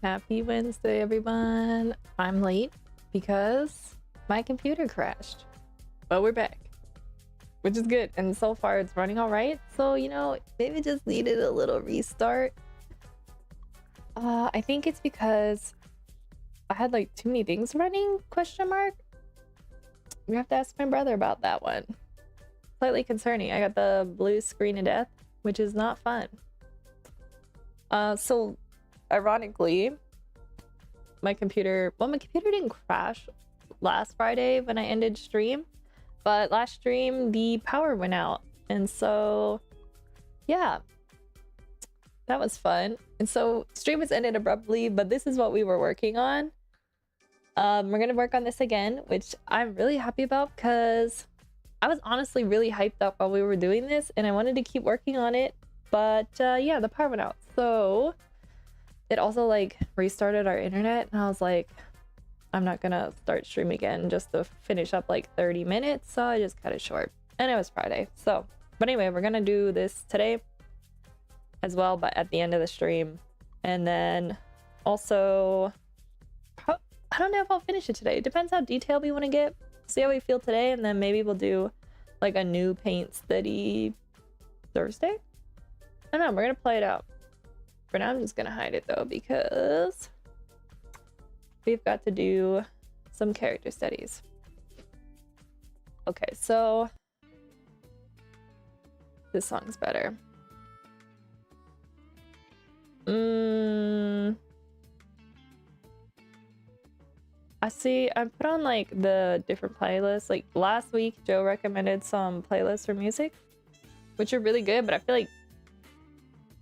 Happy Wednesday, everyone. I'm late because my computer crashed, but we're back, which is good. And so far it's running all right. So, maybe just needed a little restart. I think it's because I had like too many things running, question mark. We have to ask my brother about that one. Slightly concerning. I got the blue screen of death, which is not fun. So ironically, my computer didn't crash last Friday when I ended stream, but last stream the power went out, and so yeah, that was fun. And so stream was ended abruptly, but this is what we were working on. We're gonna work on this again, which I'm really happy about because I was honestly really hyped up while we were doing this and I wanted to keep working on it, but yeah, the power went out. So it also like restarted our internet and I was like, I'm not gonna start stream again just to finish up like 30 minutes, so I just cut it short. And it was Friday, so but anyway, we're gonna do this today as well, but at the end of the stream. And then also I don't know if I'll finish it today. It depends how detailed we want to get. See how we feel today, and then maybe we'll do like a new paint study Thursday. I don't know, we're gonna play it out. For now I'm just gonna hide it though because we've got to do some character studies. Okay, so this song's better. I see I put on like the different playlists. Like last week Joe recommended some playlists for music, which are really good, but I feel like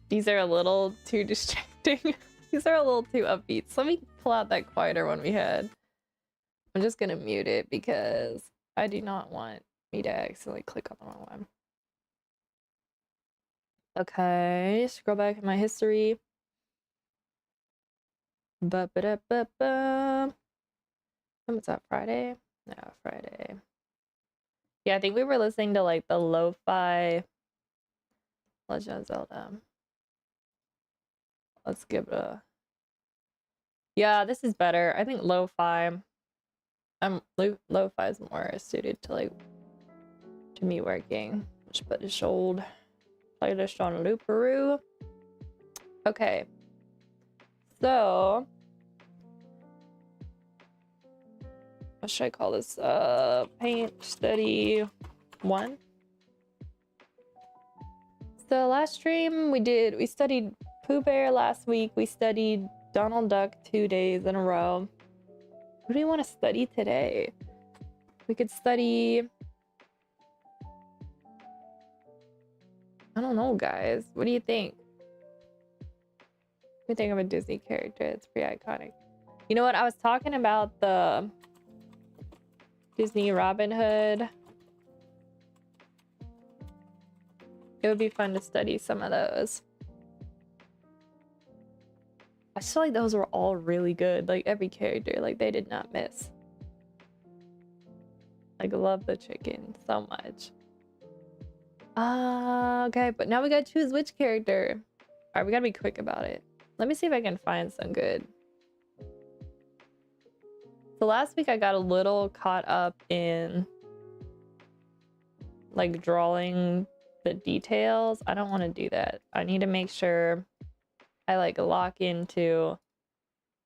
these are a little too distracting. These are a little too upbeat. So let me pull out that quieter one we had. I'm just gonna mute it because I do not want me to accidentally click on the wrong one. Okay, scroll back in my history. Ba-ba-da-ba-ba. What's that, Friday? No, Friday. Yeah, I think we were listening to like the lo-fi Legend of Zelda. Let's give it a... Yeah, this is better. I think lo-fi. Lo-fi is more suited to like to me working. Just put this old playlist on Looparoo. Okay. So what should I call this? Paint study 1. So last stream we studied Pooh Bear last week. We studied Donald Duck 2 days in a row. What do you want to study today? We could study... I don't know, guys. What do you think? Let me think of a Disney character that's pretty iconic. You know what? I was talking about the Disney Robin Hood. It would be fun to study some of those. I just feel like those were all really good. Like every character, like they did not miss. Like love the chicken so much. Okay, but now we gotta choose which character. All right, we gotta be quick about it. Let me see if I can find some good. So last week I got a little caught up in like drawing the details. I don't want to do that. I need to make sure I like lock into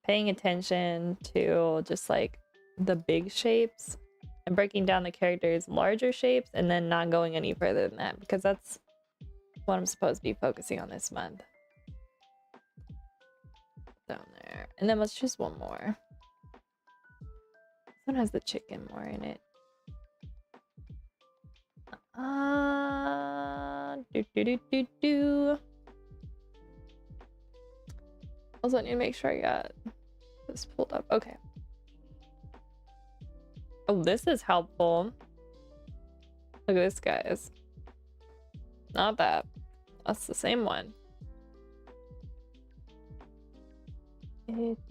paying attention to just like the big shapes and breaking down the characters' larger shapes and then not going any further than that because that's what I'm supposed to be focusing on this month. Down there. And then let's choose one more. This one has the chicken more in it. Also, I need to make sure I got this pulled up. Okay. Oh, this is helpful. Look at this, guys. Not that. That's the same one.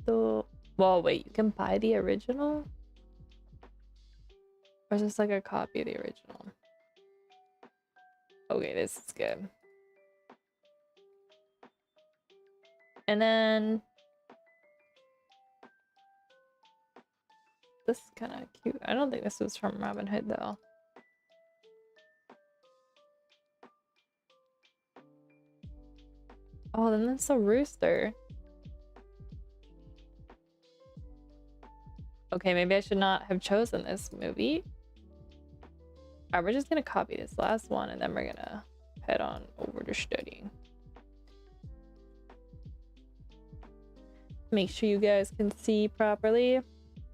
Well, wait, you can buy the original? Or is this like a copy of the original? Okay, this is good. And then This is kind of cute. I don't think this was from Robin Hood though. Oh, then that's a rooster. Okay, maybe I should not have chosen this movie. Alright, we're just gonna copy this last one and then we're gonna head on over to studying. Make sure you guys can see properly.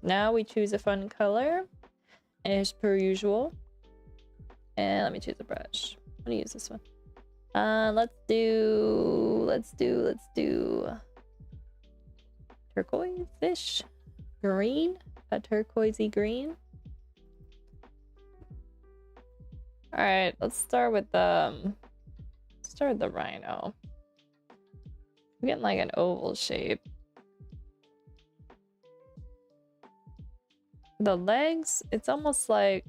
Now we choose a fun color as per usual. And let me choose a brush. I'm gonna use this one. Let's do turquoise-ish green, a turquoisey green. All right, let's start with the rhino. I'm getting like an oval shape. The legs, it's almost like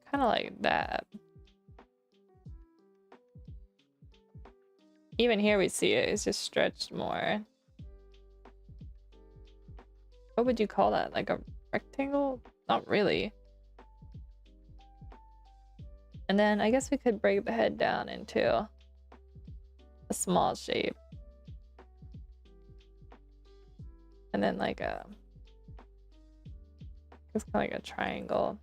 kind of like that. Even here we see it, it's just stretched more. What would you call that? Like a rectangle? Not really. And then I guess we could break the head down into a small shape. And then like it's kind of like a triangle.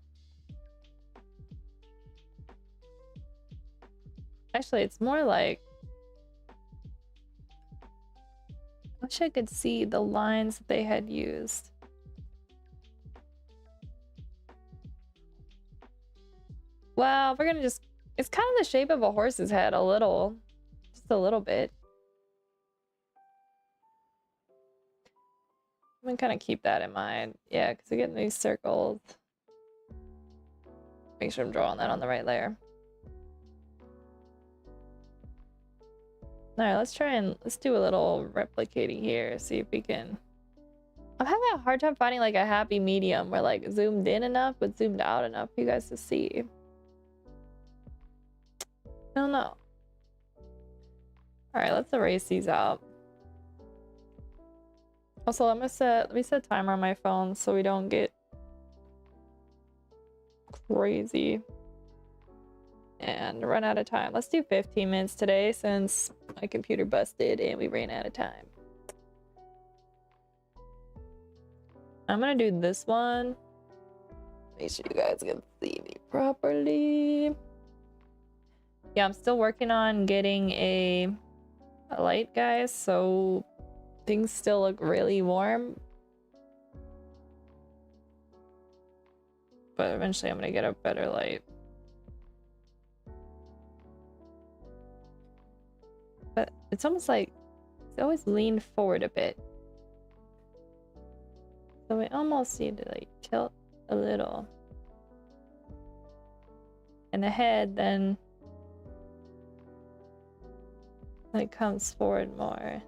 Actually, it's more like, I wish I could see the lines that they had used. Well, we're gonna just, it's kind of the shape of a horse's head, a little, just a little bit. I'm gonna kind of keep that in mind. Yeah, because we're getting these circles. Make sure I'm drawing that on the right layer. All right, let's do a little replicating here, see if we can. I'm having a hard time finding like a happy medium where like zoomed in enough but zoomed out enough for you guys to see. I don't know. All right, let's erase these out. Also, let me set a timer on my phone so we don't get crazy and run out of time. Let's do 15 minutes today since my computer busted and we ran out of time. I'm gonna do this one. Make sure you guys can see me properly. Yeah, I'm still working on getting a light, guys, so things still look really warm. But eventually I'm gonna get a better light. But it's almost like it's always leaned forward a bit. So we almost need to like tilt a little. And the head then like comes forward more.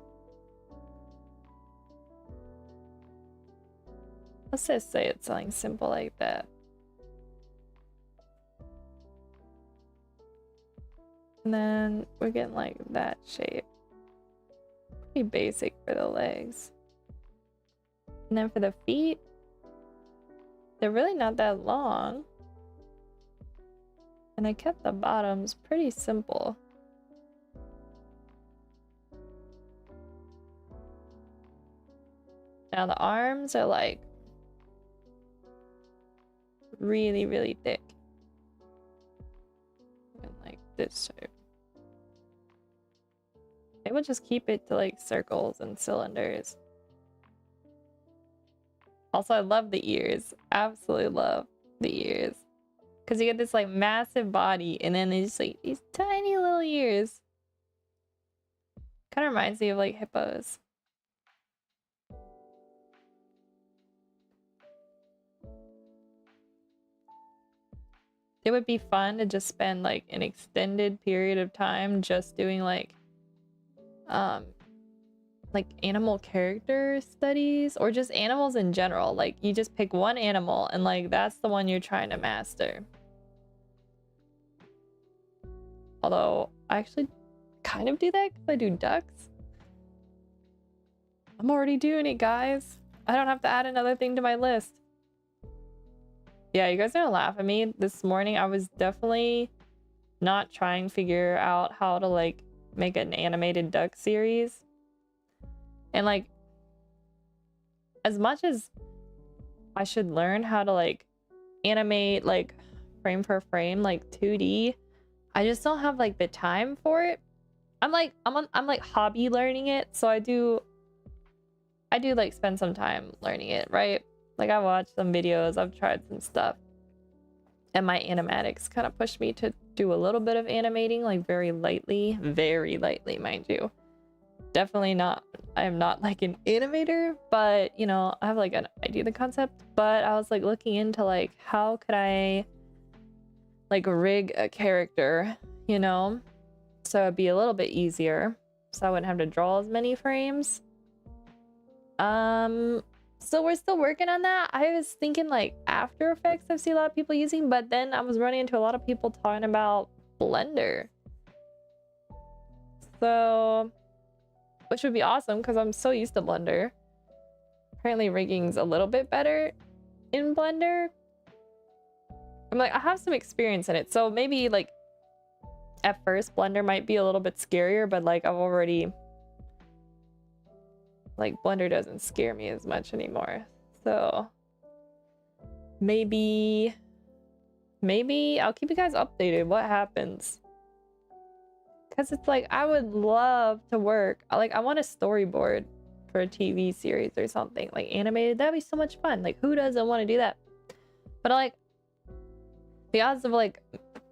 Let's just say it's something simple like that. And then we're getting like that shape. Pretty basic for the legs. And then for the feet, they're really not that long. And I kept the bottoms pretty simple. Now the arms are like really, really thick. And like this shape. I would just keep it to like circles and cylinders. Also, I love the ears. Absolutely love the ears. Because you get this like massive body and then there's like these tiny little ears. Kind of reminds me of like hippos. It would be fun to just spend like an extended period of time just doing like animal character studies or just animals in general. Like you just pick one animal and like that's the one you're trying to master. Although I actually kind of do that because I do ducks. I'm already doing it, guys. I don't have to add another thing to my list. Yeah, you guys are gonna laugh at me. This morning I was definitely not trying to figure out how to like make an animated duck series. And like, as much as I should learn how to like animate like frame for frame, like 2D, I just don't have like the time for it. I'm like hobby learning it, so I do like spend some time learning it, right? Like I watched some videos, I've tried some stuff, and my animatics kind of pushed me to do a little bit of animating, like very lightly, mind you. Definitely not, I am not like an animator, but you know, I have like an idea of the concept. But I was like looking into like how could I like rig a character, you know, so it'd be a little bit easier, so I wouldn't have to draw as many frames. So we're still working on that. I was thinking like After Effects I've seen a lot of people using, but then I was running into a lot of people talking about Blender. So, which would be awesome because I'm so used to Blender. Apparently rigging's a little bit better in Blender. I'm like, I have some experience in it, so maybe like at first Blender might be a little bit scarier, but like I've already, like Blender doesn't scare me as much anymore. So maybe I'll keep you guys updated what happens. Cause it's like I would love to work. Like I want a storyboard for a TV series or something like animated. That'd be so much fun. Like who doesn't want to do that? But like the odds of like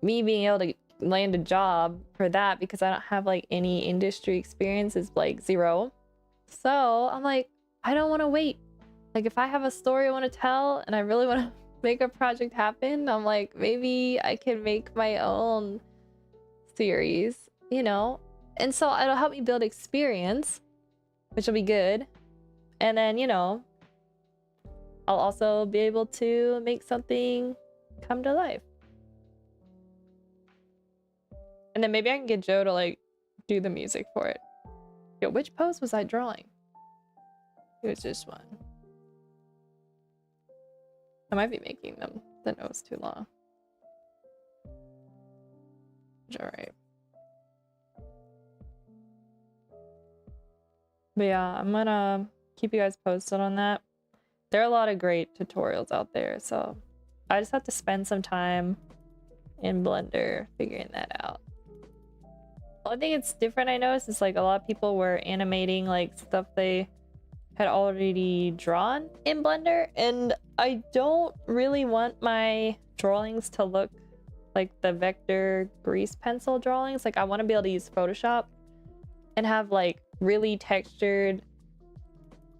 me being able to land a job for that because I don't have like any industry experience is like 0. So I'm like, I don't want to wait. Like if I have a story I want to tell and I really want to make a project happen, I'm like, maybe I can make my own series, you know? And so it'll help me build experience, which will be good. And then, you know, I'll also be able to make something come to life. And then maybe I can get Joe to like do the music for it. Yo, which pose was I drawing? It was this one. I might be making them the nose too long. Alright. But yeah, I'm gonna keep you guys posted on that. There are a lot of great tutorials out there, so I just have to spend some time in Blender figuring that out. The only thing it's different I noticed is like a lot of people were animating like stuff they had already drawn in Blender, and I don't really want my drawings to look like the vector grease pencil drawings. Like I want to be able to use Photoshop and have like really textured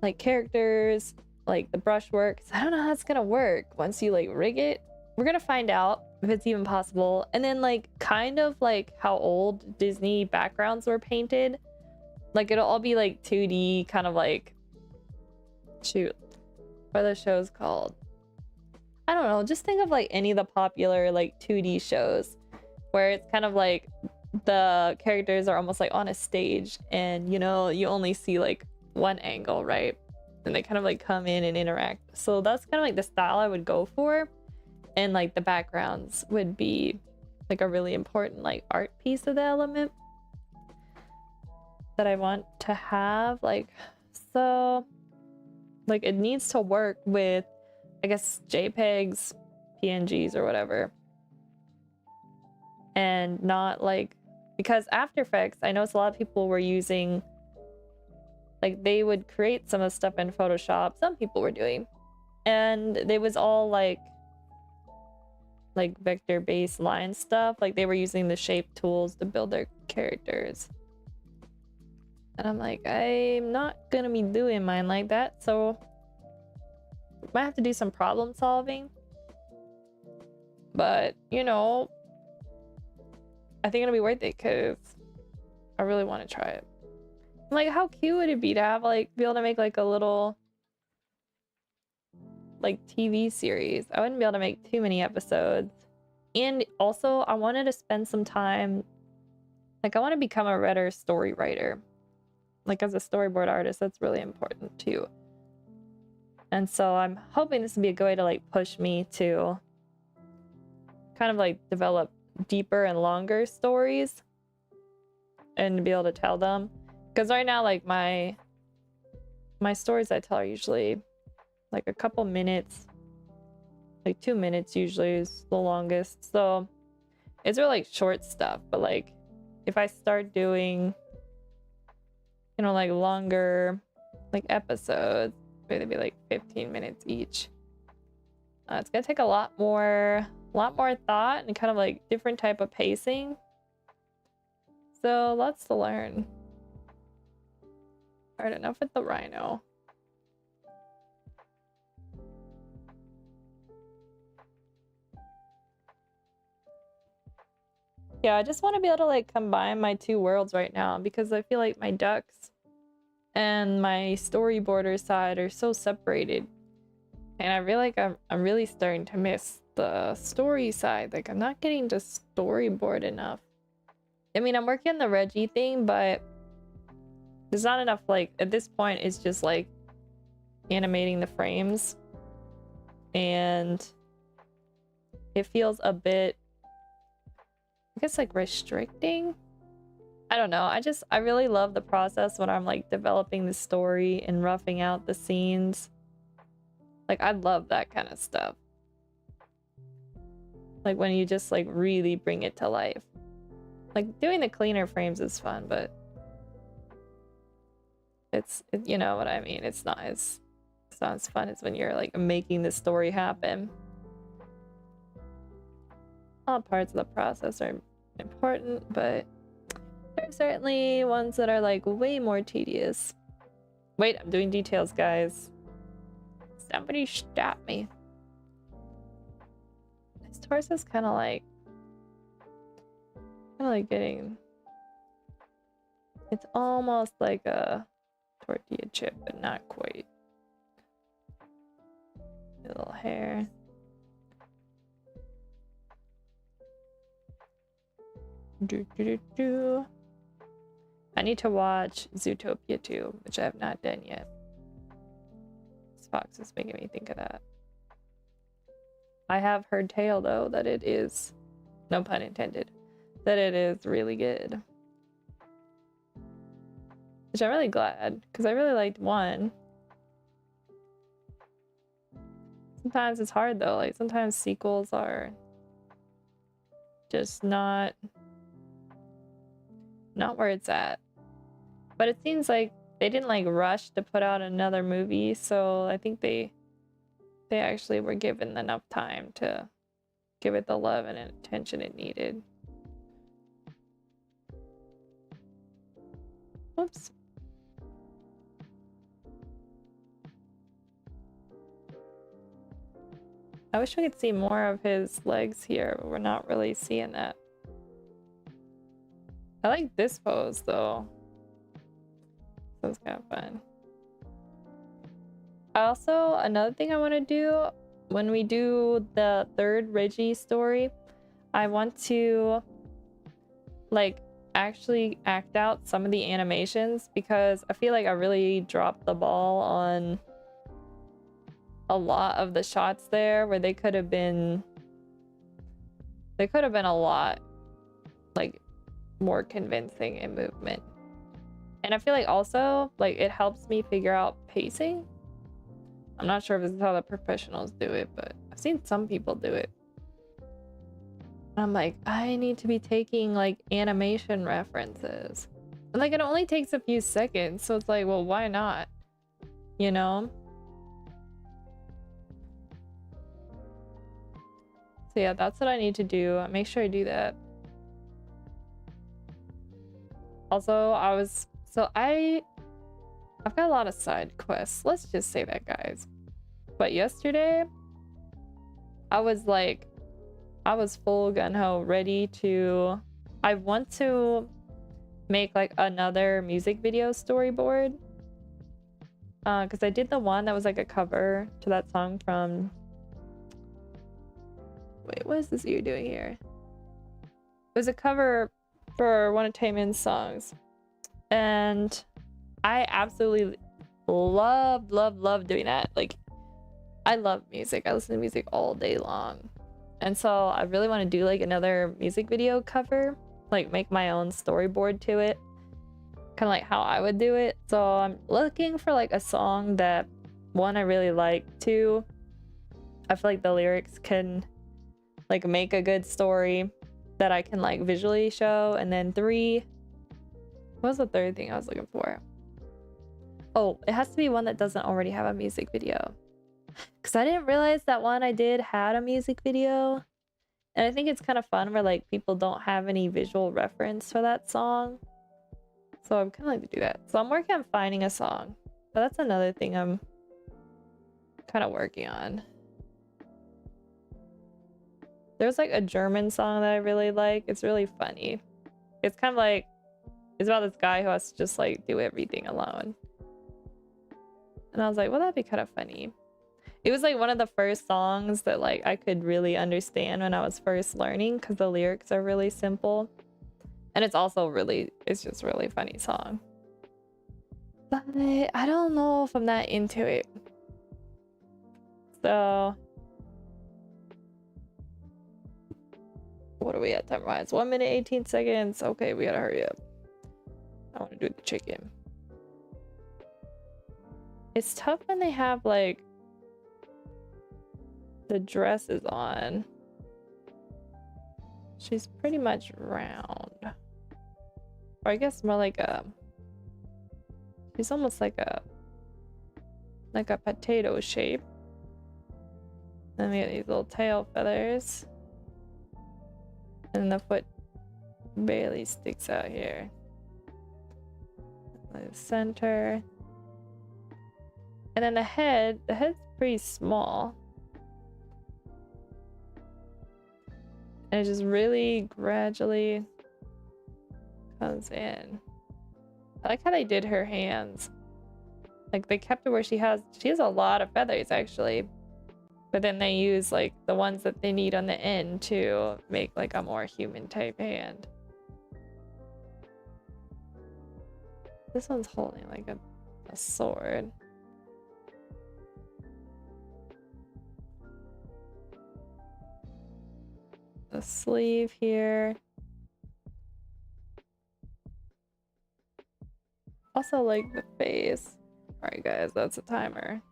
like characters, like the brushwork. I don't know how it's gonna work once you like rig it. We're gonna find out if it's even possible. And then like kind of like how old Disney backgrounds were painted, like it'll all be like 2D, kind of like, shoot, what are those shows called? I don't know, just think of like any of the popular like 2D shows where it's kind of like the characters are almost like on a stage and you know you only see like one angle, right? And they kind of like come in and interact. So that's kind of like the style I would go for. And like the backgrounds would be like a really important like art piece of the element that I want to have. Like, so like it needs to work with, I guess, JPEGs, PNGs or whatever, and not like, because After Effects, I noticed a lot of people were using, like they would create some of the stuff in Photoshop, some people were doing, and it was all like vector based line stuff. Like they were using the shape tools to build their characters. And I'm like, I'm not gonna be doing mine like that, so might have to do some problem solving. But, you know, I think it'll be worth it because I really want to try it. Like, how cute would it be to have, like, be able to make, like, a little, like, TV series? I wouldn't be able to make too many episodes. And also, I wanted to spend some time, like, I want to become a better story writer. like as a storyboard artist, that's really important too. And so I'm hoping this would be a good way to like push me to kind of like develop deeper and longer stories and to be able to tell them. Because right now, like my stories I tell are usually like a couple minutes, like 2 minutes usually is the longest. So it's really like short stuff. But like if I start doing, you know, like longer like episodes, maybe they'd be like 15 minutes each. It's gonna take a lot more thought and kind of like different type of pacing. So lots to learn. All right, enough with the rhino. Yeah, I just want to be able to like combine my two worlds right now because I feel like my ducks and my storyboarder side are so separated. And I feel like I'm really starting to miss the story side. Like I'm not getting to storyboard enough. I mean, I'm working on the Reggie thing, but there's not enough, like, at this point, it's just like animating the frames. And it feels a bit, I guess, like restricting. I don't know. I really love the process when I'm like developing the story and roughing out the scenes. Like, I love that kind of stuff. Like when you just like really bring it to life. Like doing the cleaner frames is fun, but you know what I mean. It's not as fun as when you're like making the story happen. All parts of the process are important, but there are certainly ones that are like way more tedious. Wait, I'm doing details, guys. Somebody stop me. This torso is kind of like getting, it's almost like a tortilla chip, but not quite. A little hair. I need to watch Zootopia 2, which I have not done yet. This fox is making me think of that. I have heard tale though that it is, no pun intended, that it is really good. Which I'm really glad, because I really liked 1. Sometimes it's hard though, like sometimes sequels are just not where it's at. But it seems like they didn't like rush to put out another movie, so I think they actually were given enough time to give it the love and attention it needed. Whoops. I wish we could see more of his legs here, but we're not really seeing that. I like this pose though. That's kind of fun. Also, another thing I want to do when we do the 3rd Reggie story, I want to like actually act out some of the animations because I feel like I really dropped the ball on a lot of the shots there where they could have been a lot like more convincing in movement. And I feel like also like it helps me figure out pacing. I'm not sure if this is how the professionals do it, but I've seen some people do it. And I'm like, I need to be taking like animation references. And like it only takes a few seconds, so it's like, well, why not? You know? So yeah, that's what I need to do. Make sure I do that. Also, I've got a lot of side quests. Let's just say that, guys. But yesterday, I was full gung-ho, ready to... I want to make like another music video storyboard. Because I did the one that was like a cover to that song from... Wait, what is this you're doing here? It was a cover for one of Taemin's songs. And I absolutely love doing that. Like, I love music. I listen to music all day long. And so I really want to do like another music video cover, like make my own storyboard to it, kind of like how I would do it. So I'm looking for like a song that, one, I really like, two, I feel like the lyrics can like make a good story that I can like visually show, and then three, what was the third thing I was looking for? Oh, it has to be one that doesn't already have a music video, because I didn't realize that one I did had a music video. And I think it's kind of fun where like people don't have any visual reference for that song. So I'm kind of like to do that. So I'm working on finding a song. But that's another thing I'm kind of working on. There's like a German song that I really like. It's really funny. It's kind of like, it's about this guy who has to just like do everything alone. And I was like, well, that'd be kind of funny. It was like one of the first songs that like I could really understand when I was first learning, because the lyrics are really simple. And it's also really, it's just a really funny song. But I don't know if I'm that into it. So what are we at time-wise? 1 minute 18 seconds. Okay, we gotta hurry up. I want to do the chicken. It's tough when they have like the dresses on. She's pretty much round, or I guess more like a, she's almost like a potato shape. Then we got these little tail feathers, and the foot barely sticks out here. The center, and then the head's pretty small. And it just really gradually comes in. I like how they did her hands. Like they kept it where she has a lot of feathers actually. But then they use like the ones that they need on the end to make like a more human type hand. This one's holding like a sword. The sleeve here. Also like the face. Alright guys, that's a timer.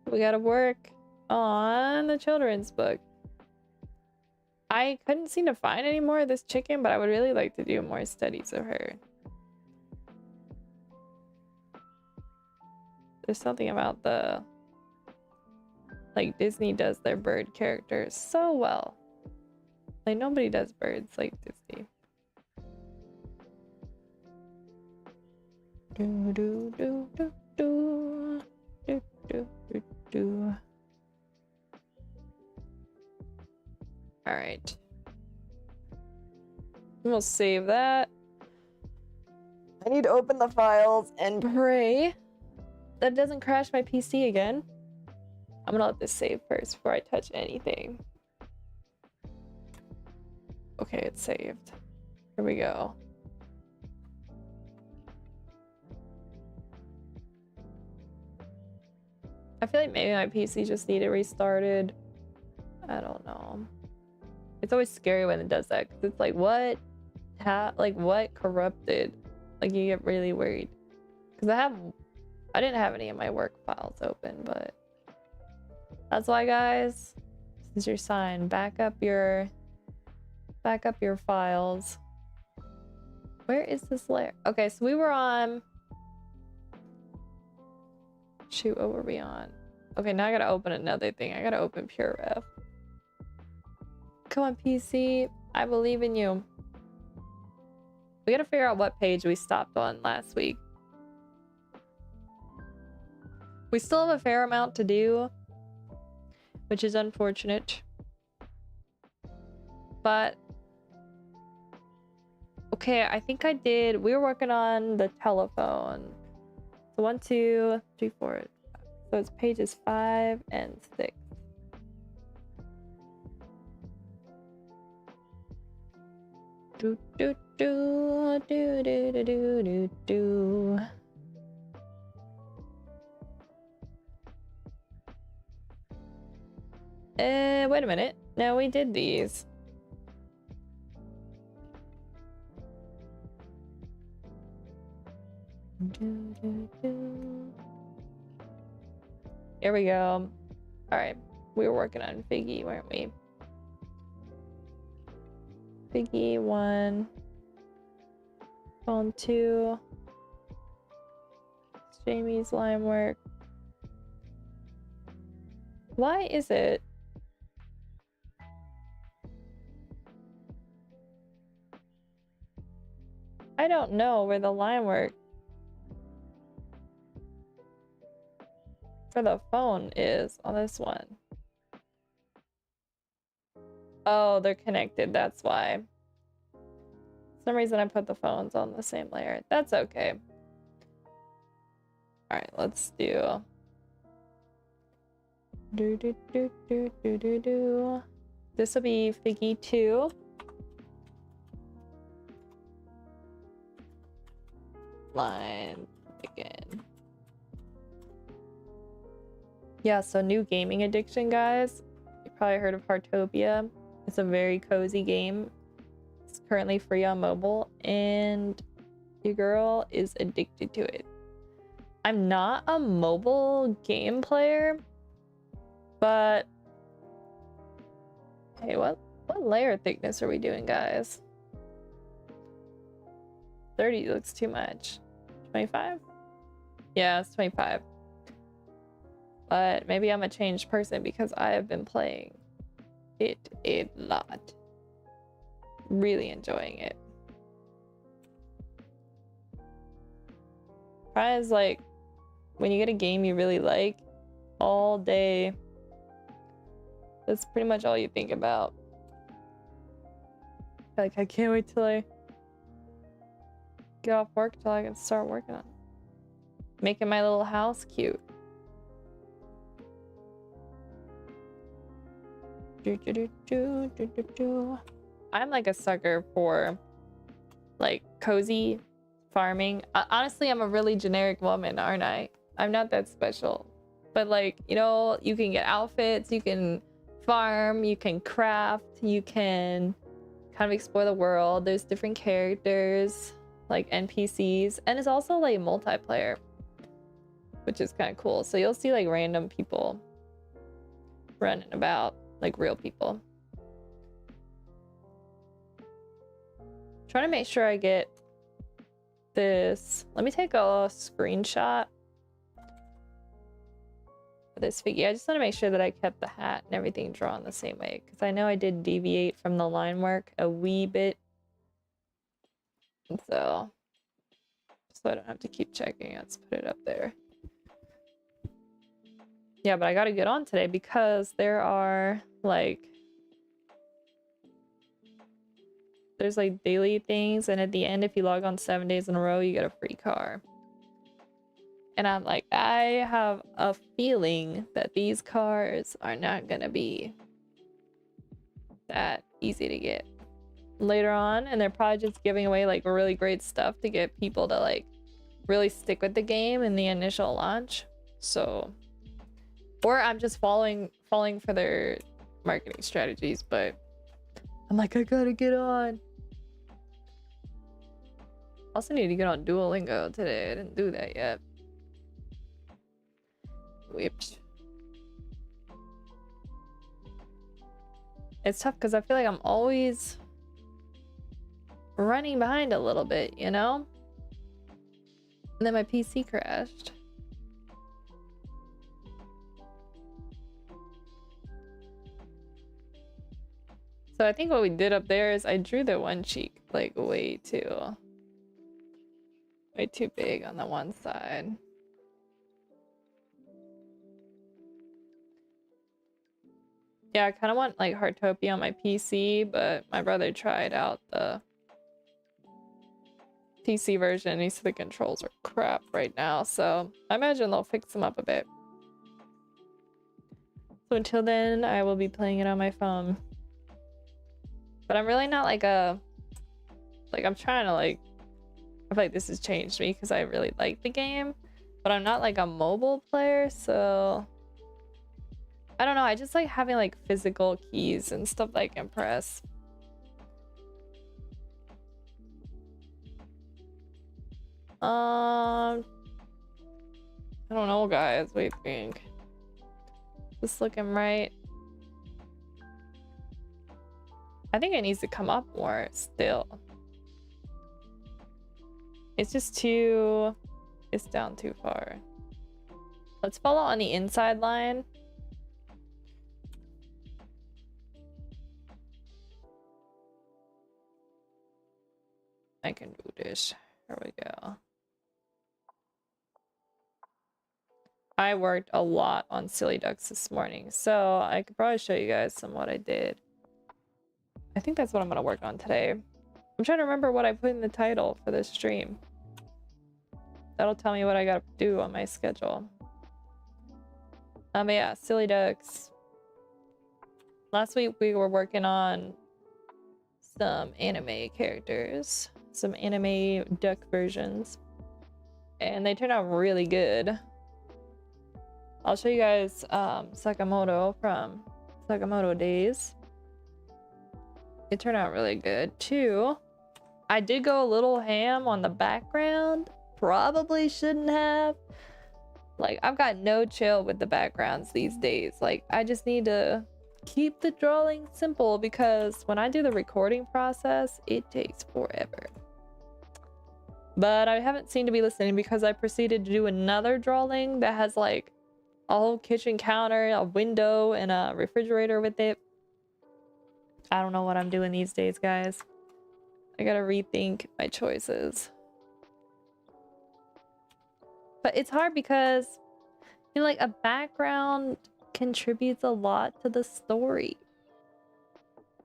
We gotta work on the children's book. I couldn't seem to find any more of this chicken, but I would really like to do more studies of her. There's something about the, like, Disney does their bird characters so well. Like nobody does birds like Disney. Do do do do do do do do do. All right. We'll save that. I need to open the files and pray that it doesn't crash my PC again. I'm gonna let this save first before I touch anything. Okay, it's saved. Here we go. I feel like maybe my PC just needed restarted. I don't know. It's always scary when it does that, because it's like, what corrupted? Like you get really worried. Because I didn't have any of my work files open, but that's why, guys, this is your sign. Back up your files. Where is this layer? Okay, so we were on, shoot, what were we on? Okay, now I gotta open another thing. I gotta open PureRef. Come on, PC, I believe in you. We gotta figure out what page we stopped on last week. We still have a fair amount to do, which is unfortunate. But okay, I think I did. We were working on the telephone. So 1, 2, 3, 4. So it's pages 5 and 6. Do do do do do do do do. Wait a minute. No, we did these. Here we go. All right, we were working on Figgy, weren't we? Figgy 1, phone 2, it's Jamie's line work. Why is it? I don't know where the line work for the phone is on this one. Oh, they're connected, that's why. For some reason I put the phones on the same layer. That's okay. Alright, let's do... This will be Figgy 2. Line again. Yeah, so new gaming addiction, guys. You probably heard of Heartopia. It's a very cozy game. It's currently free on mobile, and your girl is addicted to it. I'm not a mobile game player, but hey, what layer thickness are we doing, guys? 30 looks too much. 25? Yeah, it's 25. But maybe I'm a changed person because I have been playing it a lot. Really enjoying it. Probably is like when you get a game you really like all day, that's pretty much all you think about. Like, I can't wait till I get off work till I can start working on it. Making my little house cute. I'm like a sucker for like cozy farming. Honestly, I'm a really generic woman, aren't I? I'm not that special. But like, you know, you can get outfits, you can farm, you can craft, you can kind of explore the world. There's different characters, like NPCs, and it's also like multiplayer, which is kind of cool. So you'll see like random people running about, like real people. Trying to make sure I get this. Let me take a screenshot of this figure. I just want to make sure that I kept the hat and everything drawn the same way, because I know I did deviate from the line work a wee bit. And so I don't have to keep checking. Let's put it up there. Yeah, but I gotta get on today because there are like there's like daily things, and at the end, if you log on 7 days in a row, you get a free car. And I'm like, I have a feeling that these cars are not gonna be that easy to get later on, and they're probably just giving away like really great stuff to get people to like really stick with the game in the initial launch. So, or I'm just falling for their marketing strategies, but I'm like, I gotta get on. Also need to get on Duolingo today. I didn't do that yet. Whipped. It's tough because I feel like I'm always running behind a little bit, you know? And then my PC crashed. So I think what we did up there is I drew the one cheek like way too big on the one side. Yeah, I kind of want like Heartopia on my PC, but my brother tried out the PC version and he said the controls are crap right now, so I imagine they'll fix them up a bit. So until then, I will be playing it on my phone. But I'm really not like a... Like, I'm trying to like... I feel like this has changed me because I really like the game. But I'm not like a mobile player, so... I don't know, I just like having like physical keys and stuff that I can press. I don't know, guys. What do you think? Just looking right. I think it needs to come up more still. It's just too... It's down too far. Let's follow on the inside line. I can do this. Here we go. I worked a lot on Silly Ducks this morning, so I could probably show you guys some of what I did. I think that's what I'm gonna work on today. I'm trying to remember what I put in the title for this stream. That'll tell me what I gotta do on my schedule. But yeah, Silly Ducks. Last week we were working on some anime characters, some anime duck versions, and they turned out really good. I'll show you guys Sakamoto from Sakamoto Days. It turned out really good too. I did go a little ham on the background. Probably shouldn't have. Like, I've got no chill with the backgrounds these days. Like, I just need to keep the drawing simple because when I do the recording process, it takes forever. But I haven't seemed to be listening because I proceeded to do another drawing that has like a whole kitchen counter, a window, and a refrigerator with it. I don't know what I'm doing these days, guys. I gotta rethink my choices. But it's hard because, you know, like a background contributes a lot to the story.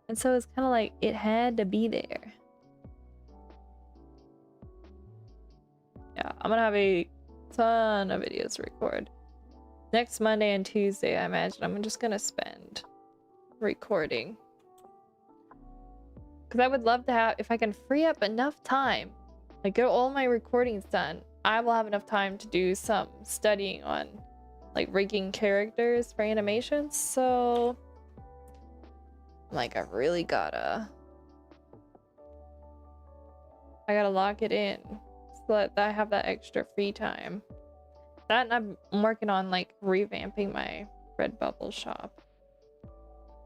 And so it's kind of like it had to be there. Yeah, I'm gonna have a ton of videos to record. Next Monday and Tuesday, I imagine I'm just gonna spend recording. Because I would love to have, if I can free up enough time, like get all my recordings done, I will have enough time to do some studying on like rigging characters for animations. So like I really gotta lock it in so that I have that extra free time. That, and I'm working on like revamping my Redbubble shop,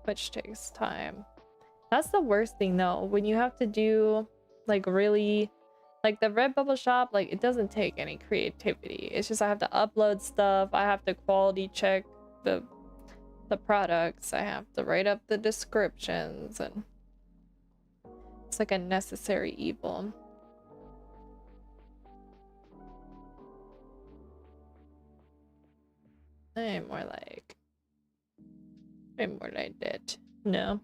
which takes time. That's the worst thing though, when you have to do like really, like the Redbubble shop, like it doesn't take any creativity. It's just I have to upload stuff, I have to quality check the products, I have to write up the descriptions, and it's like a necessary evil. I'm more like I did. No.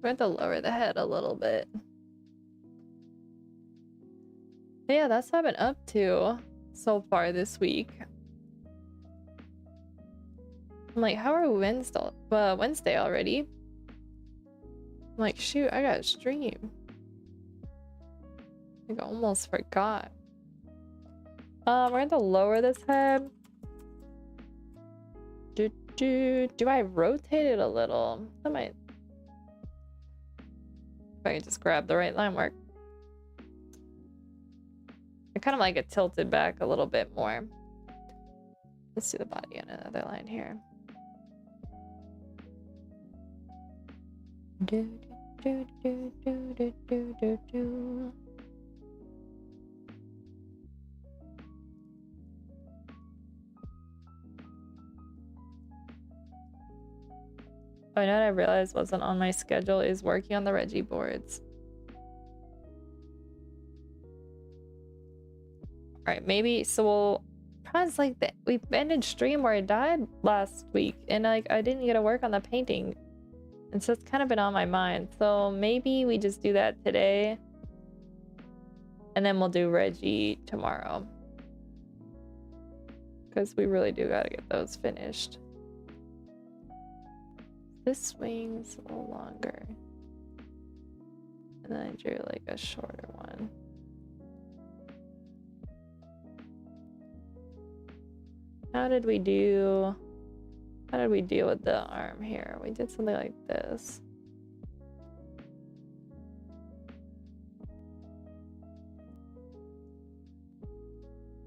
We have to lower the head a little bit. But yeah, that's what I've been up to so far this week. I'm like, how are we Wednesday already? I'm like, shoot, I got a stream. I almost forgot. We're going to lower this head. Do I rotate it a little? I might. If I can just grab the right line work. I kind of like it tilted back a little bit more. Let's do the body on another line here. Oh, you know what I realized wasn't on my schedule is working on the Reggie boards. Alright, maybe, so we'll... Probably like that we ended stream where I died last week, and like I didn't get to work on the painting. And so it's kind of been on my mind. So maybe we just do that today. And then we'll do Reggie tomorrow. Because we really do gotta get those finished. This swing's a little longer. And then I drew like a shorter one. How did we do? How did we deal with the arm here? We did something like this.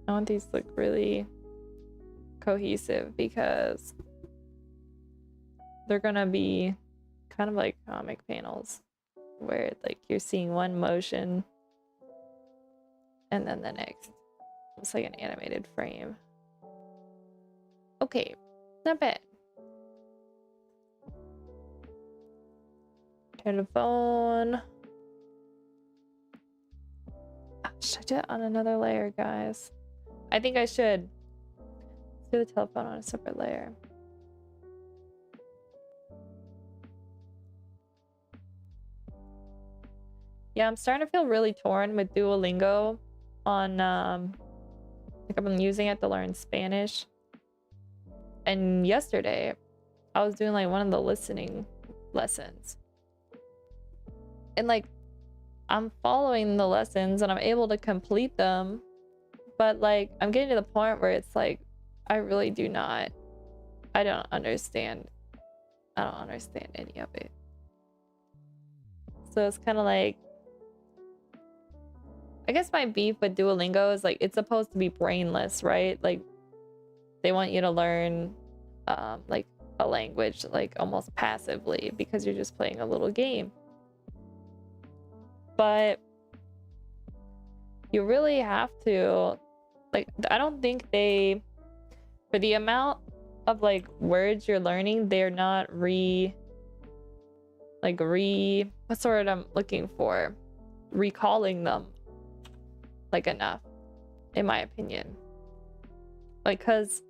I want these to look really cohesive because they're gonna be kind of like comic panels where like you're seeing one motion and then the next. It's like an animated frame. Okay, not bad. Turn the phone. Should I do it on another layer, guys? I think I should. Let's do the telephone on a separate layer. Yeah, I'm starting to feel really torn with Duolingo on like I've been using it to learn Spanish. And yesterday I was doing like one of the listening lessons. And like I'm following the lessons and I'm able to complete them, but like I'm getting to the point where it's like I really do not, I don't understand any of it. So it's kind of like, I guess my beef with Duolingo is like it's supposed to be brainless, right? Like they want you to learn like a language like almost passively because you're just playing a little game. But you really have to, like, I don't think they, for the amount of like words you're learning, they're not what's the word I'm looking for? Recalling them like enough, in my opinion. Like, cause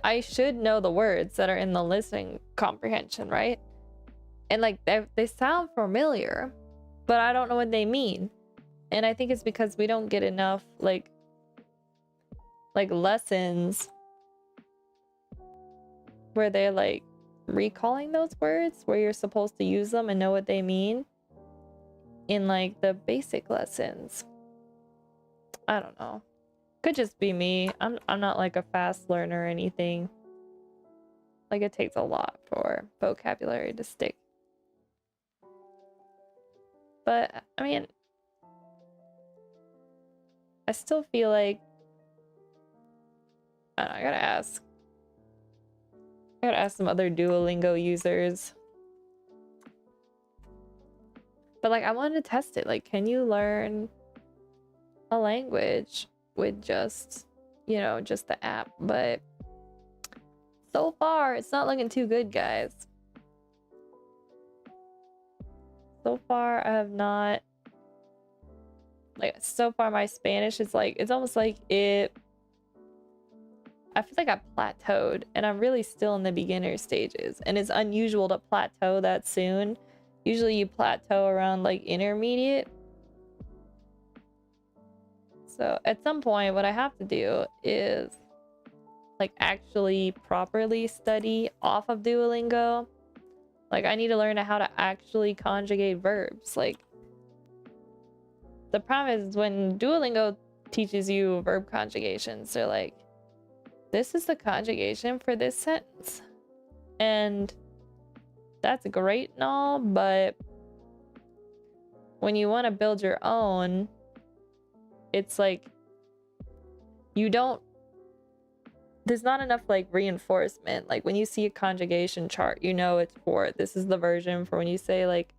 I should know the words that are in the listening comprehension, right? And like they sound familiar, but I don't know what they mean. And I think it's because we don't get enough like lessons where they're like recalling those words where you're supposed to use them and know what they mean in like the basic lessons. I don't know. Could just be me. I'm not like a fast learner or anything. Like it takes a lot for vocabulary to stick. But I mean, I still feel like I don't know, I gotta ask some other Duolingo users. But like I wanted to test it. Like, can you learn a language with just, you know, just the app? But so far it's not looking too good, guys. So far I have not, like, so far my Spanish is like, it's almost like I feel like I plateaued and I'm really still in the beginner stages, and it's unusual to plateau that soon. Usually you plateau around like intermediate. So at some point what I have to do is like actually properly study off of Duolingo. Like I need to learn how to actually conjugate verbs. Like the problem is when Duolingo teaches you verb conjugations, they're like, this is the conjugation for this sentence. And that's great and all, but when you want to build your own, it's like there's not enough like reinforcement. Like when you see a conjugation chart, you know it's for, this is the version for when you say like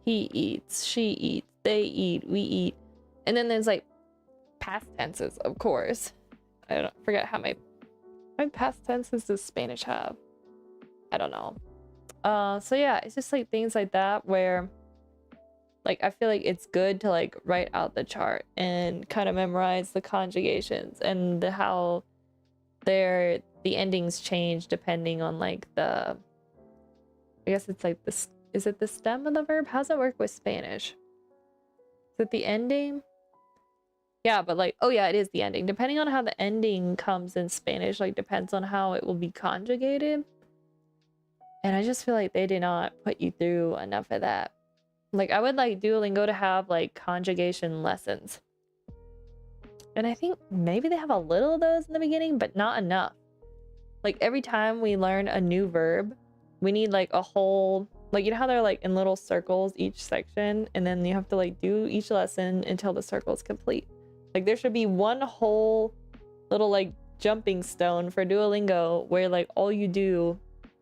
he eats, she eats, they eat, we eat. And then there's like past tenses, of course. I don't forget how my past tenses does Spanish have. I don't know. So yeah, it's just like things like that where like I feel like it's good to like write out the chart and kind of memorize the conjugations and how the endings change depending on like I guess it's like this, is it the stem of the verb? How does it work with Spanish? Is it the ending? Yeah, but like, oh yeah, it is the ending. Depending on how the ending comes in Spanish, like depends on how it will be conjugated. And I just feel like they did not put you through enough of that. Like I would like Duolingo to have like conjugation lessons. And I think maybe they have a little of those in the beginning, but not enough. like every time we learn a new verb, we need like a whole, like, you know how they're like in little circles each section, and then you have to like do each lesson until the circle is complete. Like there should be one whole little like jumping stone for Duolingo where like all you do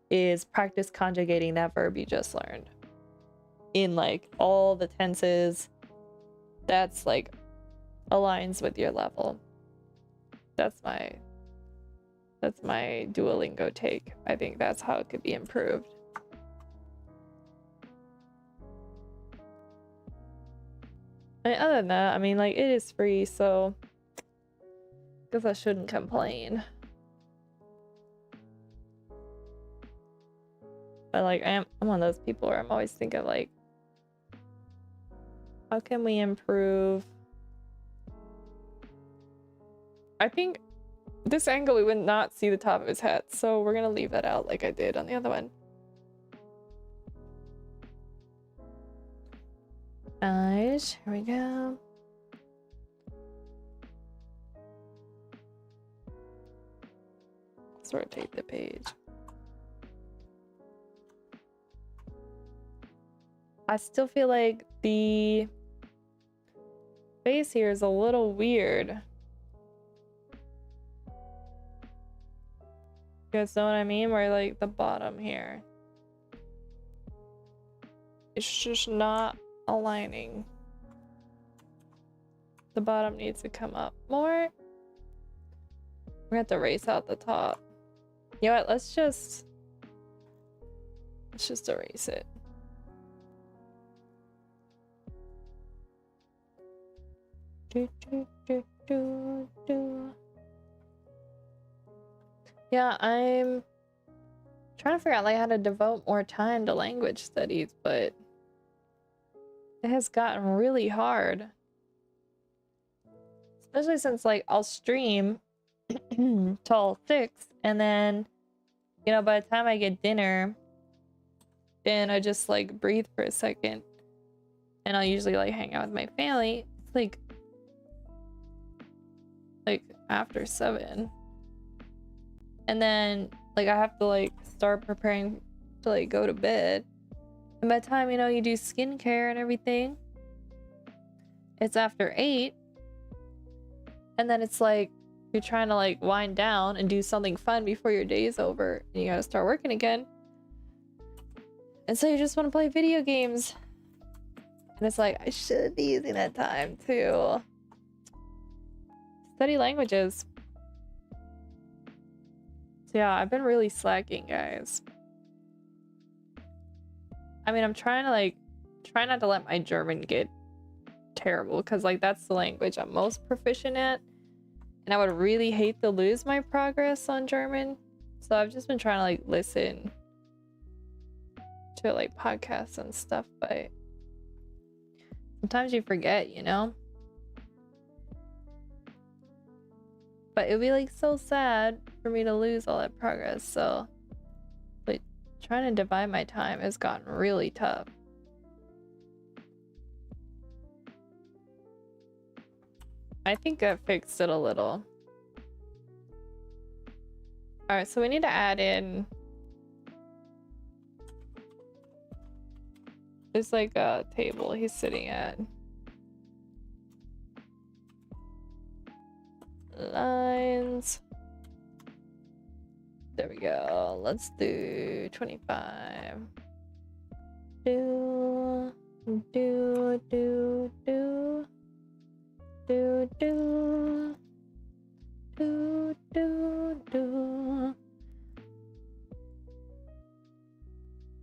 is practice conjugating that verb you just learned in like all the tenses that's like aligns with your level. That's my Duolingo take. I think that's how it could be improved. And other than that, I mean, like, it is free, so I guess I shouldn't complain. But like, I'm one of those people where I'm always thinking like, how can we improve? I think this angle we would not see the top of his head, so we're gonna leave that out like I did on the other one. Nice, here we go. Let's rotate the page. I still feel like the face here is a little weird. You guys know what I mean? Where like the bottom here, it's just not aligning. The bottom needs to come up more. We're gonna have to erase out the top. You know what? Let's just erase it. Yeah, I'm trying to figure out like how to devote more time to language studies, but it has gotten really hard. Especially since like I'll stream till 6, and then, you know, by the time I get dinner, then I just like breathe for a second, and I'll usually like hang out with my family. It's like after 7. And then like I have to like start preparing to like go to bed. And by the time, you know, you do skincare and everything, it's after 8. And then it's like you're trying to like wind down and do something fun before your day is over, and you gotta start working again. And so you just want to play video games. And it's like, I should be using that time to study languages. So yeah, I've been really slacking, guys. I mean, I'm trying to like, try not to let my German get terrible, because like that's the language I'm most proficient at. And I would really hate to lose my progress on German. So I've just been trying to like listen to like podcasts and stuff, but sometimes you forget, you know? But it'd be like so sad for me to lose all that progress. So like trying to divide my time has gotten really tough. I think I fixed it a little. All right, so we need to add in, there's like a table he's sitting at. Lines. There we go. Let's do 25. Do.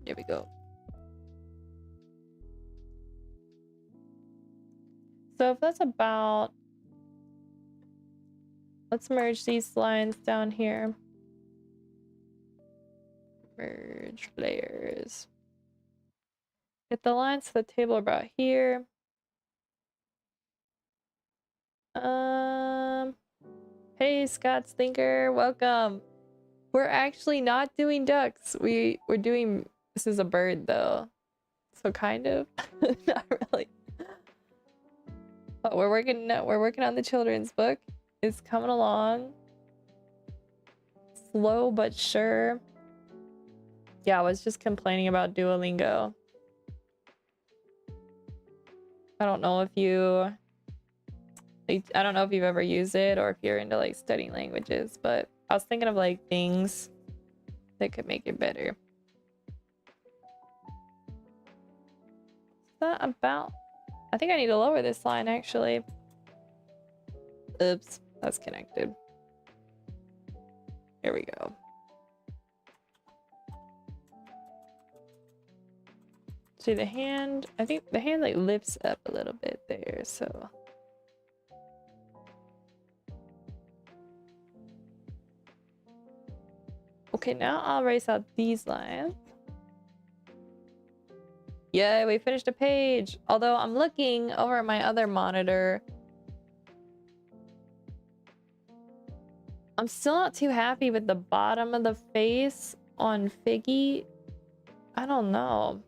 There we go. So if that's about, let's merge these lines down here. Merge layers. Get the lines to the table about here. Hey Scott Stinker, welcome. We're actually not doing ducks. We're doing, this is a bird though. So kind of. Not really. But we're working on the children's book. It's coming along slow but sure. Yeah, I was just complaining about Duolingo. I don't know if you... I don't know if you've ever used it or if you're into like studying languages, but I was thinking of like things that could make it better. Is that about... I think I need to lower this line actually. Oops, that's connected. Here we go. See the hand? I think the hand like lifts up a little bit there, so... Okay, now I'll erase out these lines. Yay, we finished a page! Although I'm looking over at my other monitor. I'm still not too happy with the bottom of the face on Figgy. I don't know.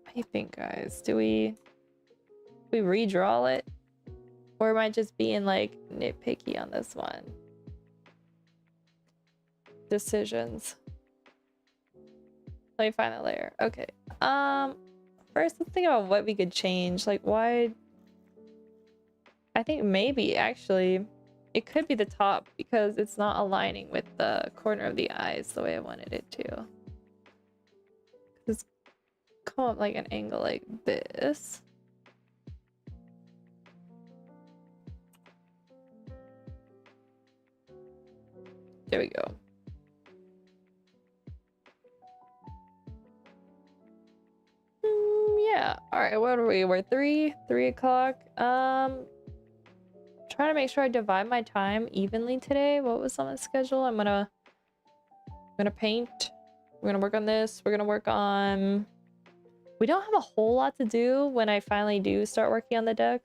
What do you think, guys? Do we redraw it? Or am I just being like nitpicky on this one? Decisions. Let me find that layer. Okay. First let's think about what we could change. Like why... I think maybe actually it could be the top because it's not aligning with the corner of the eyes the way I wanted it to. Just come up like an angle like this. There we go. Yeah. All right. What are we? We're 3 o'clock. Trying to make sure I divide my time evenly today. What was on the schedule? I'm gonna paint. We're gonna work on this. We're gonna work on... We don't have a whole lot to do when I finally do start working on the ducks.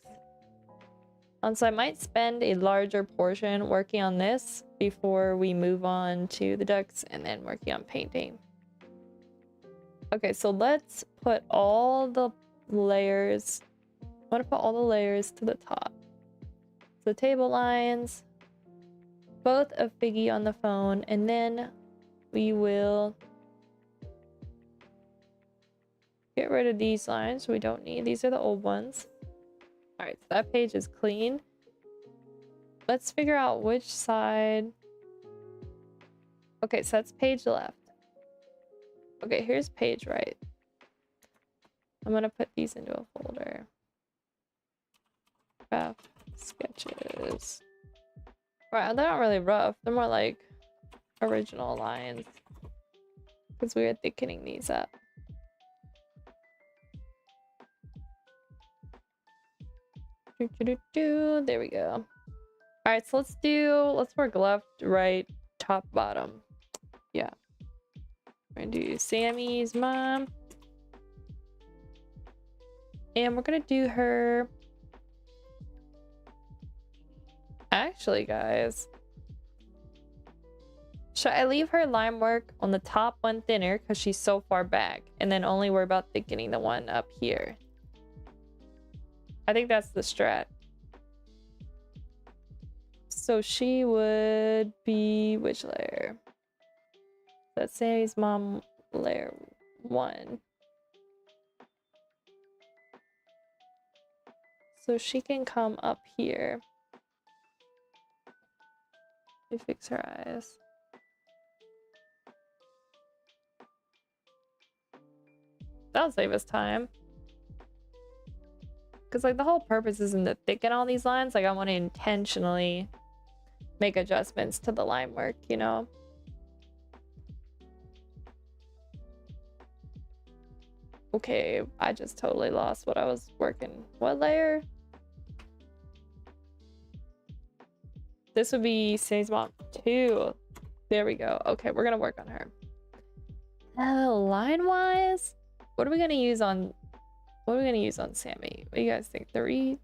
So I might spend a larger portion working on this before we move on to the ducks and then working on painting. Okay, so let's put all the layers... I want to put all the layers to the top. So table lines, both of Figgy on the phone, and then we will get rid of these lines we don't need. These are the old ones. All right, so that page is clean. Let's figure out which side. Okay, so that's page left. Okay, here's page right. I'm gonna put these into a folder. Rough sketches. Right, they're not really rough. They're more like original lines. Because we were thickening these up. There we go. Alright, so let's work left, right, top, bottom. Yeah. We're gonna do Sammy's mom. And we're gonna do her... Actually, guys. Should I leave her line work on the top one thinner because she's so far back and then only worry about thickening the one up here? I think that's the strat. So she would be which layer? That's Sammy's mom layer 1. So she can come up here. We fix her eyes. That'll save us time. Because like the whole purpose isn't to thicken all these lines. Like I want to intentionally make adjustments to the line work, you know? Okay, I just totally lost what I was working. What layer? This would be Sammy's mom 2. There we go. Okay, we're gonna work on her. Line wise, what are we gonna use on Sammy? What do you guys think? 30?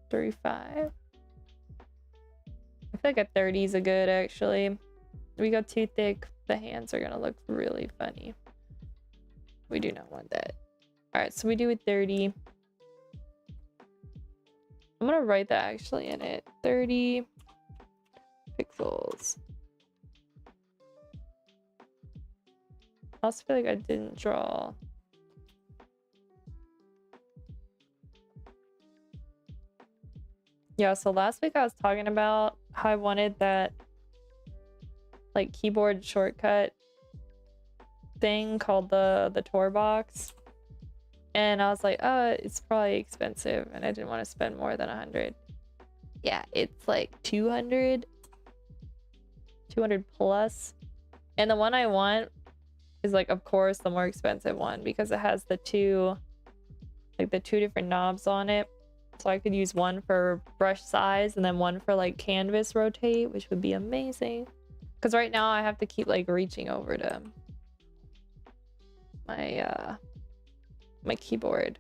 35? I feel like a 30 is a good actually. If we go too thick, the hands are gonna look really funny. We do not want that. Alright, so we do a 30. I'm I'm gonna write that actually in it. 30 pixels. I also feel like I didn't draw. Yeah, so last week I was talking about how I wanted that like keyboard shortcut thing called the tour box. And I was like, oh, it's probably expensive and I didn't want to spend more than 100. Yeah, it's like 200 plus. And the one I want is like, of course, the more expensive one because it has the two different knobs on it. So I could use one for brush size and then one for like canvas rotate, which would be amazing. Because right now I have to keep like reaching over to my keyboard.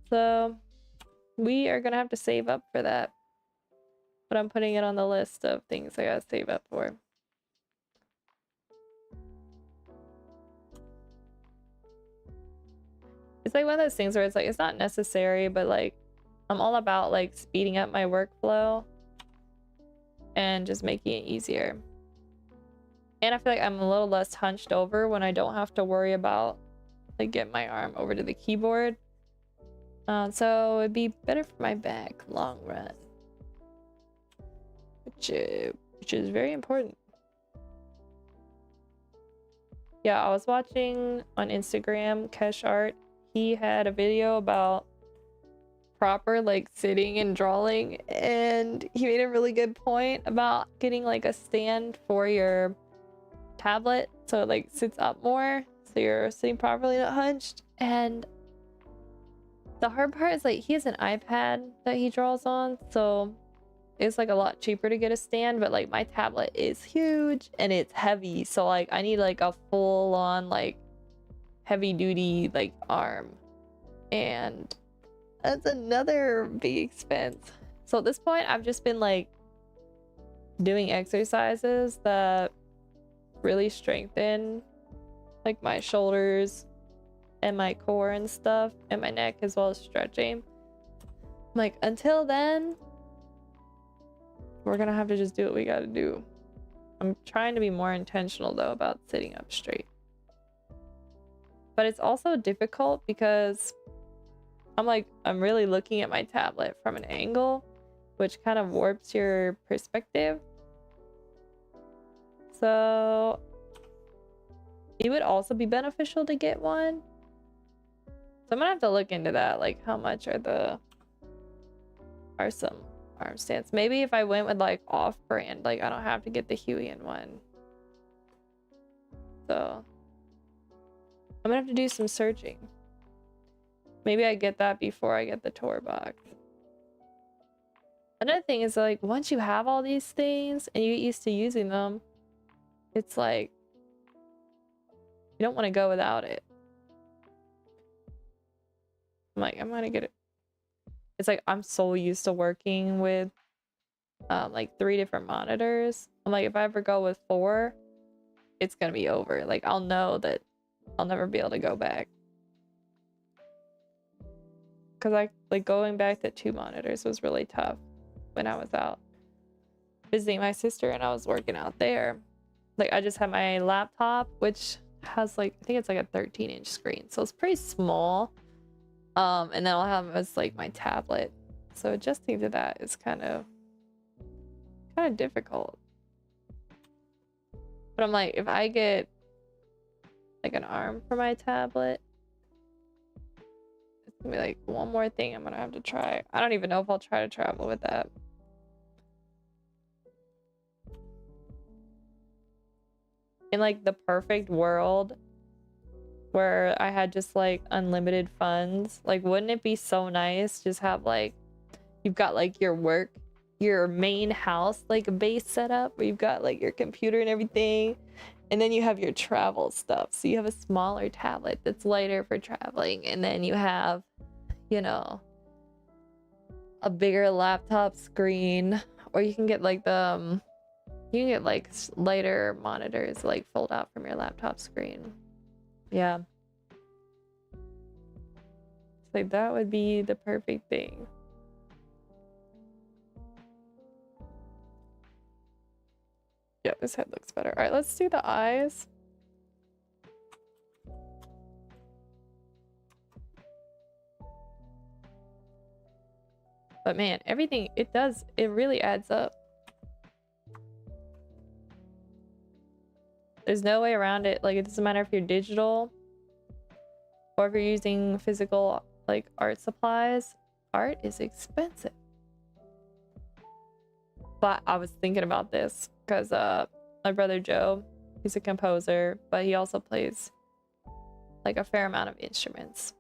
So we are gonna have to save up for that. But I'm putting it on the list of things I gotta save up for. It's like one of those things where it's like, it's not necessary, but like, I'm all about like speeding up my workflow and just making it easier. And I feel like I'm a little less hunched over when I don't have to worry about like getting my arm over to the keyboard. So it'd be better for my back long run, which is very important. Yeah, I was watching on Instagram Kesh Art. He had a video about proper like sitting and drawing, and he made a really good point about getting like a stand for your tablet so it like sits up more so you're sitting properly, not hunched. And the hard part is like he has an iPad that he draws on, so it's like a lot cheaper to get a stand, but like my tablet is huge and it's heavy, so like I need like a full on like heavy duty like arm, and that's another big expense. So at this point I've just been like doing exercises that really strengthen like my shoulders and my core and stuff and my neck, as well as stretching. Like until then we're gonna have to just do what we gotta do. I'm trying to be more intentional though about sitting up straight, but it's also difficult because I'm really looking at my tablet from an angle, which kind of warps your perspective. So it would also be beneficial to get one. So I'm gonna have to look into that, like how much are some arm stands. Maybe if I went with like off-brand, like I don't have to get the Huion one. So I'm gonna have to do some searching. Maybe I get that before I get the tour box. Another thing is like once you have all these things and you get used to using them, it's like you don't want to go without it. I'm gonna get it. It's like I'm so used to working with like 3 different monitors. I'm like, if I ever go with 4, it's gonna be over. Like I'll know that I'll never be able to go back. Because I like going back to 2 monitors was really tough when I was out visiting my sister and I was working out there. Like I just had my laptop, which has like, I think it's like a 13-inch screen, so it's pretty small. And then I'll have as like my tablet, so adjusting to that is kind of difficult. But I'm like, if I get like an arm for my tablet, it's gonna be like one more thing I'm gonna have to try. I don't even know if I'll try to travel with that. In like the perfect world where I had just like unlimited funds, like wouldn't it be so nice just have like, you've got like your main house like a base set up where you've got like your computer and everything, and then you have your travel stuff, so you have a smaller tablet that's lighter for traveling, and then you have, you know, a bigger laptop screen, or you can get like lighter monitors like fold out from your laptop screen. Yeah, it's like that would be the perfect thing. Yeah, this head looks better. All right, let's do the eyes. But man, everything, it really adds up. There's no way around it. Like, it doesn't matter if you're digital or if you're using physical, like, art supplies. Art is expensive. But I was thinking about this because my brother Joe, he's a composer, but he also plays like a fair amount of instruments.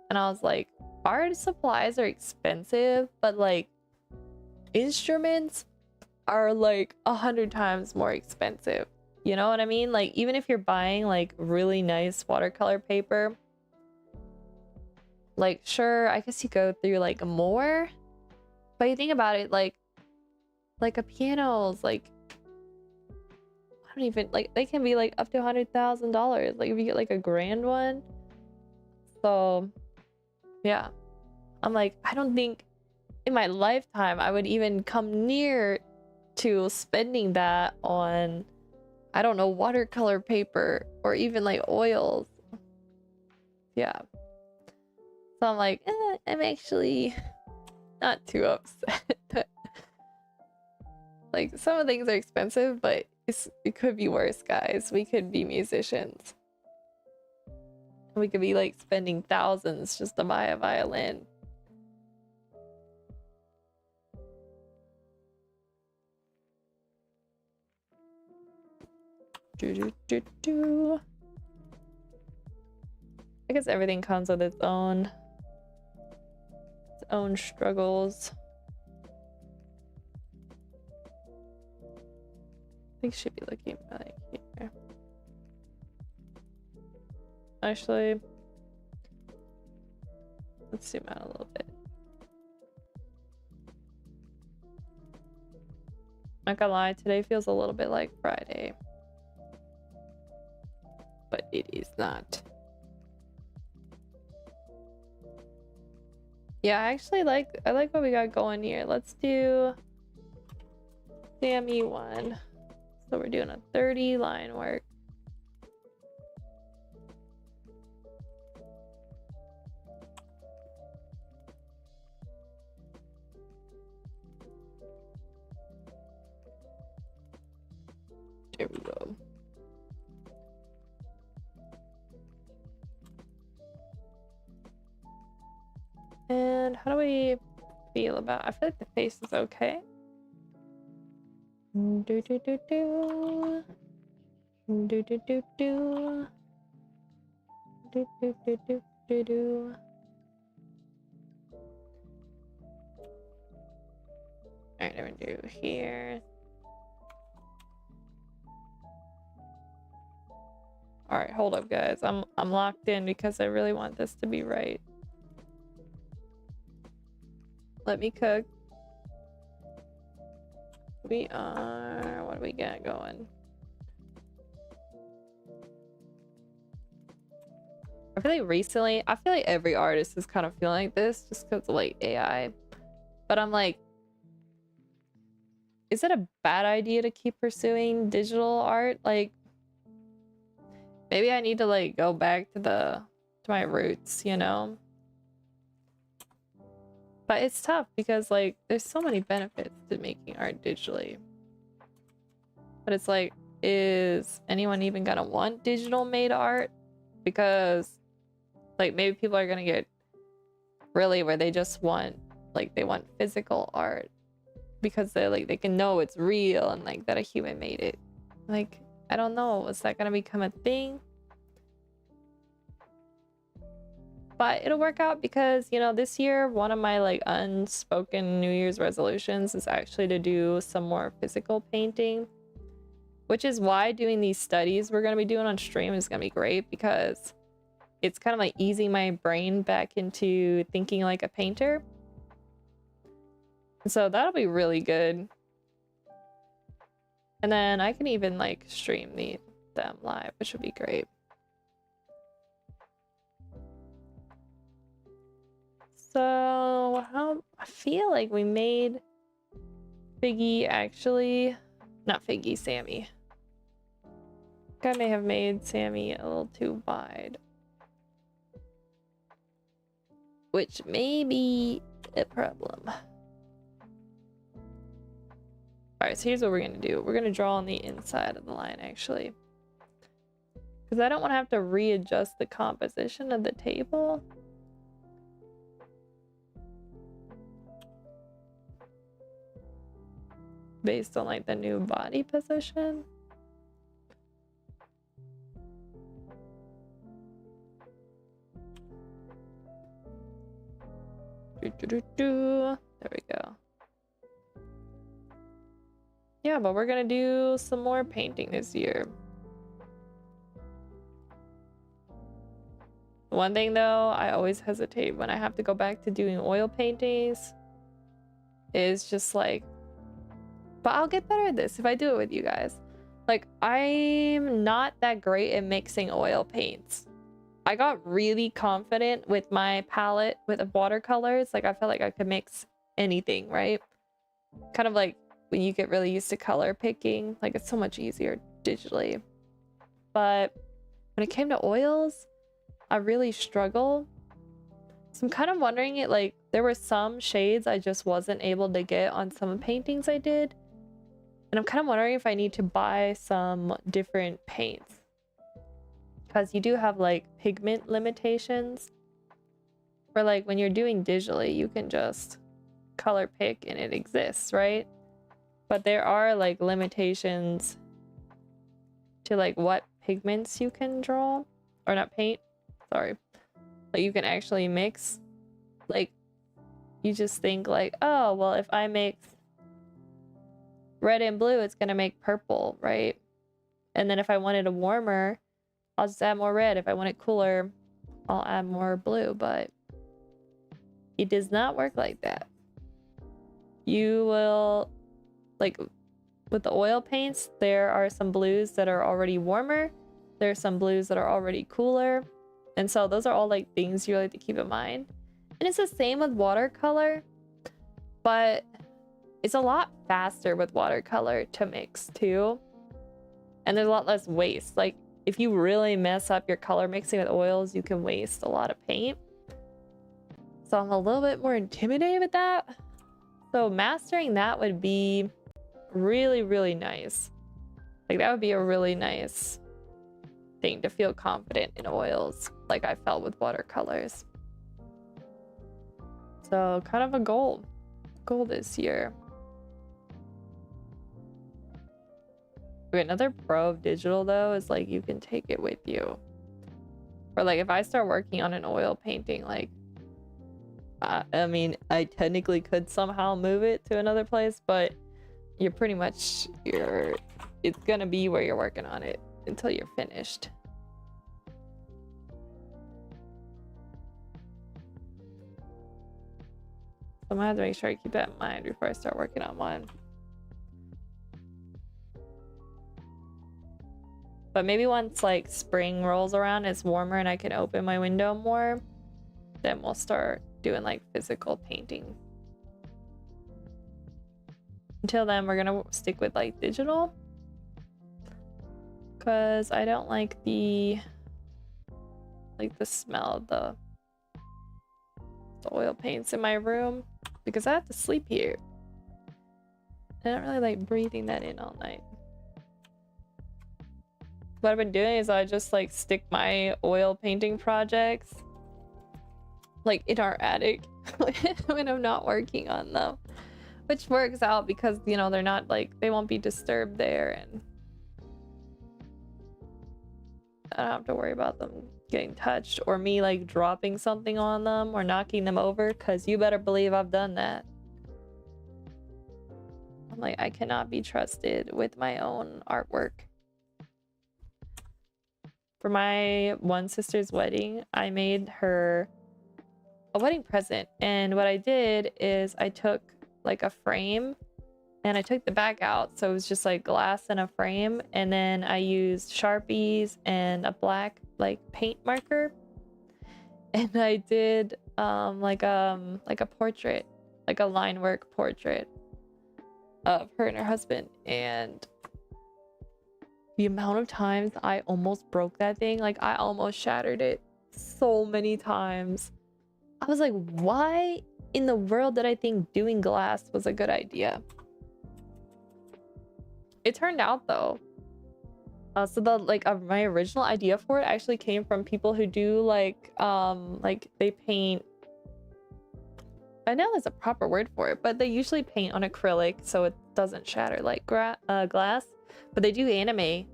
And I was like, art supplies are expensive, but like instruments are like 100 times more expensive. You know what I mean? Like, even if you're buying like really nice watercolor paper, like, sure, I guess you go through like more, but you think about it, like a piano's like, I don't even, like, they can be like up to $100,000, like if you get like a grand one. So yeah, I'm like, I don't think in my lifetime I would even come near to spending that on, I don't know, watercolor paper or even like oils. Yeah. So I'm like, I'm actually not too upset. Like, some of the things are expensive, but it could be worse, guys. We could be musicians. We could be like spending thousands just to buy a violin. I guess everything comes with its own struggles. I think should be looking like here. Actually, let's zoom out a little bit. Not gonna lie, today feels a little bit like Friday, but it is not. Yeah, I actually like what we got going here. Let's do Sammy one. So we're doing a 30 line work. There we go. And how do we feel about, I feel like the face is okay. Do do do do. Do do do do. Do do do do do do. Alright, I'm gonna do here. Alright, hold up guys. I'm locked in because I really want this to be right. Let me cook. We are, what do we got going? I feel like recently, I feel like every artist is kind of feeling like this just because of like AI. But I'm like, is it a bad idea to keep pursuing digital art? Like, maybe I need to like go back to my roots, you know? But it's tough because like there's so many benefits to making art digitally. But it's like, is anyone even gonna want digital made art? Because like maybe people are gonna get really where they just want, like, they want physical art because they can know it's real and like that a human made it. Like, I don't know, is that gonna become a thing? But it'll work out because, you know, this year one of my like unspoken New Year's resolutions is actually to do some more physical painting, which is why doing these studies we're going to be doing on stream is going to be great, because it's kind of like easing my brain back into thinking like a painter. So that'll be really good. And then I can even like stream them live, which would be great. So how I feel like we made Figgy actually Not Figgy, Sammy. I think I may have made Sammy a little too wide. Which may be a problem. Alright, so here's what we're gonna do. We're gonna draw on the inside of the line, actually. Because I don't want to have to readjust the composition of the table. Based on like the new body position. There we go. Yeah, but we're gonna do some more painting this year. One thing though, I always hesitate when I have to go back to doing oil paintings is just like, but I'll get better at this if I do it with you guys. Like, I'm not that great at mixing oil paints. I got really confident with my palette with watercolors. Like, I felt like I could mix anything, right? Kind of like when you get really used to color picking, like it's so much easier digitally. But when it came to oils, I really struggle. So I'm kind of wondering it, like there were some shades I just wasn't able to get on some paintings I did. And I'm kind of wondering if I need to buy some different paints. Because you do have like pigment limitations. Where like when you're doing digitally, you can just color pick and it exists, right? But there are like limitations to like what pigments you can draw. Or not paint, sorry. Like you can actually mix. Like you just think like, oh, well if I mix red and blue, it's gonna make purple, right? And then if I wanted a warmer, I'll just add more red. If I want it cooler, I'll add more blue, but it does not work like that. You will, like with the oil paints, there are some blues that are already warmer. There are some blues that are already cooler. And so those are all like things you really have to keep in mind. And it's the same with watercolor, but it's a lot faster with watercolor to mix too. And there's a lot less waste. Like if you really mess up your color mixing with oils, you can waste a lot of paint. So I'm a little bit more intimidated with that. So mastering that would be really, really nice. Like that would be a really nice thing to feel confident in oils, like I felt with watercolors. So kind of a goal this year. Okay, another pro of digital though is like you can take it with you. Or like if I start working on an oil painting, like I mean I technically could somehow move it to another place, but you're pretty much it's gonna be where you're working on it until you're finished. So I'm gonna have to make sure I keep that in mind before I start working on one. But maybe once like spring rolls around, it's warmer and I can open my window more, then we'll start doing like physical painting. Until then, we're gonna stick with like digital. Because I don't like the smell of the oil paints in my room. Because I have to sleep here. I don't really like breathing that in all night. What I've been doing is I just like stick my oil painting projects like in our attic when I'm not working on them, which works out because, you know, they're not like, they won't be disturbed there and I don't have to worry about them getting touched or me like dropping something on them or knocking them over, because you better believe I've done that. I'm like, I cannot be trusted with my own artwork. For my one sister's wedding, I made her a wedding present. And what I did is I took like a frame and I took the back out. So it was just like glass in a frame. And then I used Sharpies and a black like paint marker. And I did like a portrait, like a line work portrait of her and her husband. And the amount of times I almost broke that thing, like I almost shattered it so many times. I was like, why in the world did I think doing glass was a good idea? It turned out though. So the my original idea for it actually came from people who do like they paint. I know there's a proper word for it, but they usually paint on acrylic so it doesn't shatter like glass. But they do anime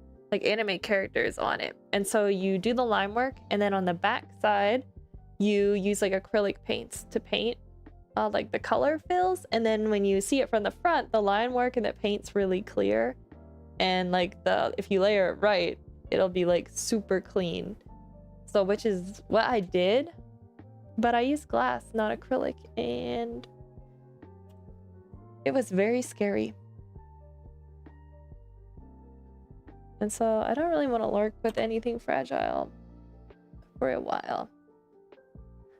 characters on it, and so you do the line work, and then on the back side, you use like acrylic paints to paint like the color fills, and then when you see it from the front, the line work and the paint's really clear, and like if you layer it right, it'll be like super clean. So which is what I did, but I used glass, not acrylic, and it was very scary. And so I don't really want to work with anything fragile for a while.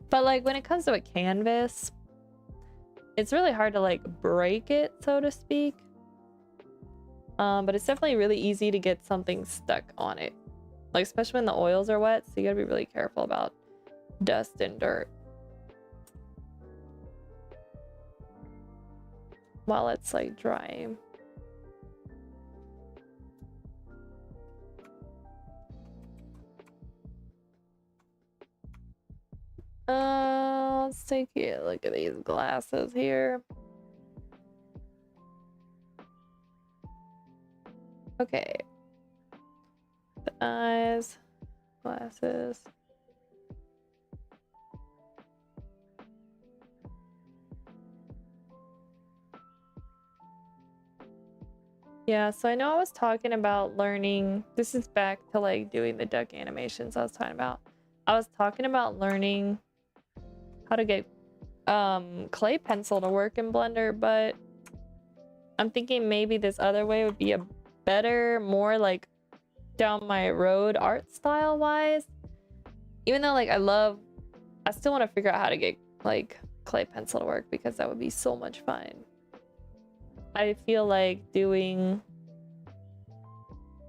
But like when it comes to a canvas, it's really hard to like break it, so to speak. But it's definitely really easy to get something stuck on it. Like especially when the oils are wet, so you gotta be really careful about dust and dirt while it's like drying. Let's take a look at these glasses here. Okay. The eyes, glasses. Yeah, so I know I was talking about learning, this is back to like doing the duck animations I was talking about. I was talking about learning how to get clay pencil to work in Blender, but I'm thinking maybe this other way would be a better, more like down my road art style wise. Even though like I still want to figure out how to get like clay pencil to work because that would be so much fun. I feel like doing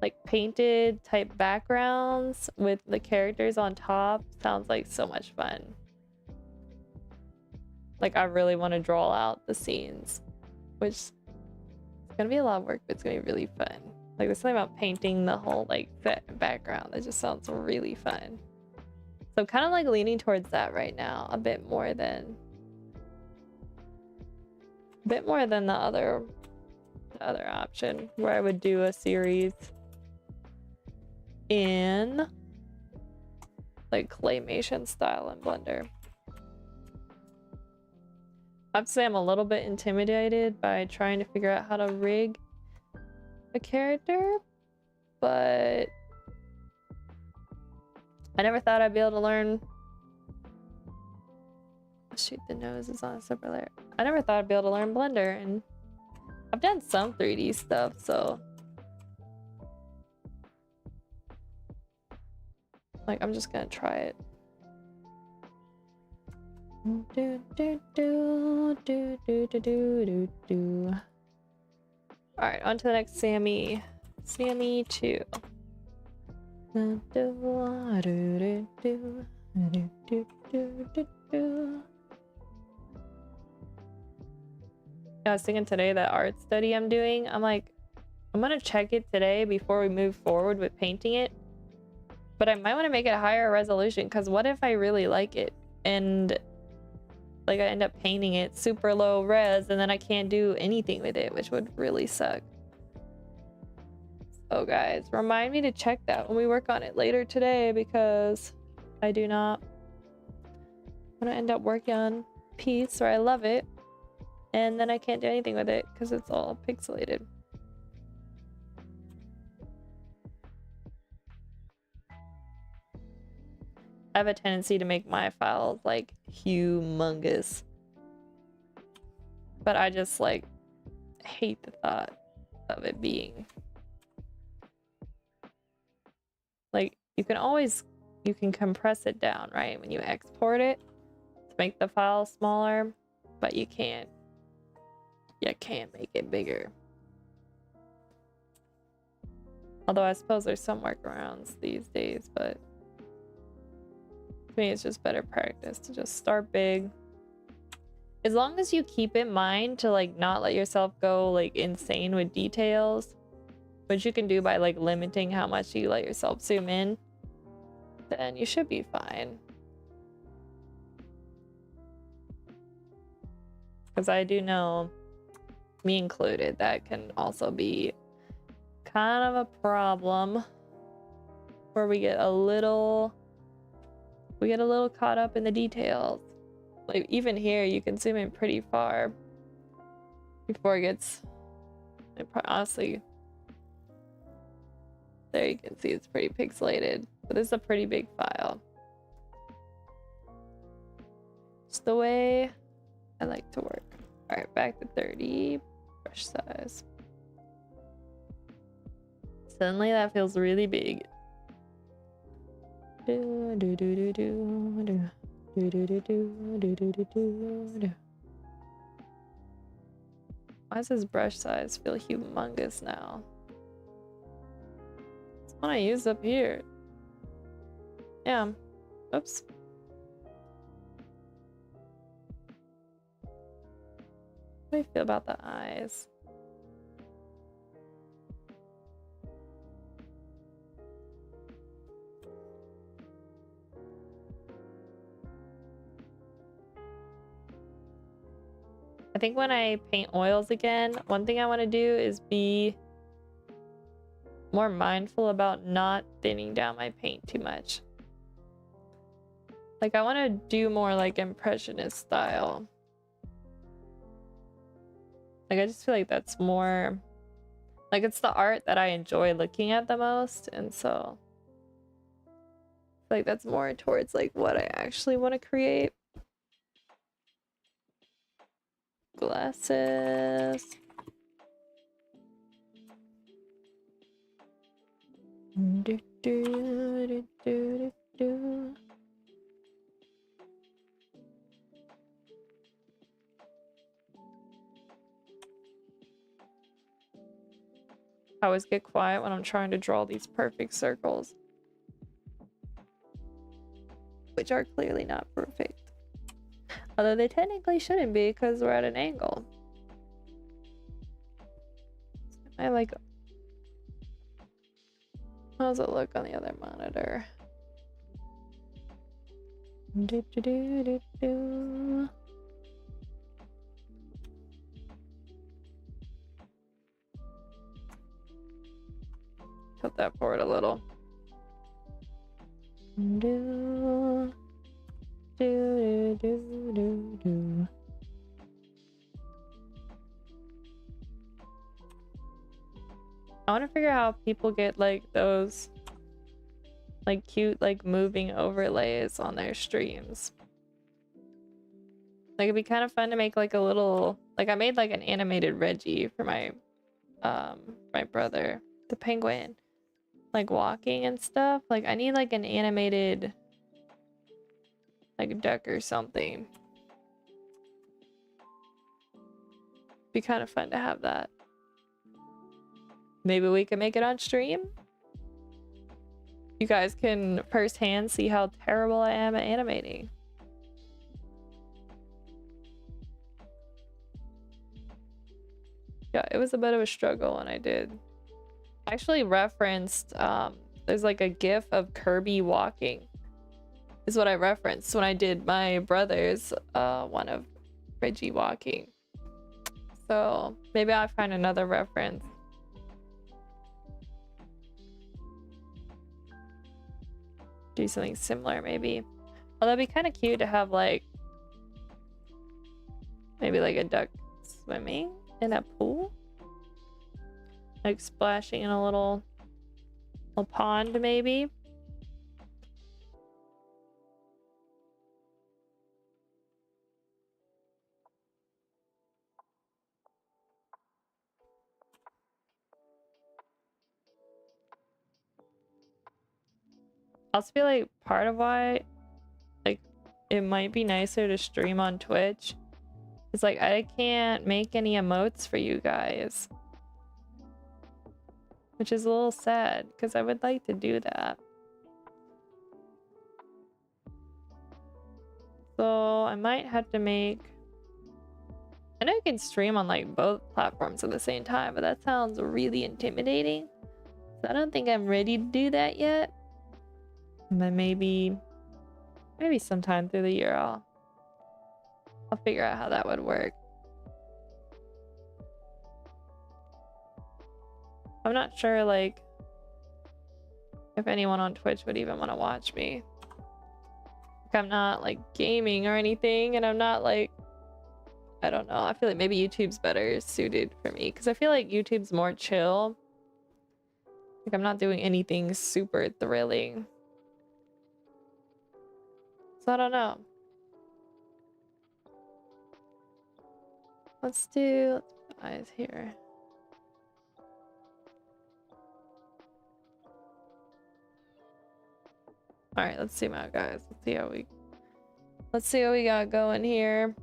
like painted type backgrounds with the characters on top sounds like so much fun. Like I really want to draw out the scenes, which is gonna be a lot of work, but it's gonna be really fun. Like there's something about painting the whole like set background that just sounds really fun. So I'm kind of like leaning towards that right now a bit more than the other option where I would do a series in like claymation style in Blender. I'd say I'm a little bit intimidated by trying to figure out how to rig a character, but I never thought I'd be able to learn. Shoot, the nose is on a separate layer. I never thought I'd be able to learn Blender, and I've done some 3D stuff, so like I'm just gonna try it. Alright, on to the next Sammy. Sammy 2. I was thinking today that art study I'm doing, I'm like, I'm gonna check it today before we move forward with painting it. But I might want to make it a higher resolution, because what if I really like it and like I end up painting it super low res and then I can't do anything with it, which would really suck. So guys, remind me to check that when we work on it later today, because I do not want to end up working on a piece where I love it and then I can't do anything with it because it's all pixelated. I have a tendency to make my files like humongous, but I just like hate the thought of it being like, you can compress it down, right, when you export it to make the file smaller, but you can't make it bigger. Although I suppose there's some workarounds these days, but to me it's just better practice to just start big. As long as you keep in mind to like not let yourself go like insane with details, which you can do by like limiting how much you let yourself zoom in, then you should be fine. Because I do know, me included, that can also be kind of a problem where we get a little caught up in the details. Like even here you can zoom in pretty far before it gets, honestly, there you can see it's pretty pixelated, but this is a pretty big file. It's the way I like to work. All right, back to 30 brush size. Suddenly that feels really big. Do, do, do, do, do, do. Do, do, do, do, do, do, do, do. Why does this brush size feel humongous now? It's one I use up here. Yeah. Oops. What do you feel about the eyes? I think when I paint oils again, one thing I want to do is be more mindful about not thinning down my paint too much. Like I want to do more like impressionist style. Like I just feel like that's more, like it's the art that I enjoy looking at the most, and so like that's more towards like what I actually want to create. Glasses. Do, do, do, do, do. I always get quiet when I'm trying to draw these perfect circles, which are clearly not perfect. Although they technically shouldn't be because we're at an angle. I like... How does it look on the other monitor? Do, do, do, do, do. Tilt that forward a little. Do, do, do, do, do. I want to figure out how people get like those like cute like moving overlays on their streams. Like it'd be kind of fun to make like a little, like I made like an animated Reggie for my my brother, the penguin, like walking and stuff. Like I need like an animated like a duck or something. Be kind of fun to have that. Maybe we can make it on stream. You guys can firsthand see how terrible I am at animating. Yeah, it was a bit of a struggle when I did. I actually referenced, there's like a gif of Kirby walking. Is what I referenced when I did my brother's one of Reggie walking. So maybe I'll find another reference. Do something similar maybe. Oh, that'd be kind of cute to have like maybe like a duck swimming in a pool, like splashing in a little pond maybe. I also feel like part of why like it might be nicer to stream on Twitch is like I can't make any emotes for you guys. which is a little sad because I would like to do that. So I might have to make... I know you can stream on like both platforms at the same time, but that sounds really intimidating. So I don't think I'm ready to do that yet. But maybe sometime through the year I'll figure out how that would work. I'm not sure like if anyone on Twitch would even want to watch me. Like, I'm not like gaming or anything, and I'm not like, I don't know. I feel like maybe YouTube's better suited for me because I feel like YouTube's more chill. Like I'm not doing anything super thrilling. So I don't know. Let's put eyes here. All right, let's zoom out, guys. Let's see how we got going here.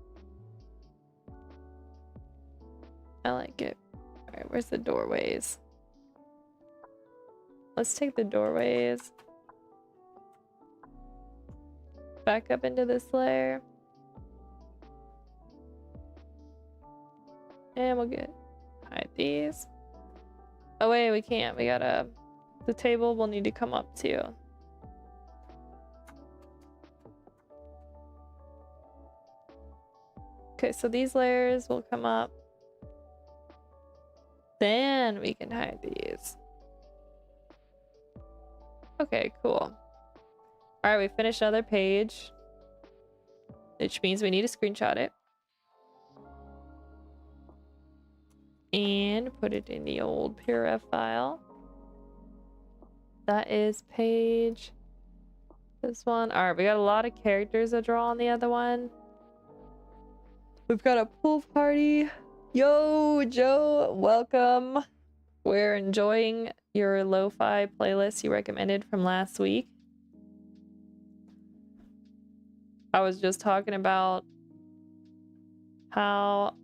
I like it. All right, where's the doorways? Let's take the doorways back up into this layer. And we'll hide these. Oh wait, we can't. The table will need to come up too. Okay, so these layers will come up. Then we can hide these. Okay, cool. All right, we finished another page, which means we need to screenshot it and put it in the old PureRef file. That is page this one. All right, we got a lot of characters to draw on the other one. We've got a pool party. Yo, Joe, welcome. We're enjoying your lo-fi playlist you recommended from last week. I was just talking about how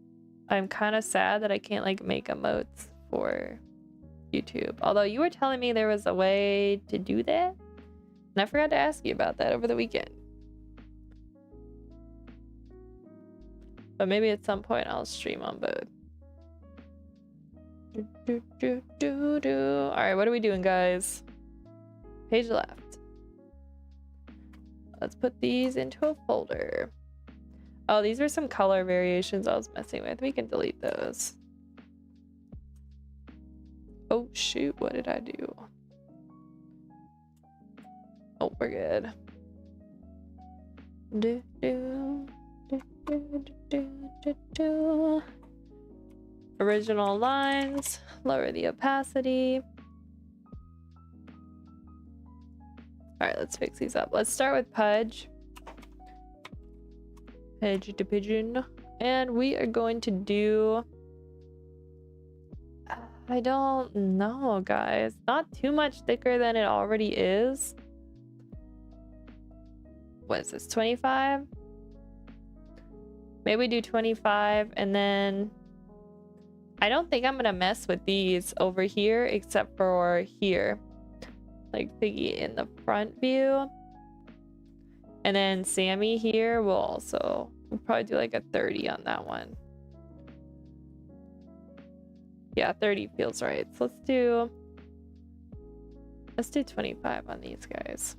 I'm kind of sad that I can't like make emotes for YouTube. Although you were telling me there was a way to do that. And I forgot to ask you about that over the weekend. But maybe at some point I'll stream on both. Alright, what are we doing, guys? Page left. Let's put these into a folder. Oh, these were some color variations I was messing with. We can delete those. Oh shoot, what did I do? Oh, we're good. Original lines, lower the opacity. All right, let's fix these up. Let's start with Pudge. Page to pigeon. And we are going to do... I don't know, guys. Not too much thicker than it already is. What is this, 25? Maybe do 25 and then... I don't think I'm gonna mess with these over here except for here. Like Piggy in the front view. And then Sammy here we'll probably do like a 30 on that one. Yeah, 30 feels right. So let's do 25 on these guys.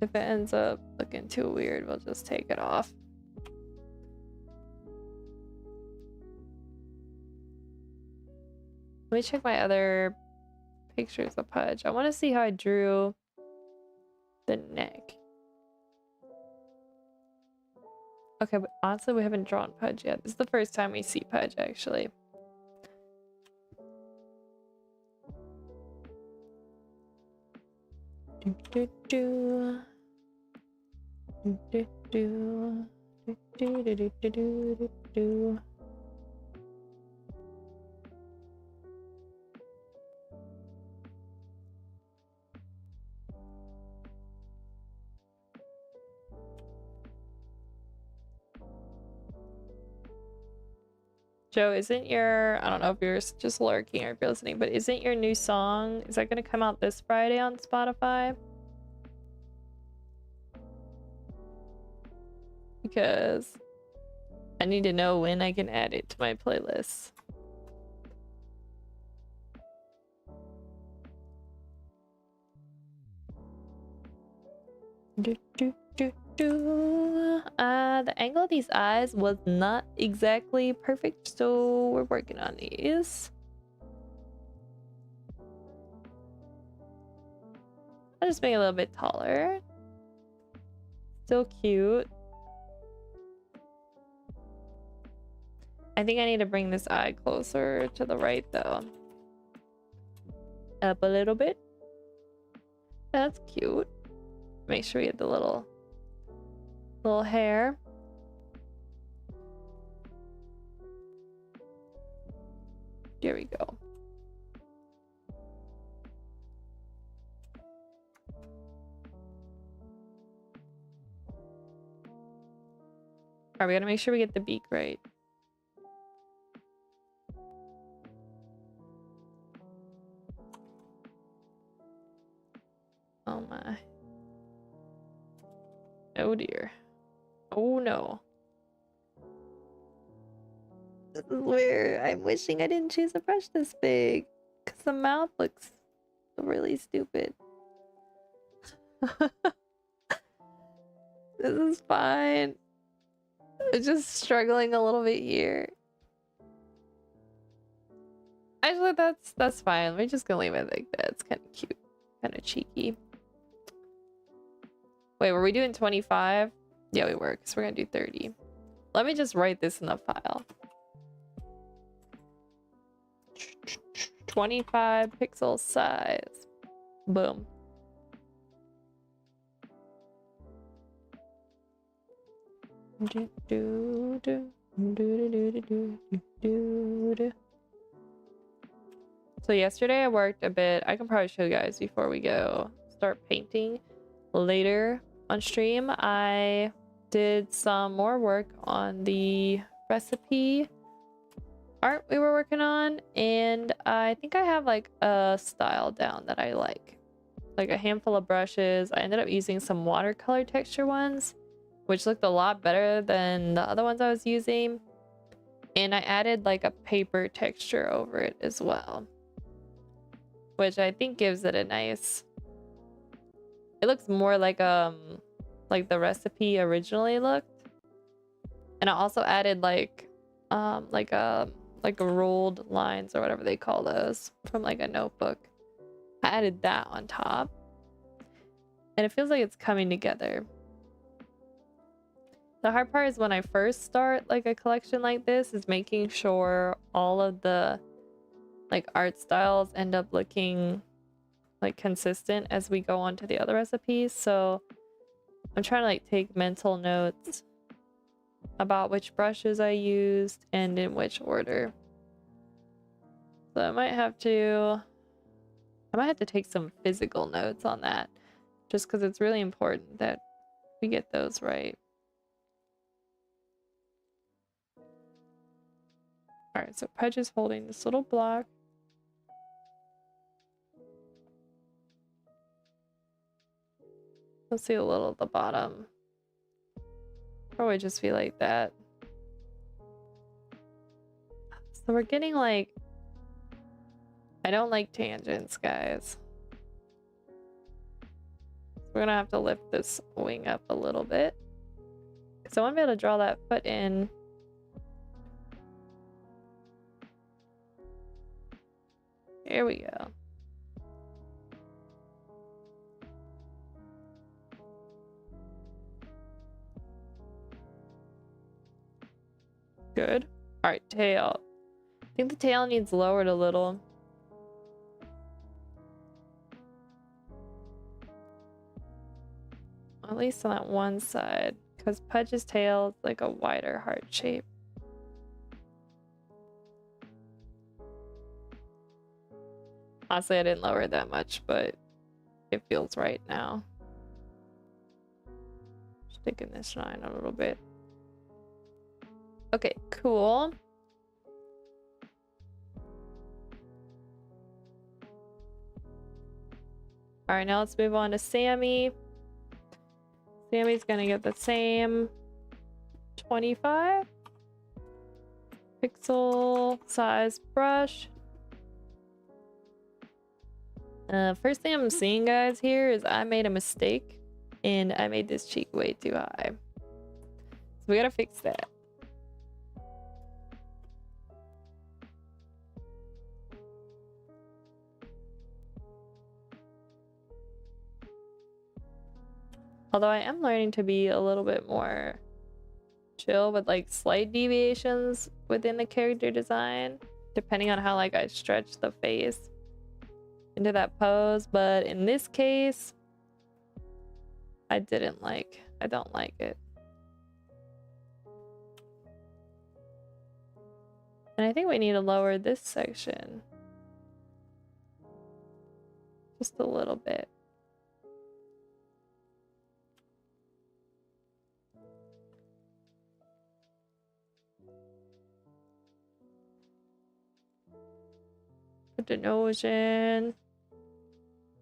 If it ends up looking too weird, we'll just take it off. Let me check my other pictures of Pudge. I want to see how I drew the neck. Okay, but honestly, we haven't drawn Pudge yet. This is the first time we see Pudge, actually. Joe, isn't your, I don't know if you're just lurking or if you're listening, but isn't your new song, is that going to come out this Friday on Spotify? Because I need to know when I can add it to my playlist. The angle of these eyes was not exactly perfect, so we're working on these. I'll just make it a little bit taller. Still cute. I think I need to bring this eye closer to the right though. Up a little bit. That's cute. Make sure we get the little hair. There we go. Alright, we gotta make sure we get the beak right. Oh my. Oh dear. Oh no. This is weird. I'm wishing I didn't choose a brush this big. Because the mouth looks really stupid. This is fine. I'm just struggling a little bit here. Actually, that's fine. We're just gonna leave it like that. It's kind of cute. Kind of cheeky. Wait, were we doing 25? Yeah, we were, because we're gonna do 30. Let me just write this in the file. 25 pixel size. Boom. So yesterday I worked a bit. I can probably show you guys before we go start painting later on stream. I did some more work on the recipe art we were working on, and I think I have like a style down that I like a handful of brushes. I ended up using some watercolor texture ones, which looked a lot better than the other ones I was using, and I added like a paper texture over it as well, which I think gives it a nice, it looks more like the recipe originally looked. And I also added like rolled lines or whatever they call those from like a notebook. I added that on top, and it feels like it's coming together. The hard part is when I first start like a collection like this is making sure all of the like art styles end up looking like consistent as we go on to the other recipes. So I'm trying to like take mental notes about which brushes I used and in which order. So I might have to take some physical notes on that, just because it's really important that we get those right. Alright, so Pudge is holding this little block. Let's see a little at the bottom. Probably just be like that. So we're getting like, I don't like tangents, guys. We're gonna have to lift this wing up a little bit, because I want to be able to draw that foot in. Here we go. Good. All right, tail. I think the tail needs lowered a little. At least on that one side, because Pudge's tail is like a wider heart shape. Honestly, I didn't lower it that much, but it feels right now. Sticking this shine a little bit. Okay, cool. All right, now let's move on to Sammy. Sammy's gonna get the same 25 pixel size brush. First thing I'm seeing, guys, here is I made a mistake and I made this cheek way too high. So we gotta fix that. Although I am learning to be a little bit more chill with like slight deviations within the character design, depending on how like I stretch the face into that pose. But in this case, I don't like it. And I think we need to lower this section just a little bit. Put the nose in.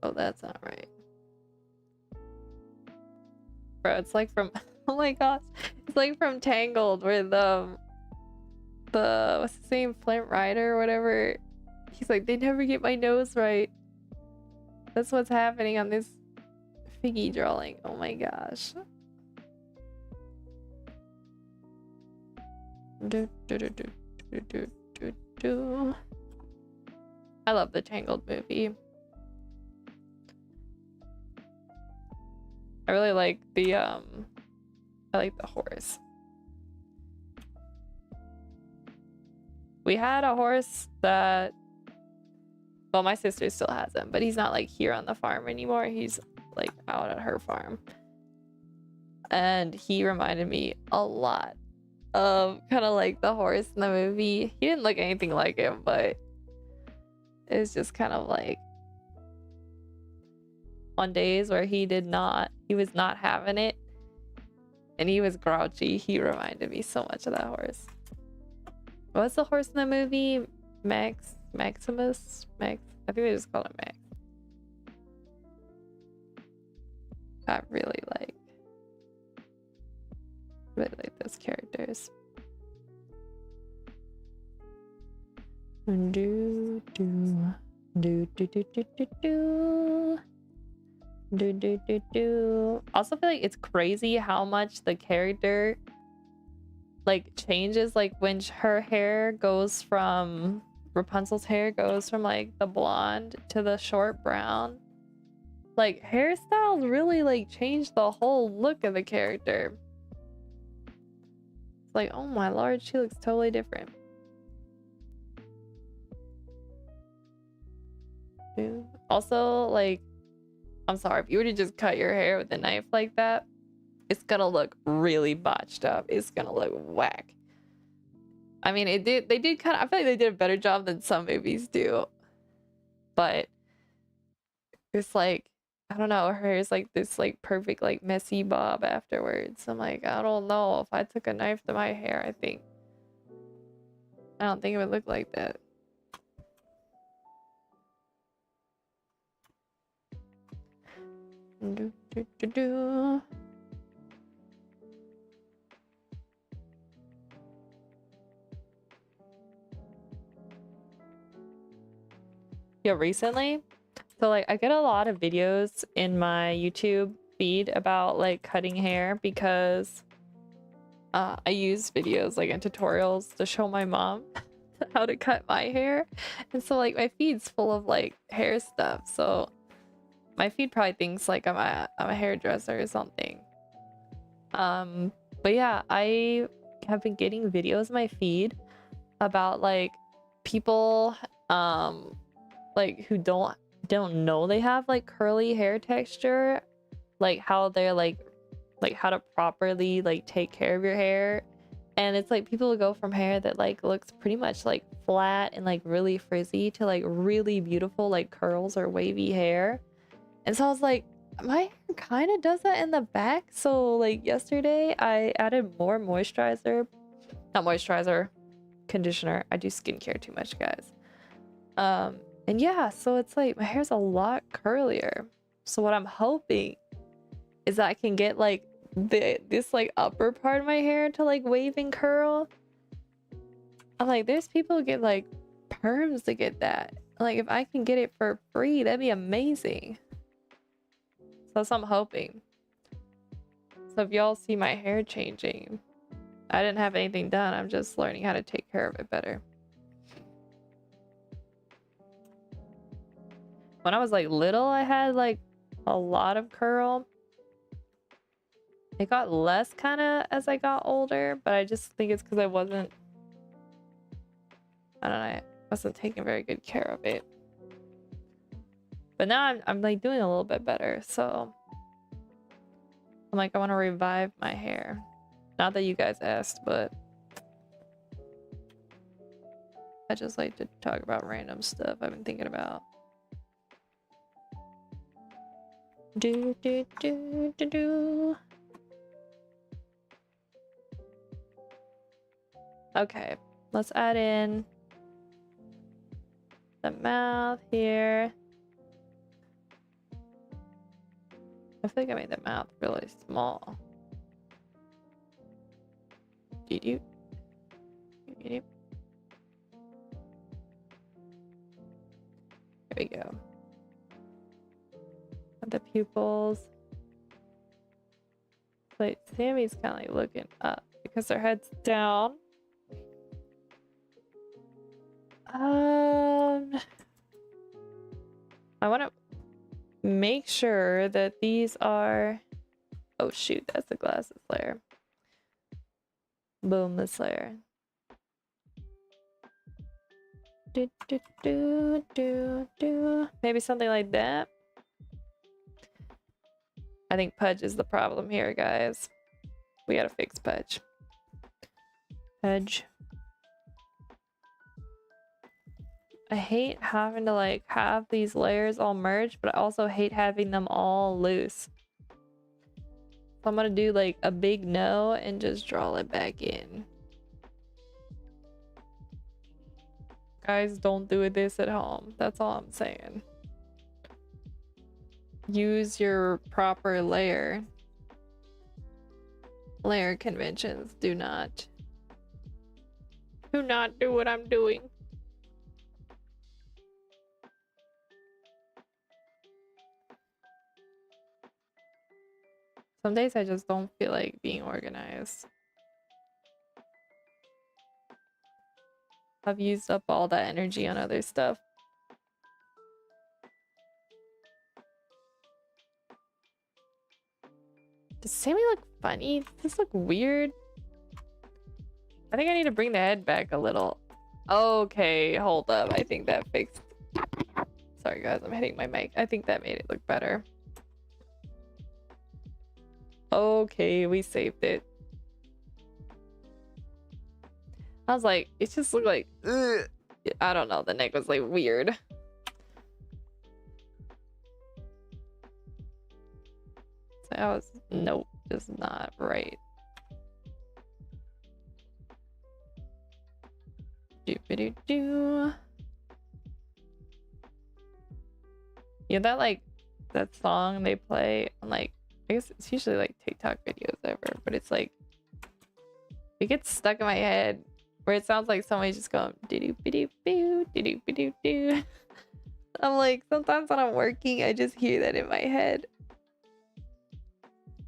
Oh, that's not right. Bro, it's like from oh my gosh. It's like from Tangled where the what's his name? Flint Rider or whatever. He's like, they never get my nose right. That's what's happening on this figgy drawing. Oh my gosh. I love the Tangled movie. I really like the I like the horse. We had a horse that, well, my sister still has him, but he's not like here on the farm anymore. He's like out at her farm. And he reminded me a lot of kind of like the horse in the movie. He didn't look anything like him, but it was just kind of like on days where he was not having it and he was grouchy. He reminded me so much of that horse. What's the horse in the movie? Maximus? I think they just call him Max. I really like those characters. Do do do do do do do do. Do do do do. Also feel like it's crazy how much the character like changes, like when her hair goes from Rapunzel's hair goes from like the blonde to the short brown. Like hairstyles really like change the whole look of the character. It's like, oh my lord, she looks totally different. Also, like, I'm sorry, if you were to just cut your hair with a knife like that, it's gonna look really botched up. It's gonna look whack. I mean, they did kind of, I feel like they did a better job than some movies do. But it's like, I don't know, her hair is like this like perfect like messy bob afterwards. I'm like, I don't know, if I took a knife to my hair, I don't think it would look like that. Do, do, do, do. Yeah, recently, so like I get a lot of videos in my YouTube feed about like cutting hair because I use videos like in tutorials to show my mom how to cut my hair, and so like my feed's full of like hair stuff. So my feed probably thinks like I'm a hairdresser or something. But yeah, I have been getting videos in my feed about like people like who don't know they have like curly hair texture, like how they're like how to properly like take care of your hair. And it's like people go from hair that like looks pretty much like flat and like really frizzy to like really beautiful like curls or wavy hair. And so I was like, my hair kind of does that in the back. So like yesterday I added more conditioner. I do skincare too much, guys. And yeah, so it's like my hair's a lot curlier. So what I'm hoping is that I can get like this like upper part of my hair to like wave and curl. I'm like, there's people who get like perms to get that. Like if I can get it for free, that'd be amazing. So that's what I'm hoping. So if y'all see my hair changing, I didn't have anything done. I'm just learning how to take care of it better. When I was like little, I had like a lot of curl. It got less kind of as I got older, but I just think it's because I don't know, I wasn't taking very good care of it. But now I'm like doing a little bit better, so I'm like, I want to revive my hair. Not that you guys asked, but I just like to talk about random stuff I've been thinking about. Do do do do do. Okay, let's add in the mouth here. I feel like I made the mouth really small. There we go. And the pupils. Like Sammy's kind of like looking up because her head's down. I want to make sure that these are... Oh shoot, that's the glasses layer. Boom, this layer. Do, do, do, do, do. Maybe something like that. I think Pudge is the problem here, guys. We gotta fix Pudge. Pudge. I hate having to like have these layers all merged, but I also hate having them all loose. So I'm gonna do like a big no and just draw it back in. Guys, don't do this at home. That's all I'm saying. Use your proper layer conventions. Do not do what I'm doing. Some days I just don't feel like being organized. I've used up all that energy on other stuff. Does Sammy look funny? Does this look weird? I think I need to bring the head back a little. Okay, hold up. I think that fixed... Sorry guys, I'm hitting my mic. I think that made it look better. Okay, we saved it. I was like, it just looked like... Ugh. I don't know, the neck was like weird. So I was... Nope, just not right. Do-ba-do-do. Yeah, that like... That song they play on like... I guess it's usually like TikTok videos ever, but it's like... It gets stuck in my head. Where it sounds like somebody's just going doo-doo-ba-doo-boo, doo-doo-ba-doo-doo. I'm like, sometimes when I'm working, I just hear that in my head.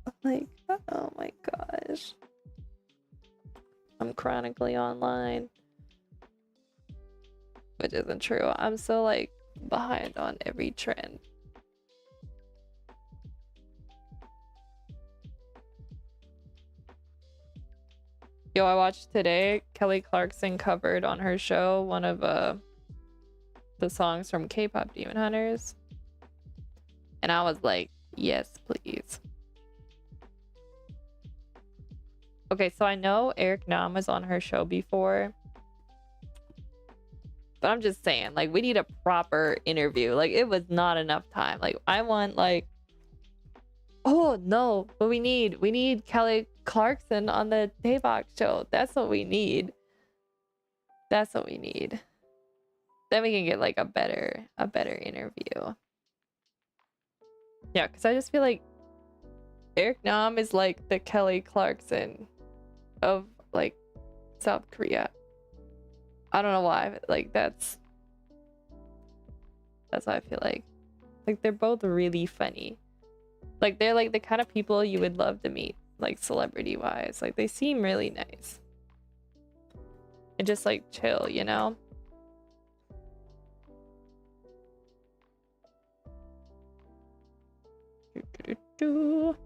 I'm like, oh my gosh. I'm chronically online. Which isn't true. I'm so like behind on every trend. Yo, I watched today, Kelly Clarkson covered on her show one of the songs from K-pop Demon Hunters. And I was like, yes, please. Okay, so I know Eric Nam was on her show before. But I'm just saying, like, we need a proper interview. Like, it was not enough time. Like, I want, like... Oh, no. But we need Kelly Clarkson on the Daebak show. That's what we need. That's what we need. Then we can get, like, a better interview. Yeah, because I just feel like Eric Nam is like the Kelly Clarkson of like South Korea. I don't know why, but like that's how I feel like. Like they're both really funny. Like they're like the kind of people you would love to meet, like celebrity wise. Like they seem really nice. And just like chill, you know? Alright,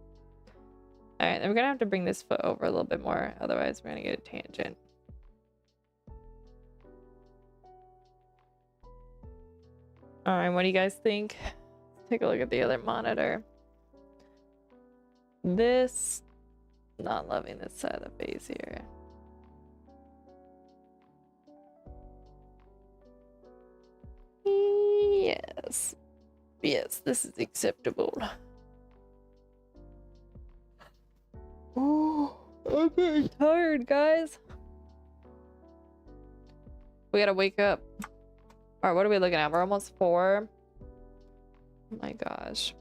then we're gonna have to bring this foot over a little bit more, otherwise we're gonna get a tangent. Alright, what do you guys think? Let's take a look at the other monitor. This, not loving this side of the face here. Yes. Yes, this is acceptable. Oh, I'm very tired, guys. We gotta wake up. Alright, what are we looking at? We're almost 4. Oh my gosh.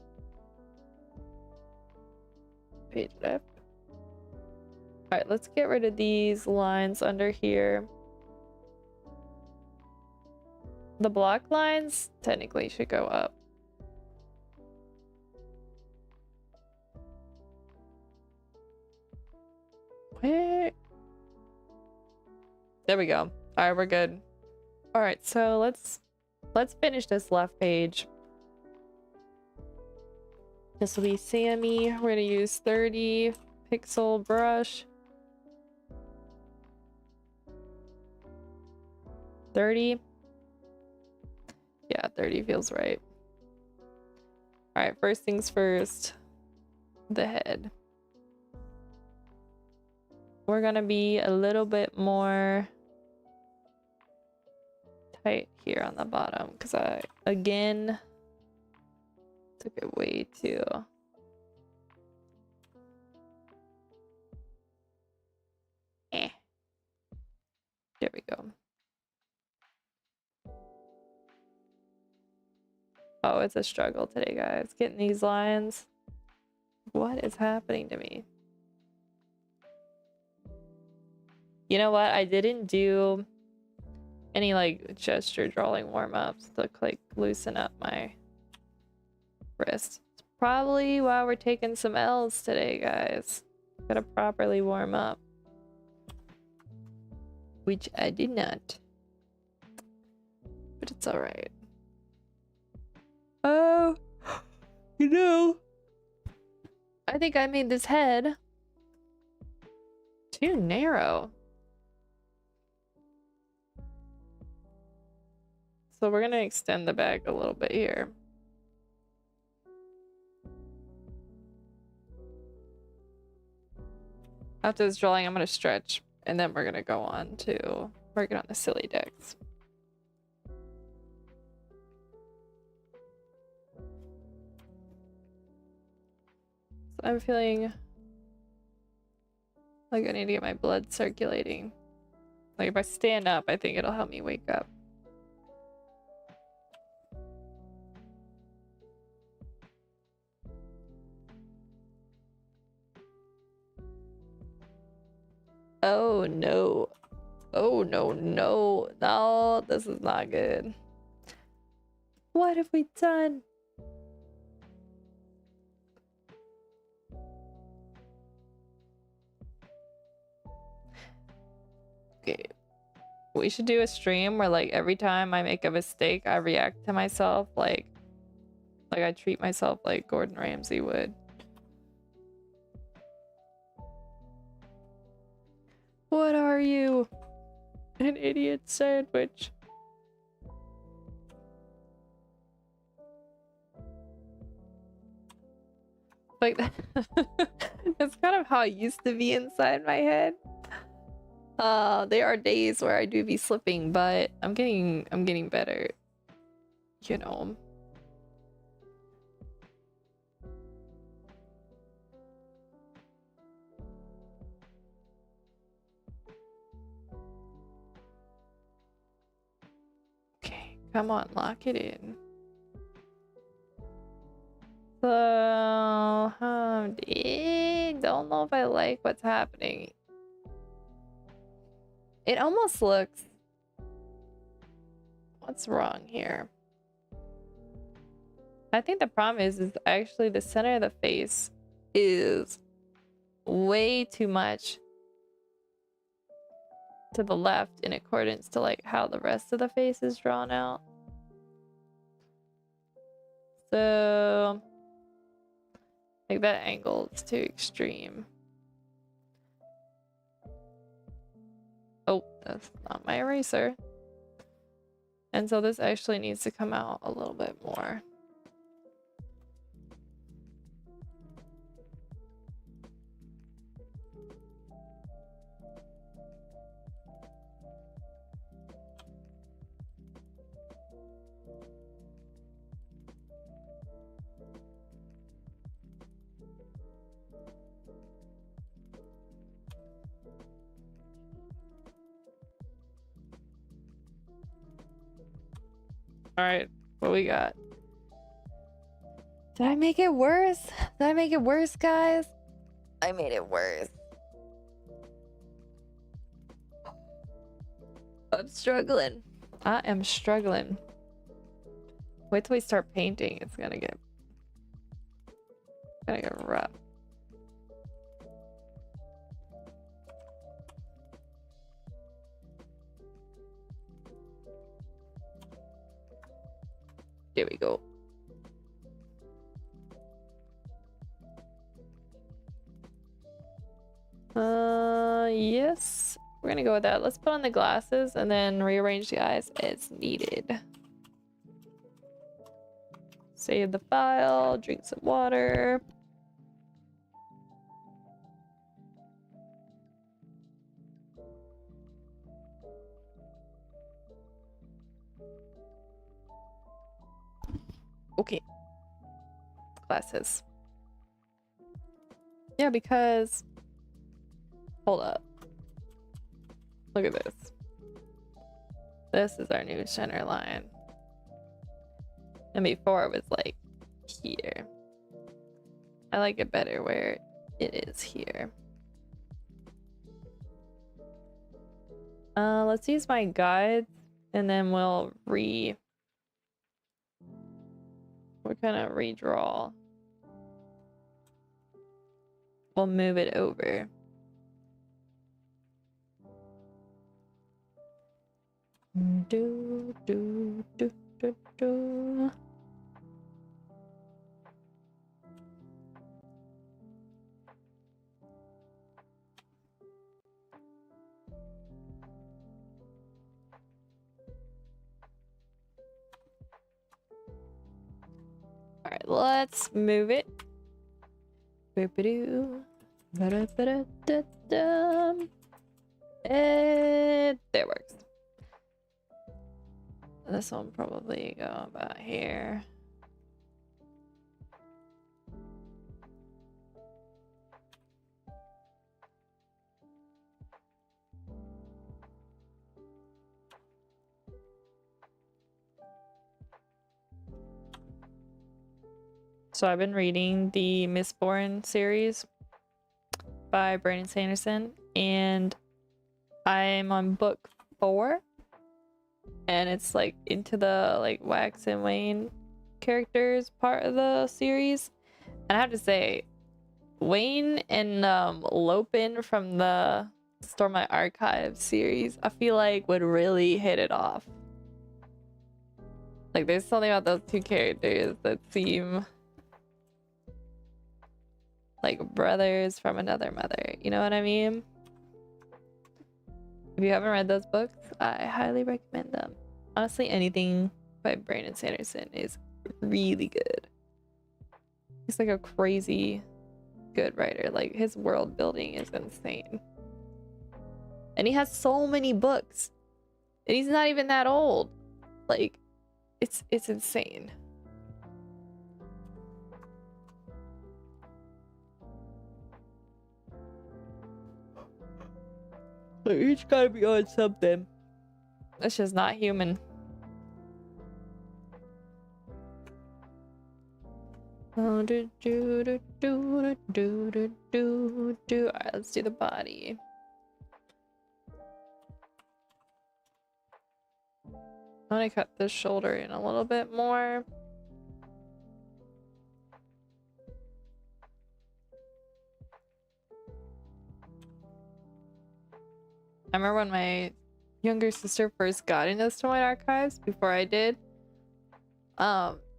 Page left. Alright, let's get rid of these lines under here. The block lines technically should go up. Where? There we go. Alright, we're good. Alright, so let's finish this left page. This will be Sammy. We're gonna use 30 pixel brush. 30. Yeah, 30 feels right. Alright, first things first. The head. We're gonna be a little bit more tight here on the bottom because I, again, took it way too. There we go. Oh, it's a struggle today, guys. Getting these lines. What is happening to me? You know what? I didn't do any like gesture drawing warm-ups to like loosen up my wrist. It's probably why we're taking some L's today, guys. Gotta properly warm up. Which I did not. But it's alright. Oh, you know, I think I made this head too narrow. So we're gonna extend the back a little bit here. After this drawing, I'm gonna stretch, and then we're gonna go on to working on the silly decks. So I'm feeling like I need to get my blood circulating. Like if I stand up, I think it'll help me wake up. Oh no. Oh no, no. No, this is not good. What have we done? Okay. We should do a stream where like every time I make a mistake, I react to myself like I treat myself like Gordon Ramsay would. What are you? An idiot sandwich. Like that's kind of how I used to be inside my head. There are days where I do be slipping, but I'm getting better. You know. Okay, come on, lock it in. don't know if I like what's happening. It almost looks... What's wrong here? I think the problem is actually the center of the face is way too much to the left in accordance to like how the rest of the face is drawn out. So like that angle is too extreme. Oh, that's not my eraser. And so this actually needs to come out a little bit more. All right, what we got? Did I make it worse? Did I make it worse, guys? I made it worse. I'm struggling. I am struggling. Wait till we start painting. It's gonna get rough. There we go. Yes. We're gonna go with that. Let's put on the glasses and then rearrange the eyes as needed. Save the file, drink some water. Okay. Glasses. Yeah, because... Hold up. Look at this. This is our new center line. And before it was like here. I like it better where it is here. Let's use my guides and then we'll kind of redraw. We'll move it over. Do, do, do, do, do. All right, let's move it. Boop-a-doo. Ba-da-ba-da-da-da. There works. This one probably go about here. So I've been reading the Mistborn series by Brandon Sanderson, and I'm on book 4. And it's like into the like Wax and Wayne characters part of the series. And I have to say, Wayne and Lopin from the Store My Archives series, I feel like would really hit it off. Like there's something about those two characters that seem like brothers from another mother. You know what I mean? If you haven't read those books, I highly recommend them. Honestly, anything by Brandon Sanderson is really good. He's like a crazy good writer. Like his world building is insane. And he has so many books. And he's not even that old. Like it's insane. They each gotta be on something. It's just not human. Alright, let's do the body. I want to cut this shoulder in a little bit more. I remember when my younger sister first got into the Storyboard Archives before I did.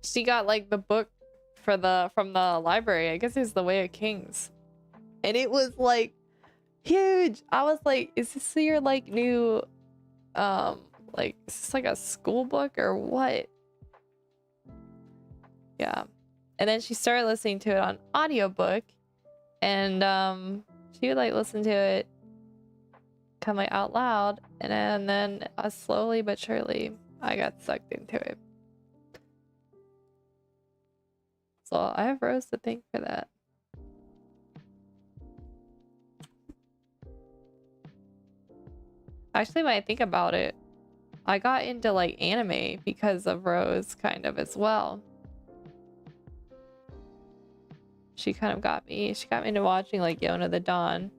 She got like the book from the library. I guess it's The Way of Kings, and it was like huge. I was like, "Is this your like new, like is this like a school book or what?" Yeah, and then she started listening to it on audiobook, and she would like listen to it kind of like out loud, and then slowly but surely I got sucked into it. So I have Rose to thank for that. Actually, when I think about it, I got into like anime because of Rose kind of as well. She kind of got me into watching like Yona the Dawn.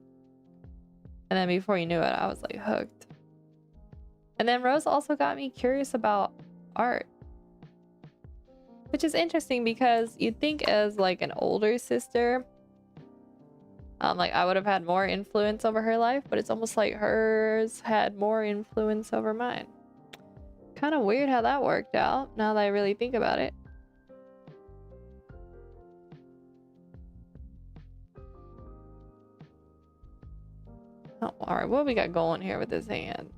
And then before you knew it, I was like hooked. And then Rose also got me curious about art. Which is interesting because you'd think as like an older sister, like I would have had more influence over her life, but it's almost like hers had more influence over mine. Kind of weird how that worked out, now that I really think about it. Oh, alright, what we got going here with this hand?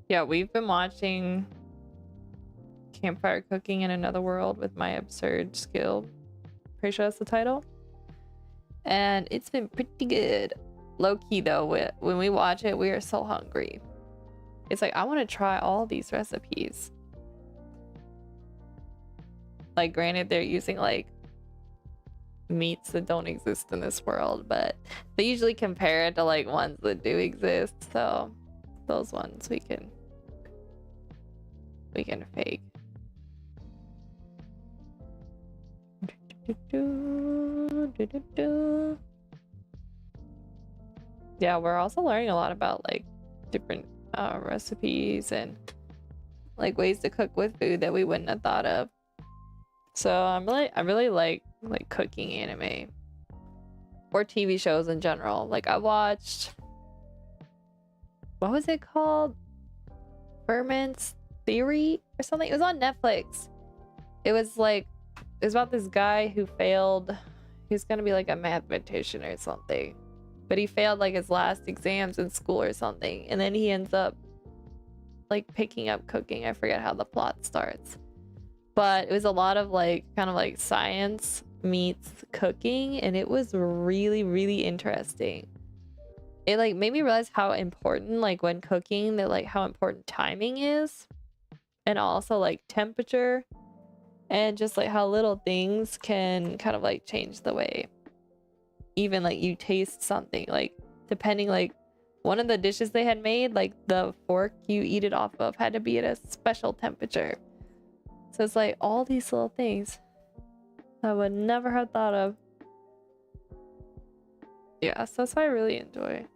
Yeah, we've been watching Campfire Cooking in Another World with My Absurd Skill. Pretty sure that's the title. And it's been pretty good. Low-key though, when we watch it, we are so hungry. It's like, I want to try all these recipes. Like, granted, they're using like meats that don't exist in this world, but they usually compare it to like ones that do exist, so those ones we can fake. Yeah, we're also learning a lot about like different recipes and like ways to cook with food that we wouldn't have thought of. So I really like cooking anime or TV shows in general. Like I watched, what was it called? Ferment's Theory or something. It was on Netflix. It was about this guy who failed. He was gonna be like a mathematician or something, but he failed like his last exams in school or something, and then he ends up like picking up cooking. I forget how the plot starts, but it was a lot of like kind of like science meets cooking, and it was really, really interesting. It like made me realize how important, like when cooking, that like how important timing is, and also like temperature, and just like how little things can kind of like change the way even like you taste something. Like depending, like one of the dishes they had made, like the fork you eat it off of had to be at a special temperature. So it's like all these little things I would never have thought of. Yeah, so that's what I really enjoy.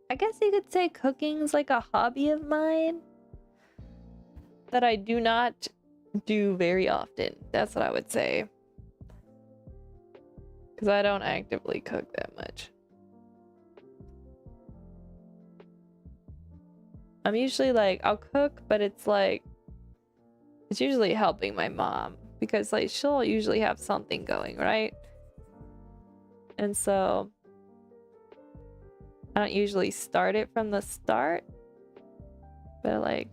I guess you could say cooking's like a hobby of mine that I do not do very often. That's what I would say. Because I don't actively cook that much. I'm usually like, I'll cook, but it's like, it's usually helping my mom. Because like, she'll usually have something going, right? And so I don't usually start it from the start. But like,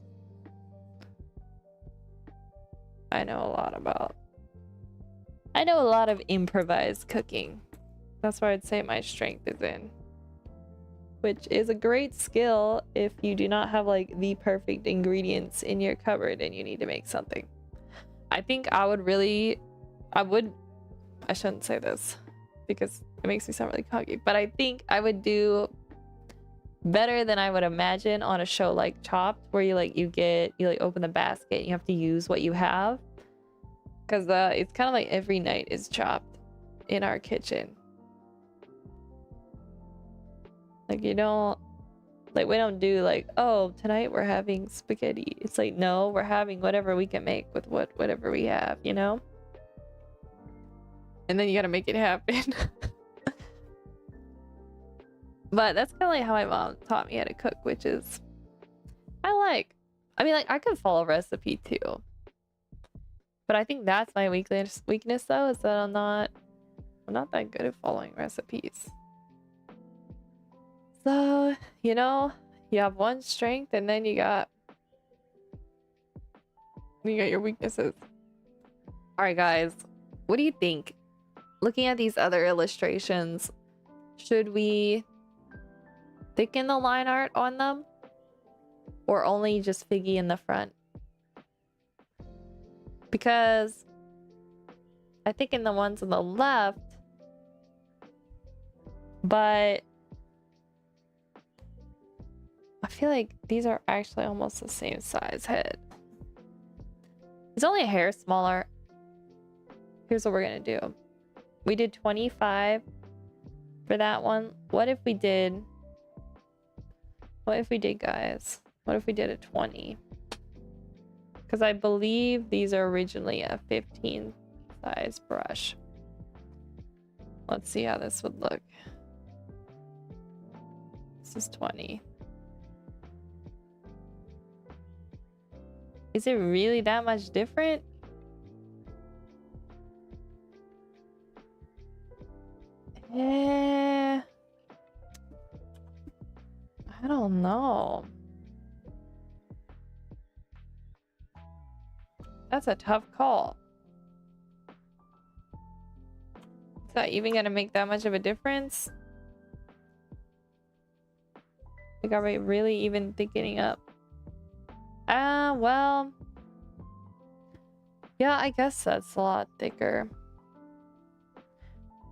I know a lot of improvised cooking. That's where I'd say my strength is in. Which is a great skill if you do not have like the perfect ingredients in your cupboard and you need to make something. I think I shouldn't say this because it makes me sound really cocky, but I think I would do better than I would imagine on a show like Chopped, where you open the basket and you have to use what you have. Because it's kind of like every night is Chopped in our kitchen. Like, we don't do like, oh, tonight we're having spaghetti. It's like, no, we're having whatever we can make with whatever we have, you know? And then you gotta make it happen. But that's kind of like how my mom taught me how to cook, which is, I could follow a recipe too. But I think that's my weakness though, is that I'm not that good at following recipes. So, you know, you have one strength and then you got your weaknesses. All right, guys, what do you think? Looking at these other illustrations, should we thicken the line art on them or only just Figgy in the front? Because I think in the ones on the left, but I feel like these are actually almost the same size head. It's only a hair smaller. Here's what we're gonna do. We did 25 for that one. What if we did, guys? What if we did a 20? Because I believe these are originally a 15 size brush. Let's see how this would look. This is 20. Is it really that much different? I don't know. That's a tough call. Is that even gonna make that much of a difference? Like, are we really even thickening up? Well, yeah, I guess that's a lot thicker.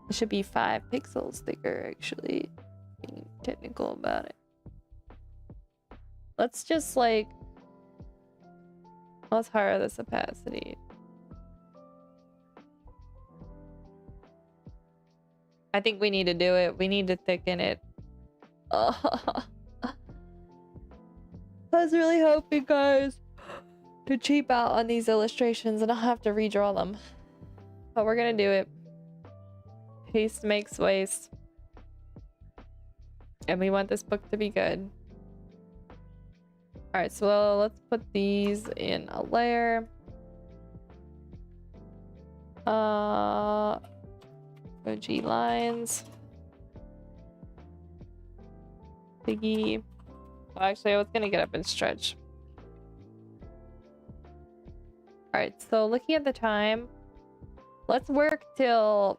It should be 5 pixels thicker, actually, being technical about it. Let's just let's higher this opacity. I think we need to do it. We need to thicken it. I was really hoping, guys, to cheap out on these illustrations and not have to redraw them. But we're gonna do it. Haste makes waste. And we want this book to be good. Alright, so let's put these in a layer. OG lines. Figgy. Well, actually, I was gonna get up and stretch. Alright, so looking at the time, let's work till...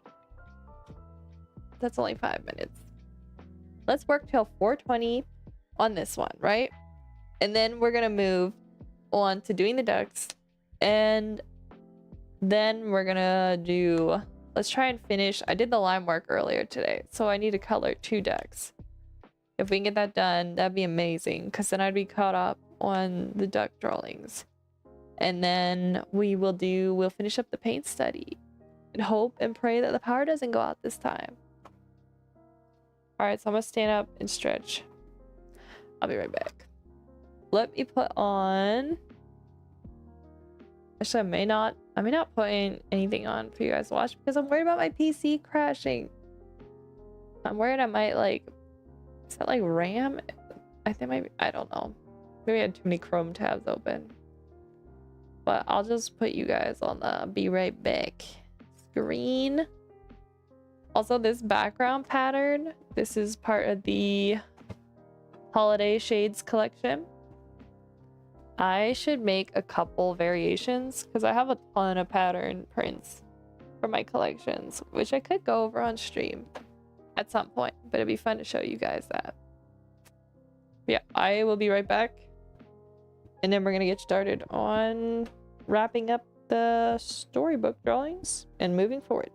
That's only 5 minutes. Let's work till 4:20 on this one, right? And then we're gonna move on to doing the ducks. And then we're gonna do... Let's try and finish... I did the line work earlier today, so I need to color 2 ducks. If we can get that done, that'd be amazing, because then I'd be caught up on the duck drawings. And then we'll finish up the paint study and hope and pray that the power doesn't go out this time. Alright, so I'm gonna stand up and stretch. I'll be right back. Let me put on... Actually, I may not put anything on for you guys to watch because I'm worried about my PC crashing. I'm worried I might is that RAM? I think maybe, I don't know. Maybe I had too many Chrome tabs open. But I'll just put you guys on the be right back screen. Also, this background pattern, this is part of the Holiday Shades collection. I should make a couple variations because I have a ton of pattern prints for my collections, which I could go over on stream at some point, but it'd be fun to show you guys that. Yeah, I will be right back. And then we're gonna get started on wrapping up the storybook drawings and moving forward.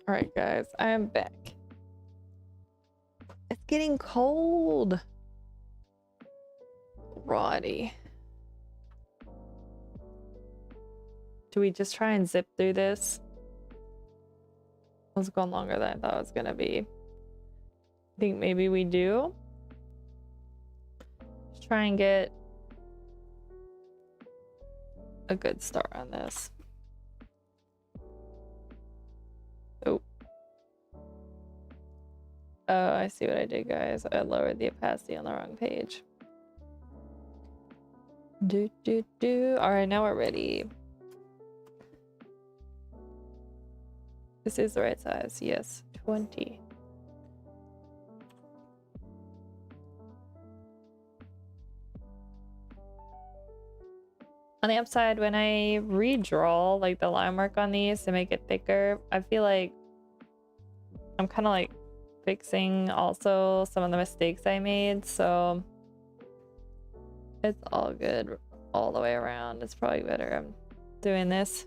All right, guys, I am back. It's getting cold. Roddy. Do we just try and zip through this? It's going longer than I thought it was gonna be. I think maybe we do. Just try and get a good start on this. Oh. Oh, I see what I did, guys. I lowered the opacity on the wrong page. Alright, now we're ready. This is the right size. Yes, 20. On the upside, when I redraw like the line work on these to make it thicker, I feel like I'm kind of like fixing also some of the mistakes I made, so it's all good all the way around. It's probably better I'm doing this.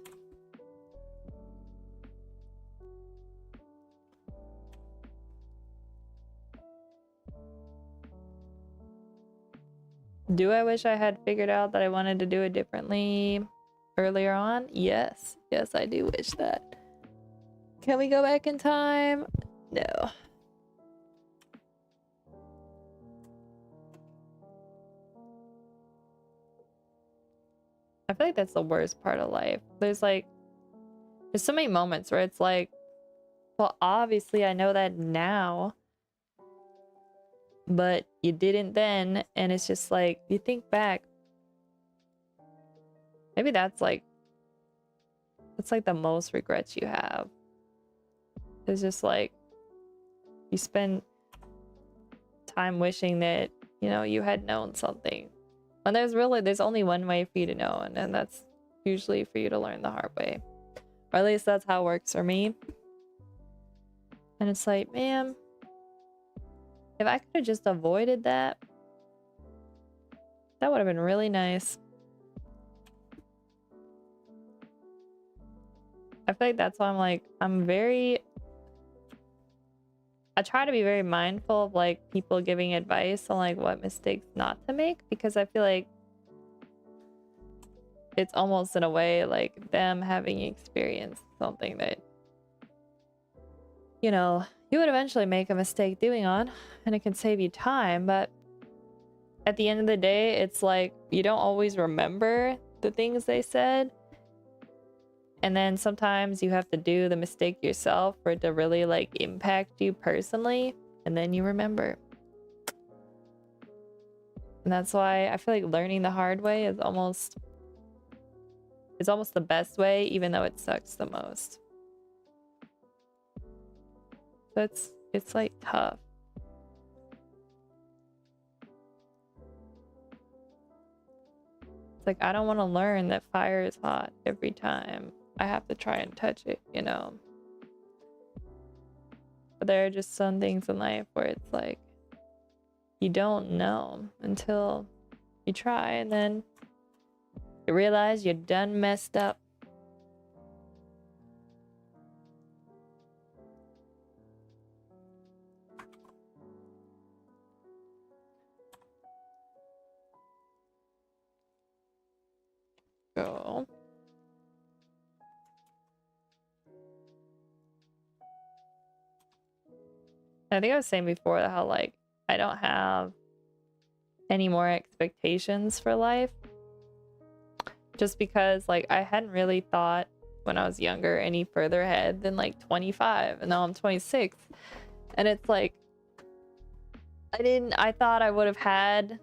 Do I wish I had figured out that I wanted to do it differently earlier on? Yes. Yes, I do wish that. Can we go back in time? No. I feel like that's the worst part of life. There's so many moments where it's like, well, obviously I know that now, but you didn't then, and it's just like, you think back, maybe that's like the most regrets you have. It's just like, you spend time wishing that, you know, you had known something. And there's only one way for you to know, and that's usually for you to learn the hard way. Or at least that's how it works for me. And it's like, man, if I could have just avoided that, that would have been really nice. I feel like that's why I try to be very mindful of like people giving advice on like what mistakes not to make, because I feel like it's almost in a way like them having experienced something that, you know, you would eventually make a mistake doing on, and it can save you time, but at the end of the day, it's like you don't always remember the things they said. And then sometimes you have to do the mistake yourself for it to really like impact you personally, and then you remember. And that's why I feel like learning the hard way is almost the best way, even though it sucks the most. So it's like tough. It's like, I don't want to learn that fire is hot every time I have to try and touch it, you know? But there are just some things in life where it's like, you don't know until you try, and then you realize you're done messed up. Go. I think I was saying before how like I don't have any more expectations for life, just because like I hadn't really thought when I was younger any further ahead than like 25, and now I'm 26, and it's like I thought I would have had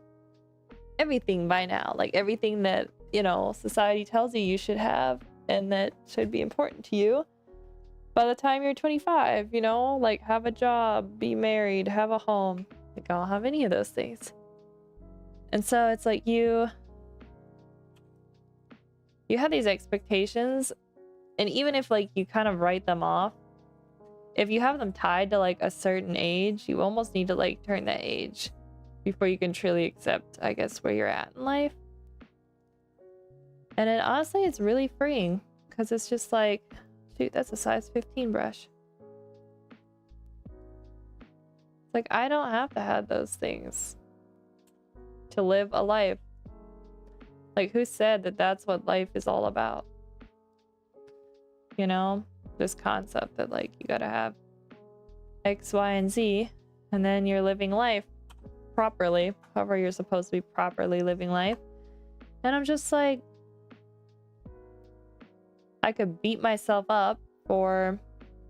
everything by now, like everything that, you know, society tells you should have and that should be important to you by the time you're 25, you know, like have a job, be married, have a home. Like I don't have any of those things. And so it's like you have these expectations, and even if like you kind of write them off, if you have them tied to like a certain age, you almost need to like turn that age before you can truly accept, I guess, where you're at in life. And it honestly, it's really freeing, because it's just like, shoot, that's a size 15 brush. It's like, I don't have to have those things to live a life. Like, who said that that's what life is all about? You know, this concept that like you gotta have X, Y, and Z, and then you're living life properly, however you're supposed to be properly living life. And I'm just like, I could beat myself up for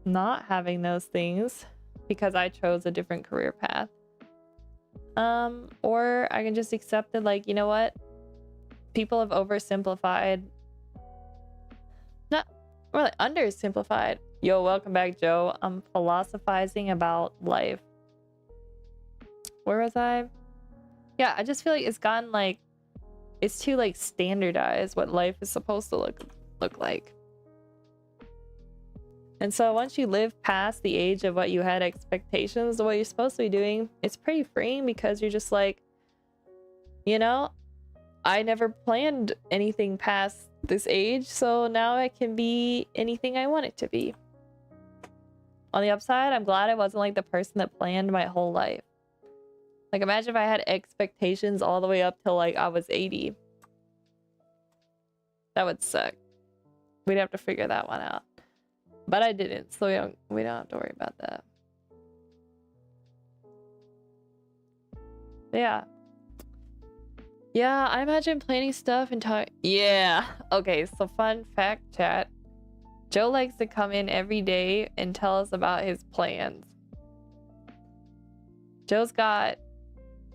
not having those things because I chose a different career path. Or I can just accept it, like, you know what? People have oversimplified, not really undersimplified. Yo, welcome back, Joe. I'm philosophizing about life. Where was I? Yeah, I just feel like it's gotten like, it's too like standardized what life is supposed to look like. And so once you live past the age of what you had expectations of what you're supposed to be doing, it's pretty freeing because you're just like, you know, I never planned anything past this age, so now it can be anything I want it to be. On the upside, I'm glad I wasn't like the person that planned my whole life. Like, imagine if I had expectations all the way up till like I was 80. That would suck. We'd have to figure that one out. But I didn't, so we don't have to worry about that. Yeah. Yeah, I imagine planning stuff and talk. Yeah. Okay, so fun fact, chat. Joe likes to come in every day and tell us about his plans. Joe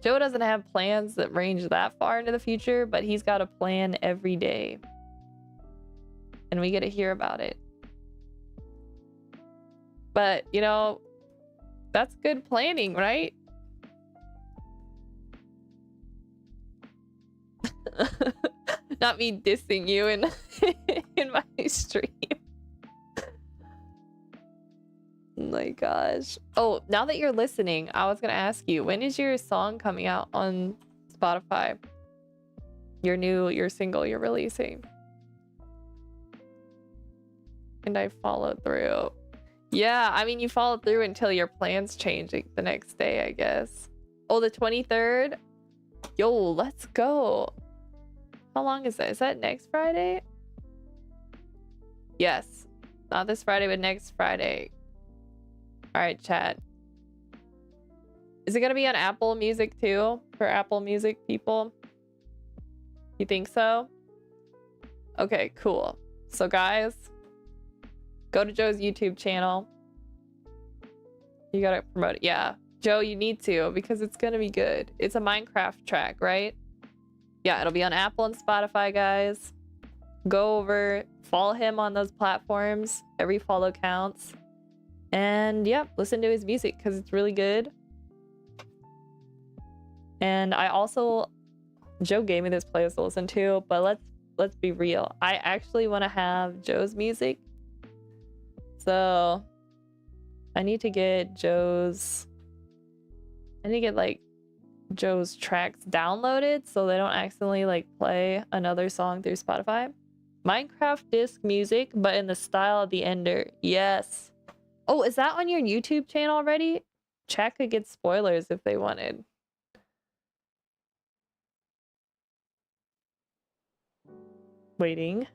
doesn't have plans that range that far into the future, but he's got a plan every day. And we get to hear about it. But, you know, that's good planning, right? Not me dissing you in in my stream. Oh my gosh. Oh, now that you're listening, I was gonna ask you, when is your song coming out on Spotify? Your single you're releasing. And I followed through. Yeah, I mean, you followed through until your plans change the next day, I guess. Oh, the 23rd? Yo, let's go. How long is that? Is that next Friday? Yes. Not this Friday, but next Friday. All right, chat. Is it going to be on Apple Music too? For Apple Music people? You think so? Okay, cool. So guys, go to Joe's YouTube channel. You gotta promote it. Yeah. Joe, you need to, because it's gonna be good. It's a Minecraft track, right? Yeah, it'll be on Apple and Spotify, guys. Go over, follow him on those platforms. Every follow counts. And yeah, listen to his music because it's really good. And I also, Joe gave me this playlist to listen to, but let's be real. I actually want to have Joe's music. So I need to get like Joe's tracks downloaded so they don't accidentally like play another song through Spotify. Minecraft disc music, but in the style of the Ender. Yes. Oh, is that on your YouTube channel already? Chat could get spoilers if they wanted. Waiting.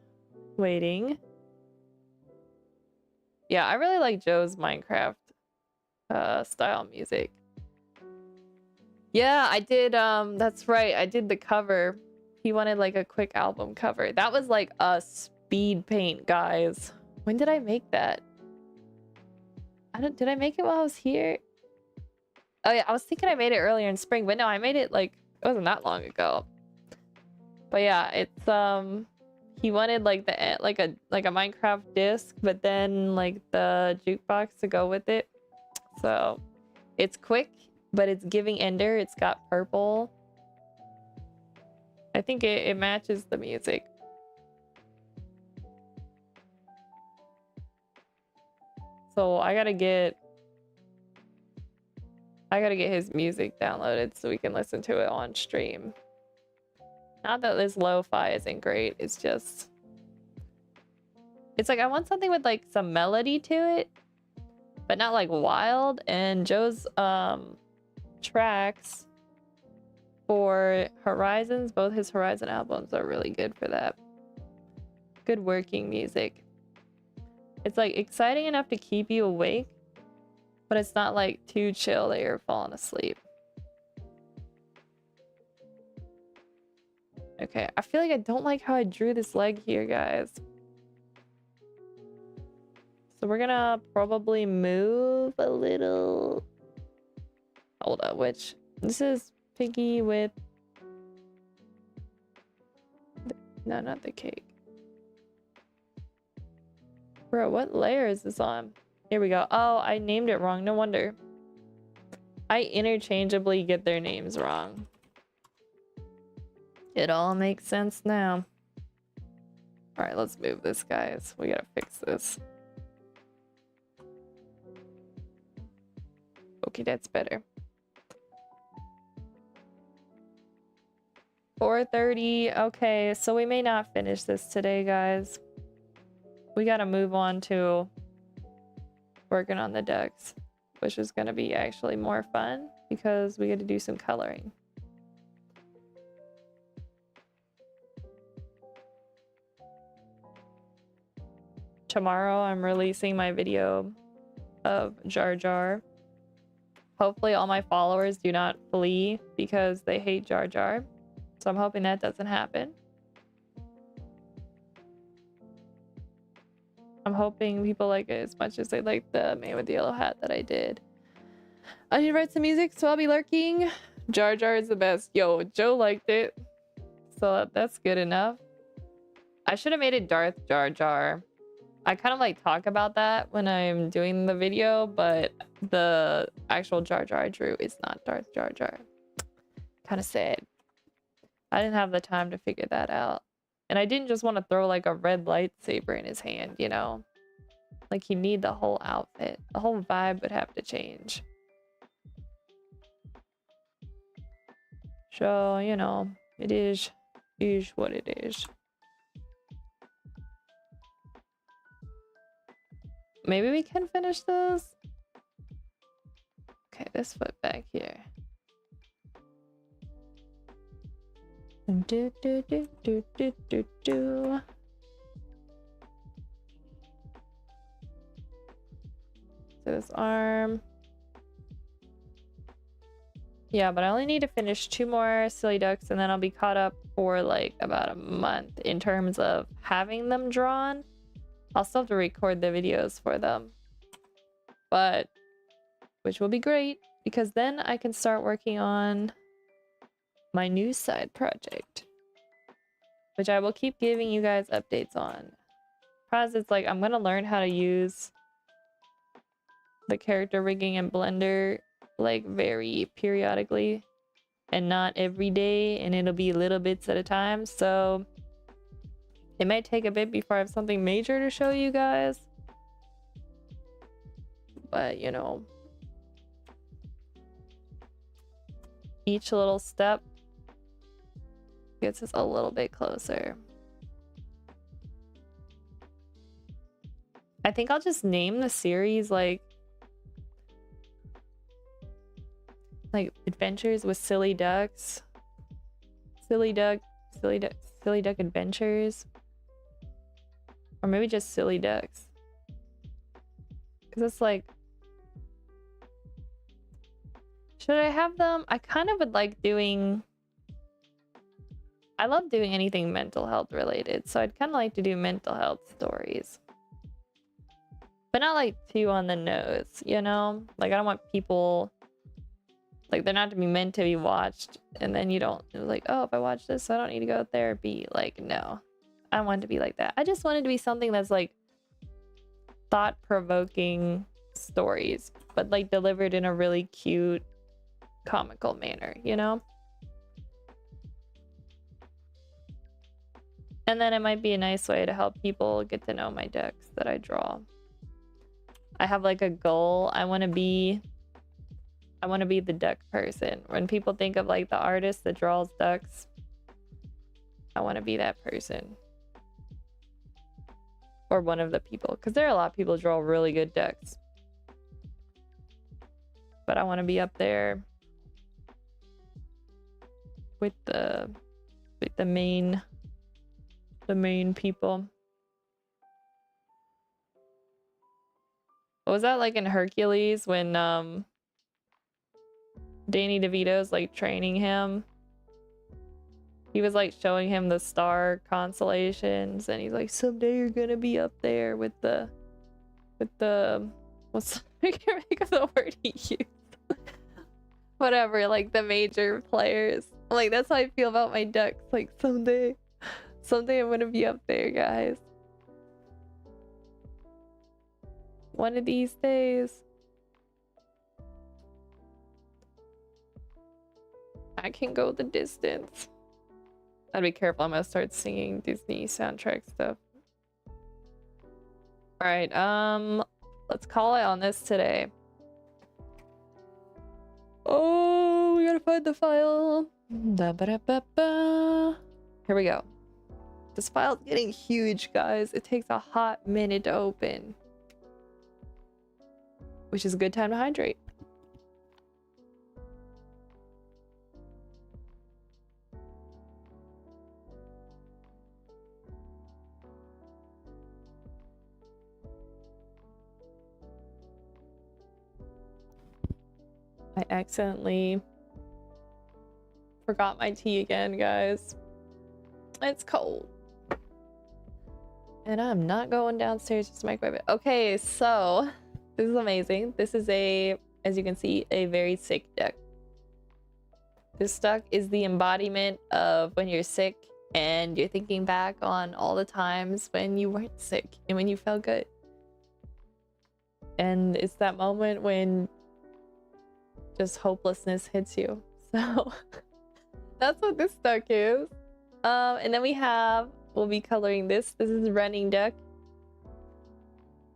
Yeah, I really like Joe's Minecraft style music. Yeah, I did, that's right, I did the cover. He wanted like a quick album cover. That was like a speed paint, guys. When did I make that? Did I make it while I was here? Oh yeah, I was thinking I made it earlier in spring, but no, I made it like, it wasn't that long ago. But yeah, it's, he wanted like like a Minecraft disc, but then like the jukebox to go with it. So it's quick, but it's giving Ender. It's got purple. I think it matches the music. So I gotta get his music downloaded so we can listen to it on stream. Not that this lo-fi isn't great, it's just... It's like I want something with like some melody to it. but not like wild. And Joe's tracks for Horizons, both his Horizon albums are really good for that. Good working music. It's like exciting enough to keep you awake, but it's not like too chill that you're falling asleep. Okay, I feel like I don't like how I drew this leg here, guys. So we're gonna probably move a little. Hold up, which this is Piggy with no, not the cake. Bro, what layer is this on? Here we go. Oh, I named it wrong. No wonder. I interchangeably get their names wrong. It all makes sense now. All right, let's move this, guys. We gotta fix this. Okay, that's better. 4:30. Okay, so we may not finish this today, guys. We gotta move on to working on the ducks, which is gonna be actually more fun because we get to do some coloring. Tomorrow I'm releasing my video of Jar Jar. Hopefully all my followers do not flee because they hate Jar Jar. So I'm hoping that doesn't happen. I'm hoping people like it as much as they like the Man with the Yellow Hat that I did. I need to write some music, so I'll be lurking. Jar Jar is the best. Yo, Joe liked it. So that's good enough. I should have made it Darth Jar Jar. I kind of like talk about that when I'm doing the video, but the actual Jar Jar I drew is not Darth Jar Jar. Kind of sad. I didn't have the time to figure that out. And I didn't just want to throw like a red lightsaber in his hand, you know? Like you need the whole outfit. The whole vibe would have to change. So, you know, it is what it is. Maybe we can finish this. Okay, this foot back here. Do, do, do, do, do, do, do. So this arm. Yeah, but I only need to finish 2 more silly ducks and then I'll be caught up for like about a month in terms of having them drawn. I'll still have to record the videos for them. But, which will be great because then I can start working on my new side project, which I will keep giving you guys updates on. Because it's like I'm gonna learn how to use the character rigging in Blender like very periodically and not every day, and it'll be little bits at a time, so it might take a bit before I have something major to show you guys. But you know, each little step gets us a little bit closer. I think I'll just name the series like Adventures with Silly Ducks. Silly Duck Adventures. Or maybe just Silly Ducks. Because it's like, should I have them? I kind of would like doing, I love doing anything mental health related, so I'd kind of like to do mental health stories. But not like too on the nose, you know? Like I don't want people, like they're not to be meant to be watched and then you don't, like, oh, if I watch this I don't need to go to therapy. Like, no. I don't want it to be like that. I just want it to be something that's like thought-provoking stories, but like delivered in a really cute, comical manner, you know? And then it might be a nice way to help people get to know my ducks that I draw. I have like a goal. I want to be the duck person. When people think of like the artist that draws ducks, I want to be that person. Or one of the people, because there are a lot of people who draw really good ducks. but I want to be up there with the main people. What was that like in Hercules when Danny DeVito's like training him? He was like showing him the star constellations, and he's like, someday you're gonna be up there with the what's I can't think of the word he used. Whatever, like the major players. Like that's how I feel about my ducks. Like someday I'm gonna be up there, guys. One of these days. I can go the distance. Gotta be careful, I'm gonna start singing Disney soundtrack stuff. Alright, let's call it on this today. Oh, we gotta find the file. Here we go. This file's getting huge, guys. It takes a hot minute to open. Which is a good time to hydrate. I accidentally forgot my tea again, guys. It's cold. And I'm not going downstairs to microwave it. Okay, so this is amazing. This is as you can see, a very sick duck. This duck is the embodiment of when you're sick and you're thinking back on all the times when you weren't sick and when you felt good. And it's that moment when just hopelessness hits you. So that's what this duck is. And then we'll be coloring this. This is running duck.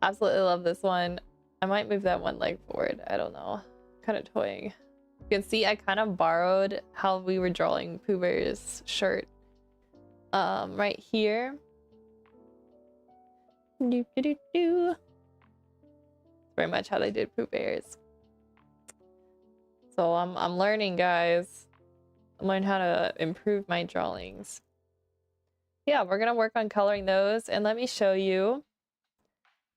Absolutely love this one. I might move that one leg forward. I don't know. Kind of toying. You can see I kind of borrowed how we were drawing Pooh Bear's shirt. Right here. Very much how they did Pooh Bear's. So I'm learning, guys. I'm learning how to improve my drawings. Yeah, we're gonna work on coloring those, and let me show you.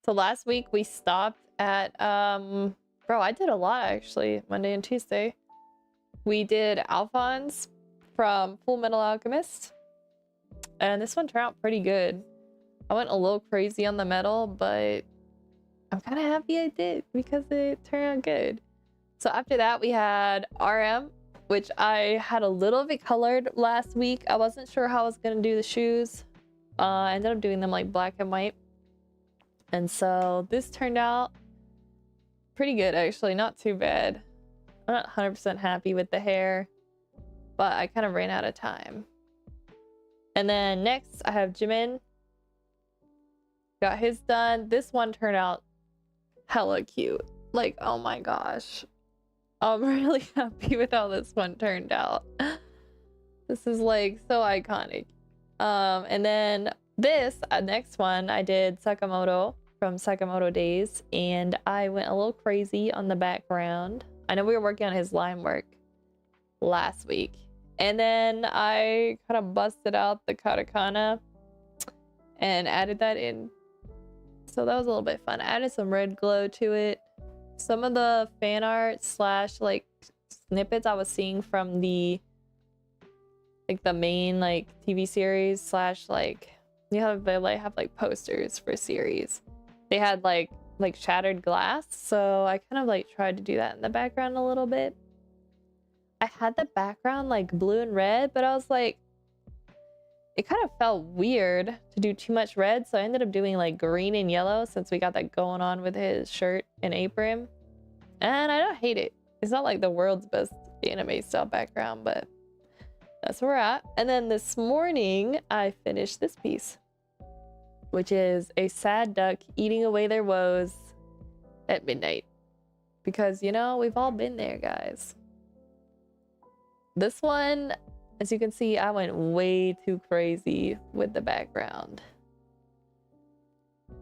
So last week we stopped at bro, I did a lot actually, Monday and Tuesday. We did Alphonse from Full Metal Alchemist, and this one turned out pretty good. I went a little crazy on the metal, but I'm kind of happy I did because it turned out good. So after that we had RM, which I had a little bit colored last week. I wasn't sure how I was gonna do the shoes. I ended up doing them like black and white. And so this turned out pretty good, actually, not too bad. I'm not 100% happy with the hair, but I kind of ran out of time. And then next I have Jimin. Got his done. This one turned out hella cute. Like, oh my gosh. I'm really happy with how this one turned out. This is like so iconic. And then this next one I did Sakamoto from Sakamoto Days, and I went a little crazy on the background. I know we were working on his line work last week, and then I kind of busted out the katakana and added that in. So that was a little bit fun. I added some red glow to it. Some of the fan art slash like snippets I was seeing from the main like TV series slash like they have like posters for series. They had like shattered glass, so I kind of like tried to do that in the background a little bit. I had the background like blue and red, but I was like, it kind of felt weird to do too much red, so I ended up doing like green and yellow since we got that going on with his shirt and apron. And I don't hate it. It's not like the world's best anime style background, but that's where we're at. And then this morning I finished this piece, which is a sad duck eating away their woes at midnight. Because, you know, we've all been there, guys. This one, as you can see, I went way too crazy with the background.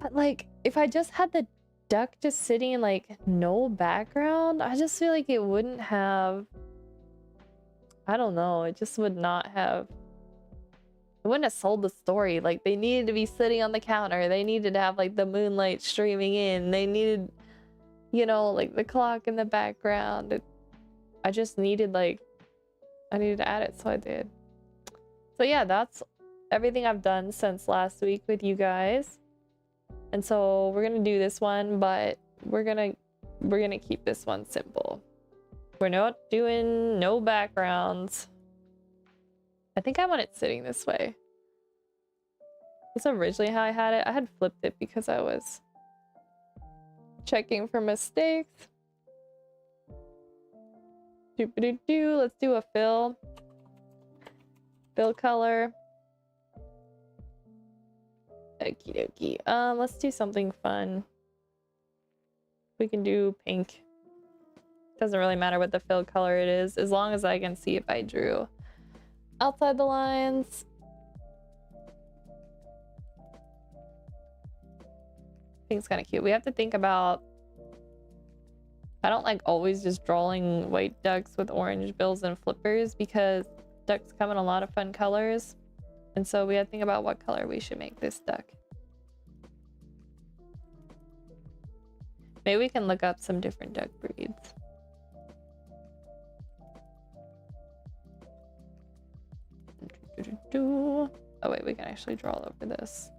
But like, if I just had the duck just sitting in like no background, I just feel like it wouldn't have, I don't know, it just would not have, it wouldn't have sold the story. Like they needed to be sitting on the counter, they needed to have like the moonlight streaming in, they needed, you know, like the clock in the background. I just needed like, I needed to add it, so I did. So yeah, that's everything I've done since last week with you guys. And so we're gonna do this one, but we're gonna keep this one simple. We're not doing no backgrounds. I think I want it sitting this way. That's originally how I had it. I had flipped it because I was checking for mistakes. Let's do a fill color. Okie dokie. Let's do something fun. We can do pink. Doesn't really matter what the fill color it is, as long as I can see if I drew outside the lines. Pink's kind of cute. We have to think about, I don't like always just drawing white ducks with orange bills and flippers, because ducks come in a lot of fun colors. And so we have to think about what color we should make this duck. Maybe we can look up some different duck breeds. Oh wait, we can actually draw over this.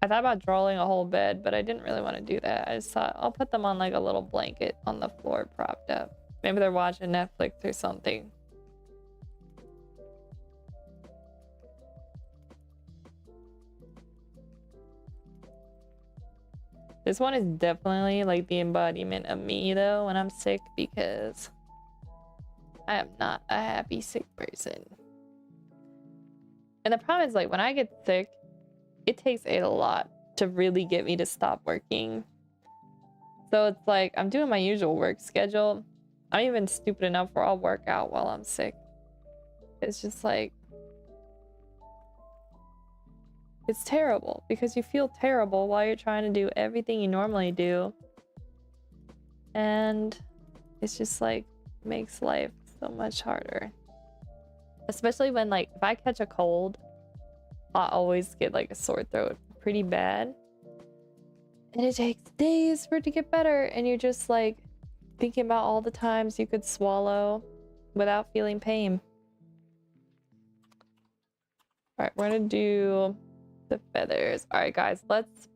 I thought about drawing a whole bed, but I didn't really want to do that. I just thought I'll put them on like a little blanket on the floor propped up. Maybe they're watching Netflix or something. This one is definitely like the embodiment of me though when I'm sick, because I am not a happy sick person. And the problem is, like, when I get sick, it takes a lot to really get me to stop working. So it's like I'm doing my usual work schedule. I'm even stupid enough where I'll work out while I'm sick. It's just like, it's terrible because you feel terrible while you're trying to do everything you normally do. And it's just like makes life so much harder. Especially when, like, if I catch a cold, I always get like a sore throat pretty bad. And it takes days for it to get better. And you're just like thinking about all the times you could swallow without feeling pain. All right, we're gonna do the feathers. All right, guys, let's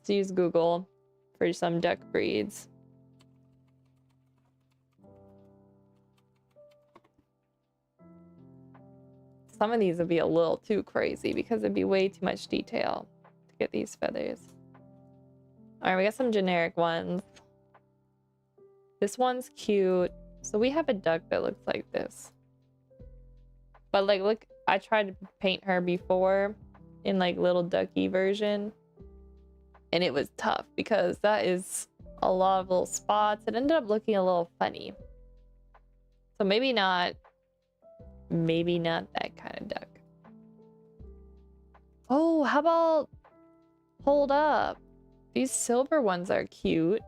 use Google for some duck breeds. Some of these would be a little too crazy because it'd be way too much detail to get these feathers. All right, we got some generic ones. This one's cute. So we have a duck that looks like this. But like, look, I tried to paint her before in like little ducky version. And it was tough because that is a lot of little spots. It ended up looking a little funny. So maybe not that kind of duck. Oh, how about, hold up. These silver ones are cute.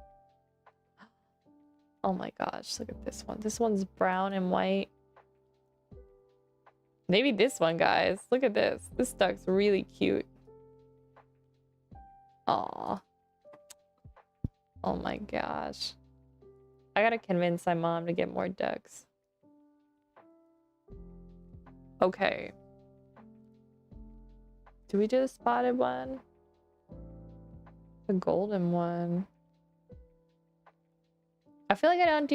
Oh my gosh, look at this one. This one's brown and white. Maybe this one, guys. Look at this. This duck's really cute. Aw. Oh my gosh. I gotta convince my mom to get more ducks. Okay. Do we do the spotted one? The golden one. I feel like I don't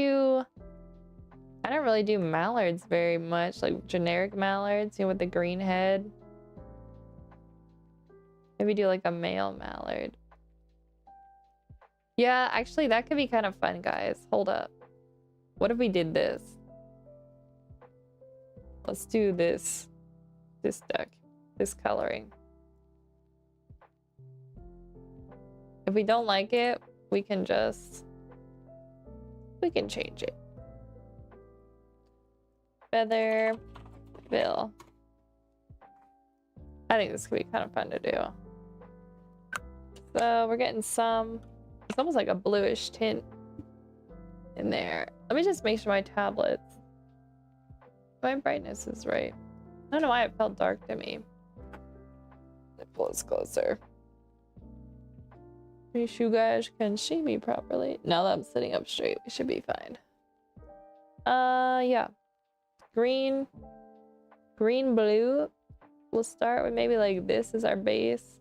really do mallards very much, like generic mallards, you know, with the green head. Maybe do like a male mallard. Yeah, actually that could be kind of fun, guys. Hold up. What if we did this? Let's do this duck, this coloring. If we don't like it, we can change it. Feather, fill. I think this could be kind of fun to do. So we're getting some, it's almost like a bluish tint in there. Let me just make sure my brightness is right. I don't know why it felt dark to me. Let me pull this closer. Are you sure you guys can see me properly? Now that I'm sitting up straight, we should be fine. Yeah. Green, blue. We'll start with maybe like this as our base.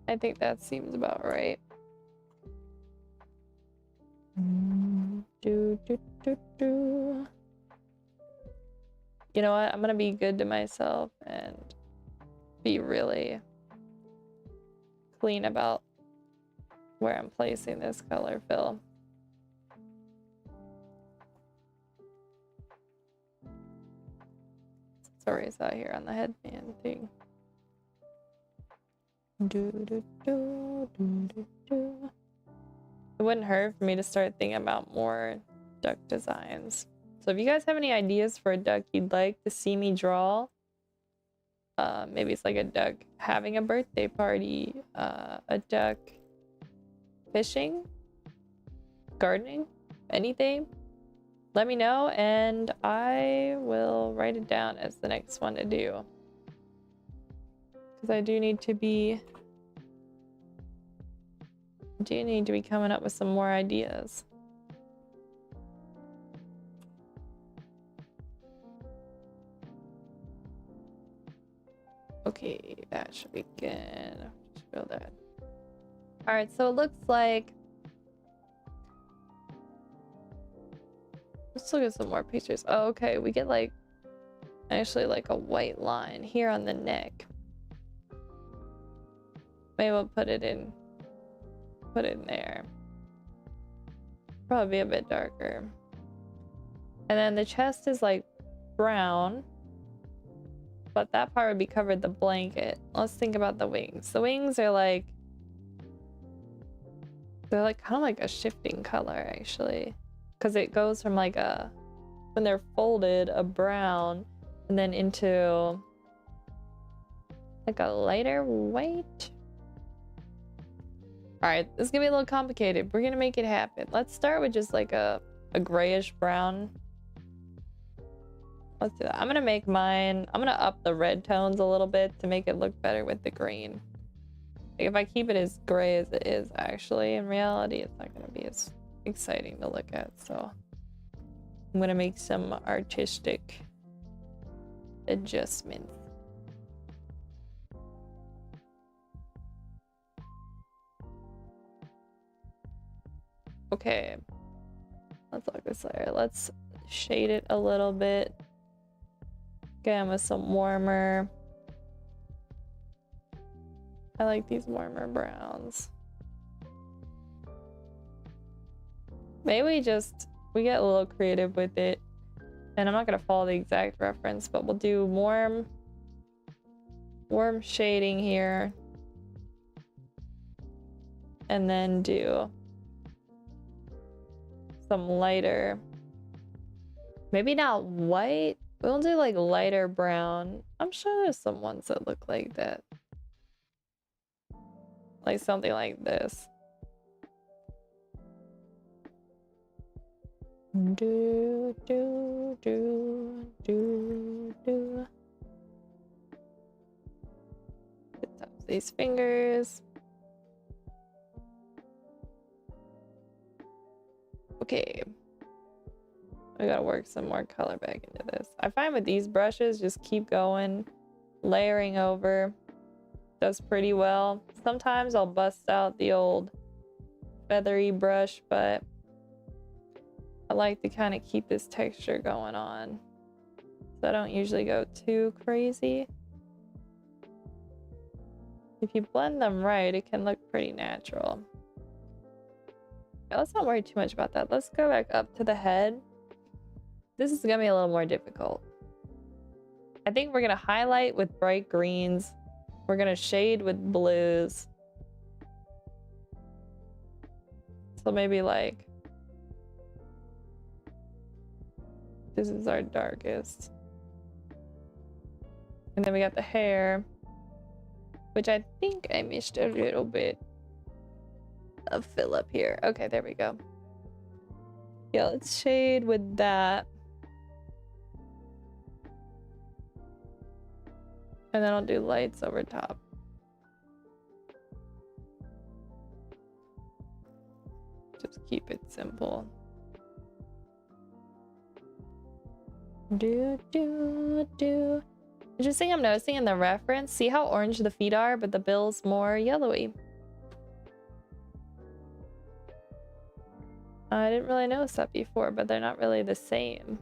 I think that seems about right. You know what? I'm gonna be good to myself and be really clean about where I'm placing this color fill. Sorry, it's out here on the headband thing. It wouldn't hurt for me to start thinking about more duck designs. So if you guys have any ideas for a duck you'd like to see me draw, maybe it's like a duck having a birthday party, a duck fishing, gardening, anything, let me know and I will write it down as the next one to do. Because I do need to be coming up with some more ideas. Okay, that should be good. Just fill that. All right, so it looks like, let's look at some more pictures. Oh, okay, we get like actually like a white line here on the neck. Maybe we'll put it in there. Probably be a bit darker. And then the chest is like brown, but that part would be covered the blanket. Let's think about the wings. The wings are like, they're like kind of like a shifting color actually, because it goes from like a, when they're folded, a brown, and then into like a lighter white. All right, this is gonna be a little complicated. We're gonna make it happen. Let's start with just like a grayish brown. Let's do that. I'm gonna make mine, I'm gonna up the red tones a little bit to make it look better with the green. Like if I keep it as gray as it is, actually, in reality, it's not gonna be as exciting to look at. So I'm gonna make some artistic adjustments. Okay, let's look this layer. Let's shade it a little bit. Again, with some warmer. I like these warmer browns. Maybe we get a little creative with it. And I'm not gonna follow the exact reference, but we'll do warm shading here. And then do some lighter, maybe not white, we'll do like lighter brown. I'm sure there's some ones that look like that, like something like this. Do do do do do. These fingers. Okay, I gotta work some more color back into this. I find with these brushes, just keep going, layering over, does pretty well. Sometimes I'll bust out the old feathery brush, but I like to kind of keep this texture going on. So I don't usually go too crazy. If you blend them right, it can look pretty natural. Let's not worry too much about that. Let's go back up to the head. This is gonna be a little more difficult. I think we're gonna highlight with bright greens. We're gonna shade with blues. So maybe like This is our darkest. And then we got the hair, which I think I missed a little bit of fill up here. Okay, there we go. Yeah, let's shade with that. And then I'll do lights over top. Just keep it simple. Interesting, I'm noticing in the reference, see how orange the feet are, but the bill's more yellowy. I didn't really notice that before, but they're not really the same.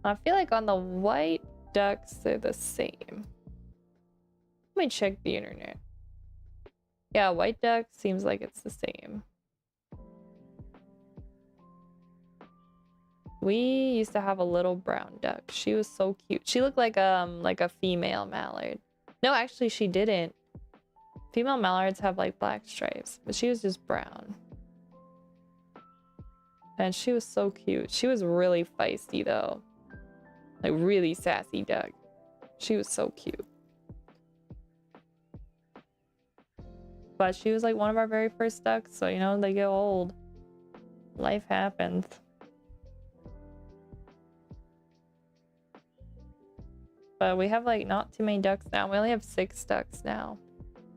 I feel like on the white ducks, they're the same. Let me check the internet. Yeah, white duck seems like it's the same. We used to have a little brown duck. She was so cute. She looked like a female mallard. No, actually she didn't. Female mallards have like black stripes, but she was just brown. And she was so cute. She was really feisty though. Like really sassy duck. She was so cute. But she was like one of our very first ducks, so you know, they get old. Life happens. But we have like not too many ducks now. We only have 6 ducks now.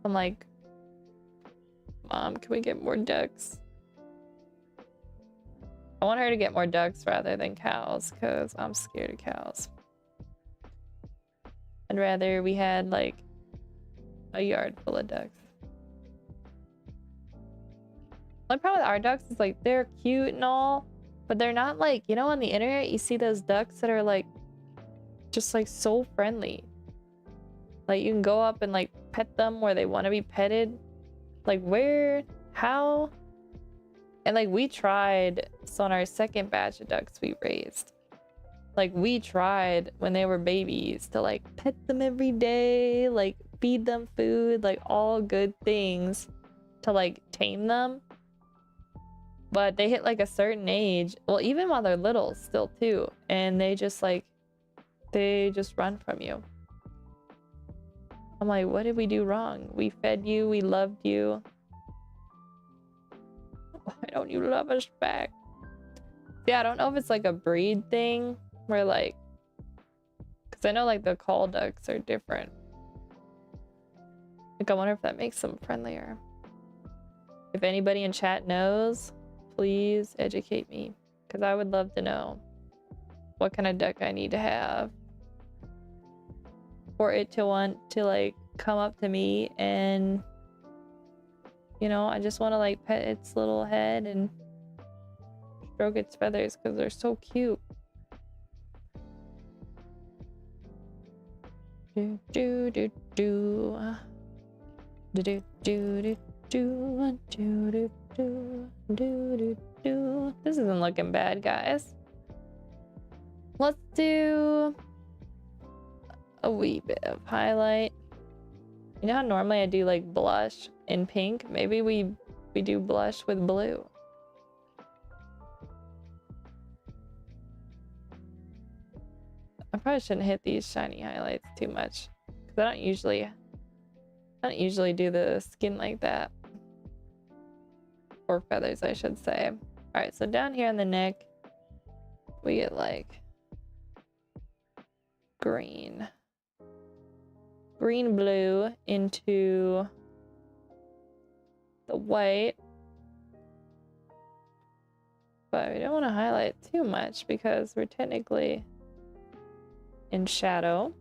I'm like, Mom, can we get more ducks? I want her to get more ducks rather than cows because I'm scared of cows. I'd rather we had like a yard full of ducks. The problem with our ducks is like they're cute and all, but they're not like, you know, on the internet you see those ducks that are like just like so friendly. Like you can go up and like pet them where they want to be petted. Like where? How? And like we tried, so on our second batch of ducks we raised, like we tried when they were babies to like pet them every day, like feed them food, like all good things to like tame them. But they hit like a certain age, well even while they're little still too, and they just like, they just run from you. I'm like, what did we do wrong? We fed you, we loved you. Why don't you love us back? Yeah, I don't know if it's like a breed thing where like, because I know like the call ducks are different. Like I wonder if that makes them friendlier. If anybody in chat knows, please educate me because I would love to know what kind of duck I need to have for it to want to like come up to me and, you know, I just want to like pet its little head and stroke its feathers because they're so cute. Do do do do do do do do do do do do. This isn't looking bad, guys. Let's do a wee bit of highlight. You know how normally I do like blush in pink? Maybe we do blush with blue. I probably shouldn't hit these shiny highlights too much because I don't usually do the skin like that, or feathers I should say. All right, so down here on the neck we get like green blue into the white, but we don't want to highlight too much because we're technically in shadow.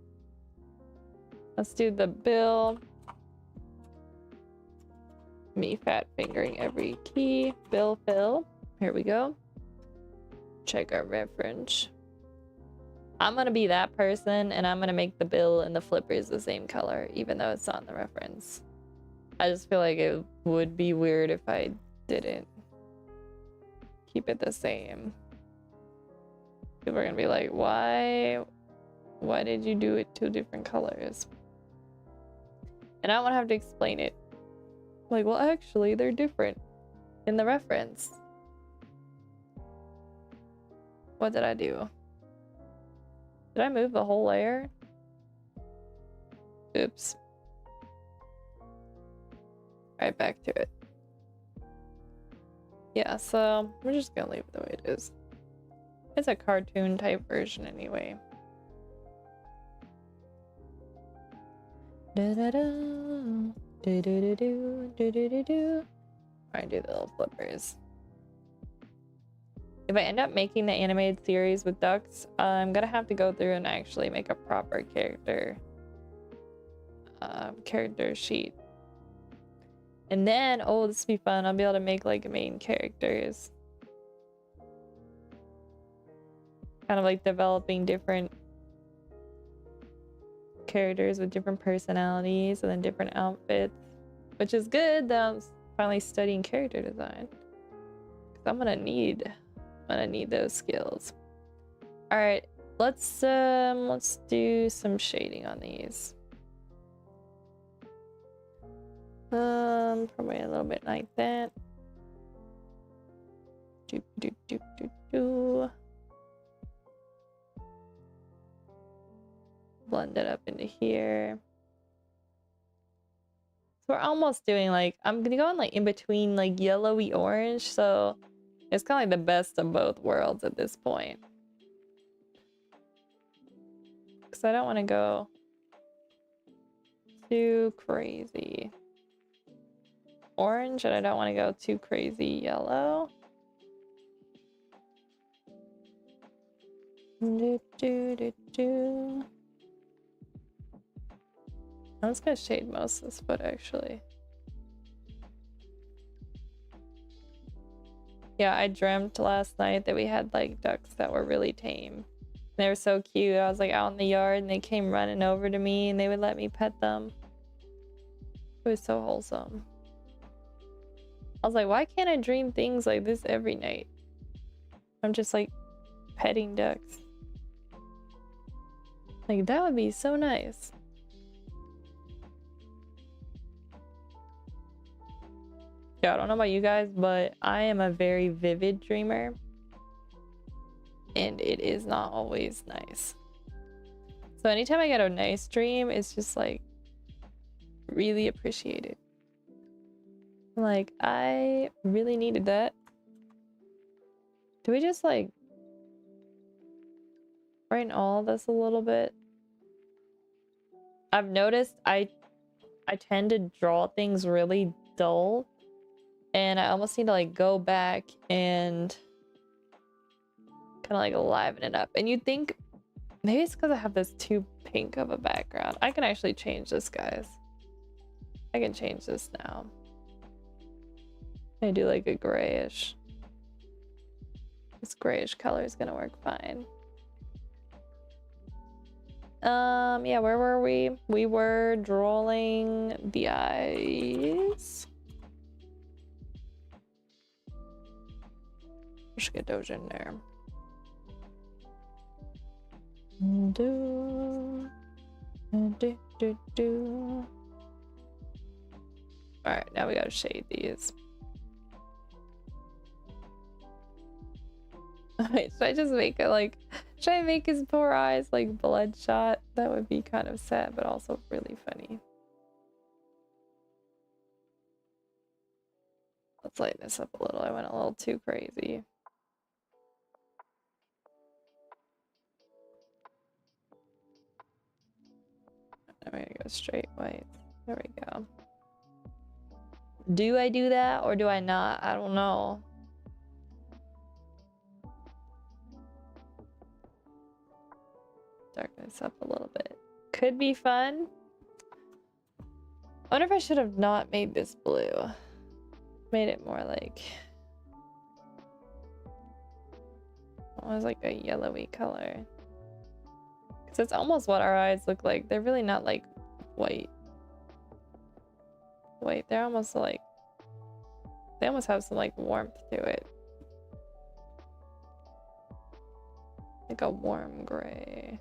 Let's do the bill. Me fat fingering every key. Bill fill. Here we go. Check our reference. I'm gonna be that person and I'm gonna make the bill and the flippers the same color even though it's on the reference. I just feel like it would be weird if I didn't keep it the same. People are gonna be like, why did you do it 2 different colors? And I don't want to have to explain it. Like, well, actually, they're different in the reference. What did I do? Did I move the whole layer? Oops. Right back to it. Yeah, so we're just gonna leave it the way it is. It's a cartoon type version anyway. Da-da-da, do-do-do-do, do-do-do-do. I do the little flippers. If I end up making the animated series with ducks, I'm gonna have to go through and actually make a proper character sheet. And then, oh, this will be fun. I'll be able to make like main characters. Kind of like developing different characters with different personalities and then different outfits, which is good that I'm finally studying character design. 'Cause I'm gonna need those skills. All right, let's do some shading on these. Probably a little bit like that. Blend it up into here. So we're almost doing like, I'm gonna go in like in between like yellowy orange, so it's kind of like the best of both worlds at this point. Because I don't want to go too crazy orange, and I don't want to go too crazy yellow. I'm just gonna shade most of this foot actually. Yeah, I dreamt last night that we had like ducks that were really tame. They were so cute. I was like out in the yard and they came running over to me and they would let me pet them. It was so wholesome. I was like, why can't I dream things like this every night? I'm just like petting ducks. Like, that would be so nice. Yeah, I don't know about you guys, but I am a very vivid dreamer. And it is not always nice. So anytime I get a nice dream, it's just like really appreciated. Like, I really needed that. Do we just like brighten all this a little bit? I've noticed I tend to draw things really dull, and I almost need to like go back and kind of like liven it up. And you'd think maybe it's because I have this too pink of a background. I can actually change this, guys. I can change this now. I do like a grayish. This grayish color is gonna work fine. Yeah, where were we? We were drawing the eyes. Just get those in there. Alright, now we gotta shade these. Wait, should I just make it like, should I make his poor eyes like bloodshot? That would be kind of sad, but also really funny. Let's lighten this up a little. I went a little too crazy. I'm gonna go straight white. There we go. Do I do that or do I not? I don't know. Darken this up a little bit. Could be fun. I wonder if I should have not made this blue. Made it more like... It was like a yellowy color. Because it's almost what our eyes look like. They're really not like white. Wait, they're almost like... They almost have some like warmth to it. Like a warm gray.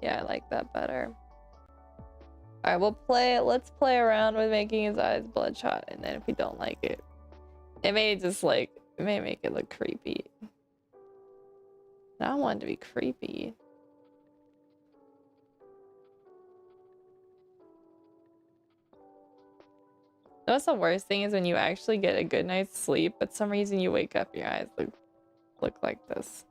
Yeah, I like that better. Alright, let's play around with making his eyes bloodshot, and then if we don't like it, it may just like It may make it look creepy. I don't want it to be creepy. That's the worst thing is when you actually get a good night's sleep, but some reason you wake up, your eyes look like this.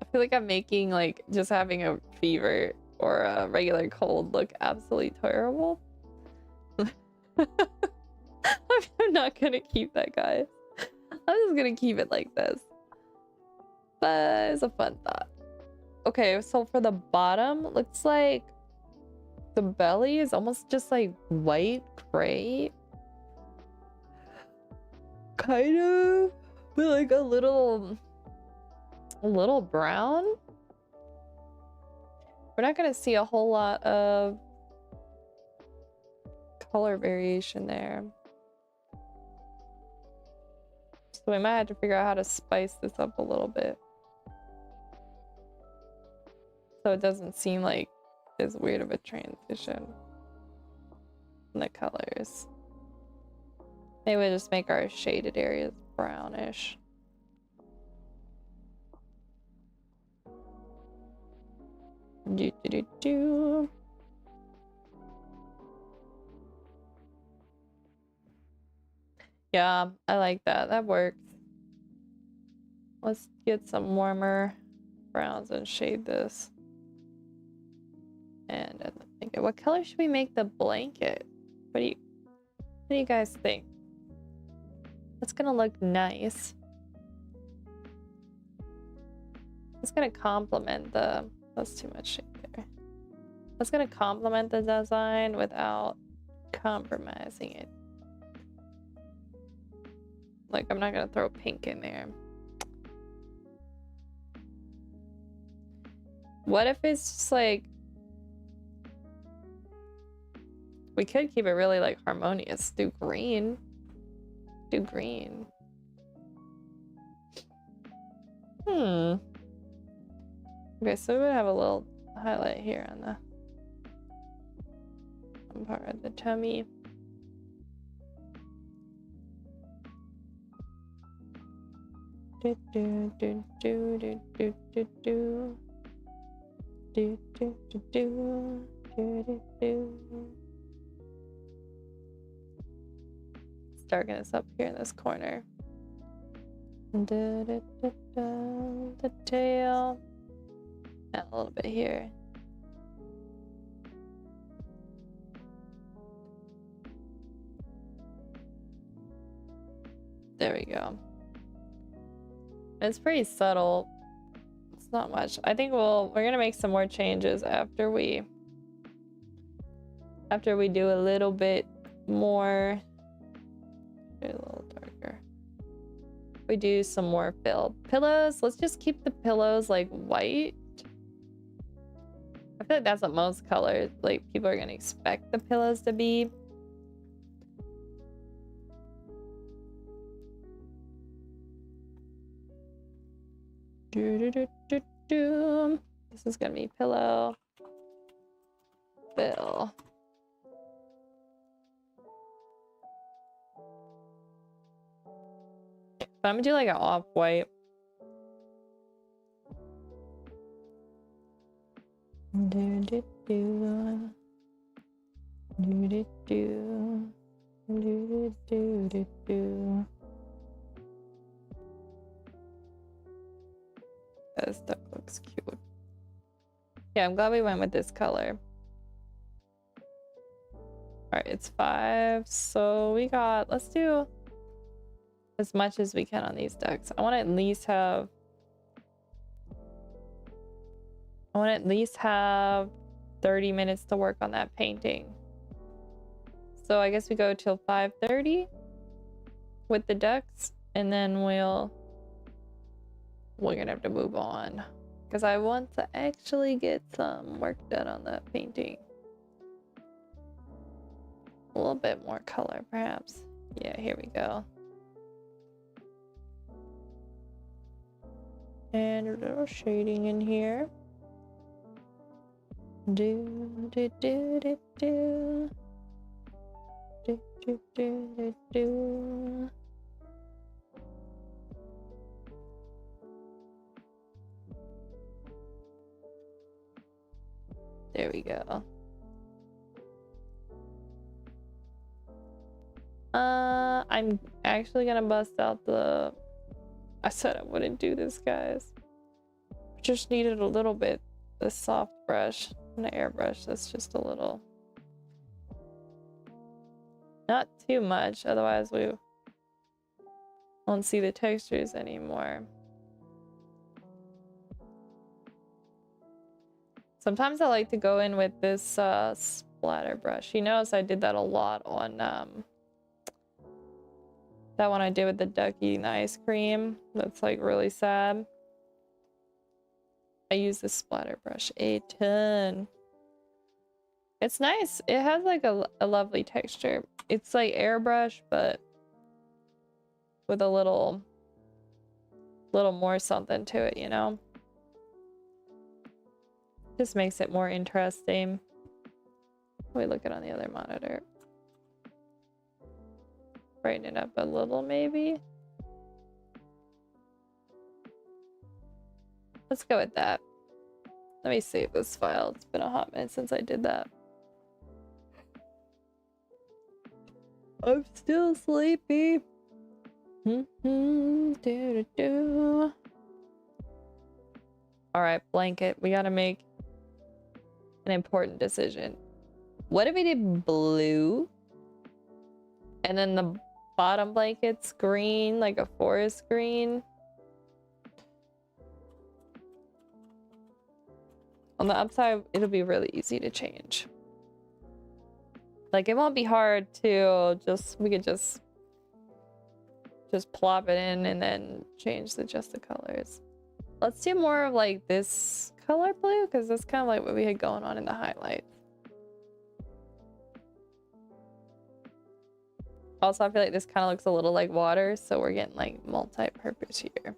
I feel like I'm making like just having a fever or a regular cold look absolutely terrible. I'm not gonna keep that, guys. I'm just gonna keep it like this. But it's a fun thought. Okay, so for the bottom, looks like the belly is almost just like white gray. Kind of, but like a little brown. We're not gonna see a whole lot of color variation there. So we might have to figure out how to spice this up a little bit. So it doesn't seem like as weird of a transition in the colors. Maybe we'll just make our shaded areas brownish. Do do do do. Yeah, I like that. That works. Let's get some warmer browns and shade this. And I think, what color should we make the blanket? What do you guys think? That's gonna look nice. It's gonna complement the. That's too much shade there. That's gonna complement the design without compromising it. Like, I'm not gonna throw pink in there. What if it's just like, we could keep it really like harmonious. Do green. Do green. Okay, so we would have a little highlight here on the part of the tummy. Do do do do do do do do do do do do do do. Let's darken this up here in this corner. Da, da, da, da, the tail. And a little bit here. There we go. It's pretty subtle. It's not much. I think we're gonna make some more changes after we do a little bit more. A little darker. We do some more fill. Pillows, let's just keep the pillows like white. I feel like that's what most colors, like, people are gonna expect the pillows to be. This is gonna be pillow. Fill. But I'm gonna do like an off-white. Do do do. Do do do. Do do do do. This duck looks cute. Yeah, I'm glad we went with this color. Alright, it's 5. So we got, let's do as much as we can on these ducks. I want to at least have 30 minutes to work on that painting. So I guess we go till 5:30 with the ducks, and then we're gonna have to move on because I want to actually get some work done on that painting. A little bit more color, perhaps. Yeah, here we go. And a little shading in here. Do do do do do. Do Do, do, do, do. There we go. I'm actually gonna bust out the... I said I wouldn't do this, guys. Just needed a little bit. The soft brush and the airbrush. That's just a little. Not too much, otherwise we won't see the textures anymore. Sometimes I like to go in with this splatter brush. You notice I did that a lot on that one I did with the duck eating the ice cream. That's like really sad. I use the splatter brush a ton. It's nice. It has like a lovely texture. It's like airbrush, but with a little more something to it, you know? Just makes it more interesting. Let me look it on the other monitor. Brighten it up a little, maybe. Let's go with that. Let me save this file. It's been a hot minute since I did that. I'm still sleepy. Alright, blanket. We gotta make an important decision. What if we did blue? And then the bottom blanket's green, like a forest green? On the upside, it'll be really easy to change. Like, it won't be hard to we could just plop it in and then change just the colors. Let's do more of like this color blue, because that's kind of like what we had going on in the highlights. Also, I feel like this kind of looks a little like water, so we're getting like multi-purpose here.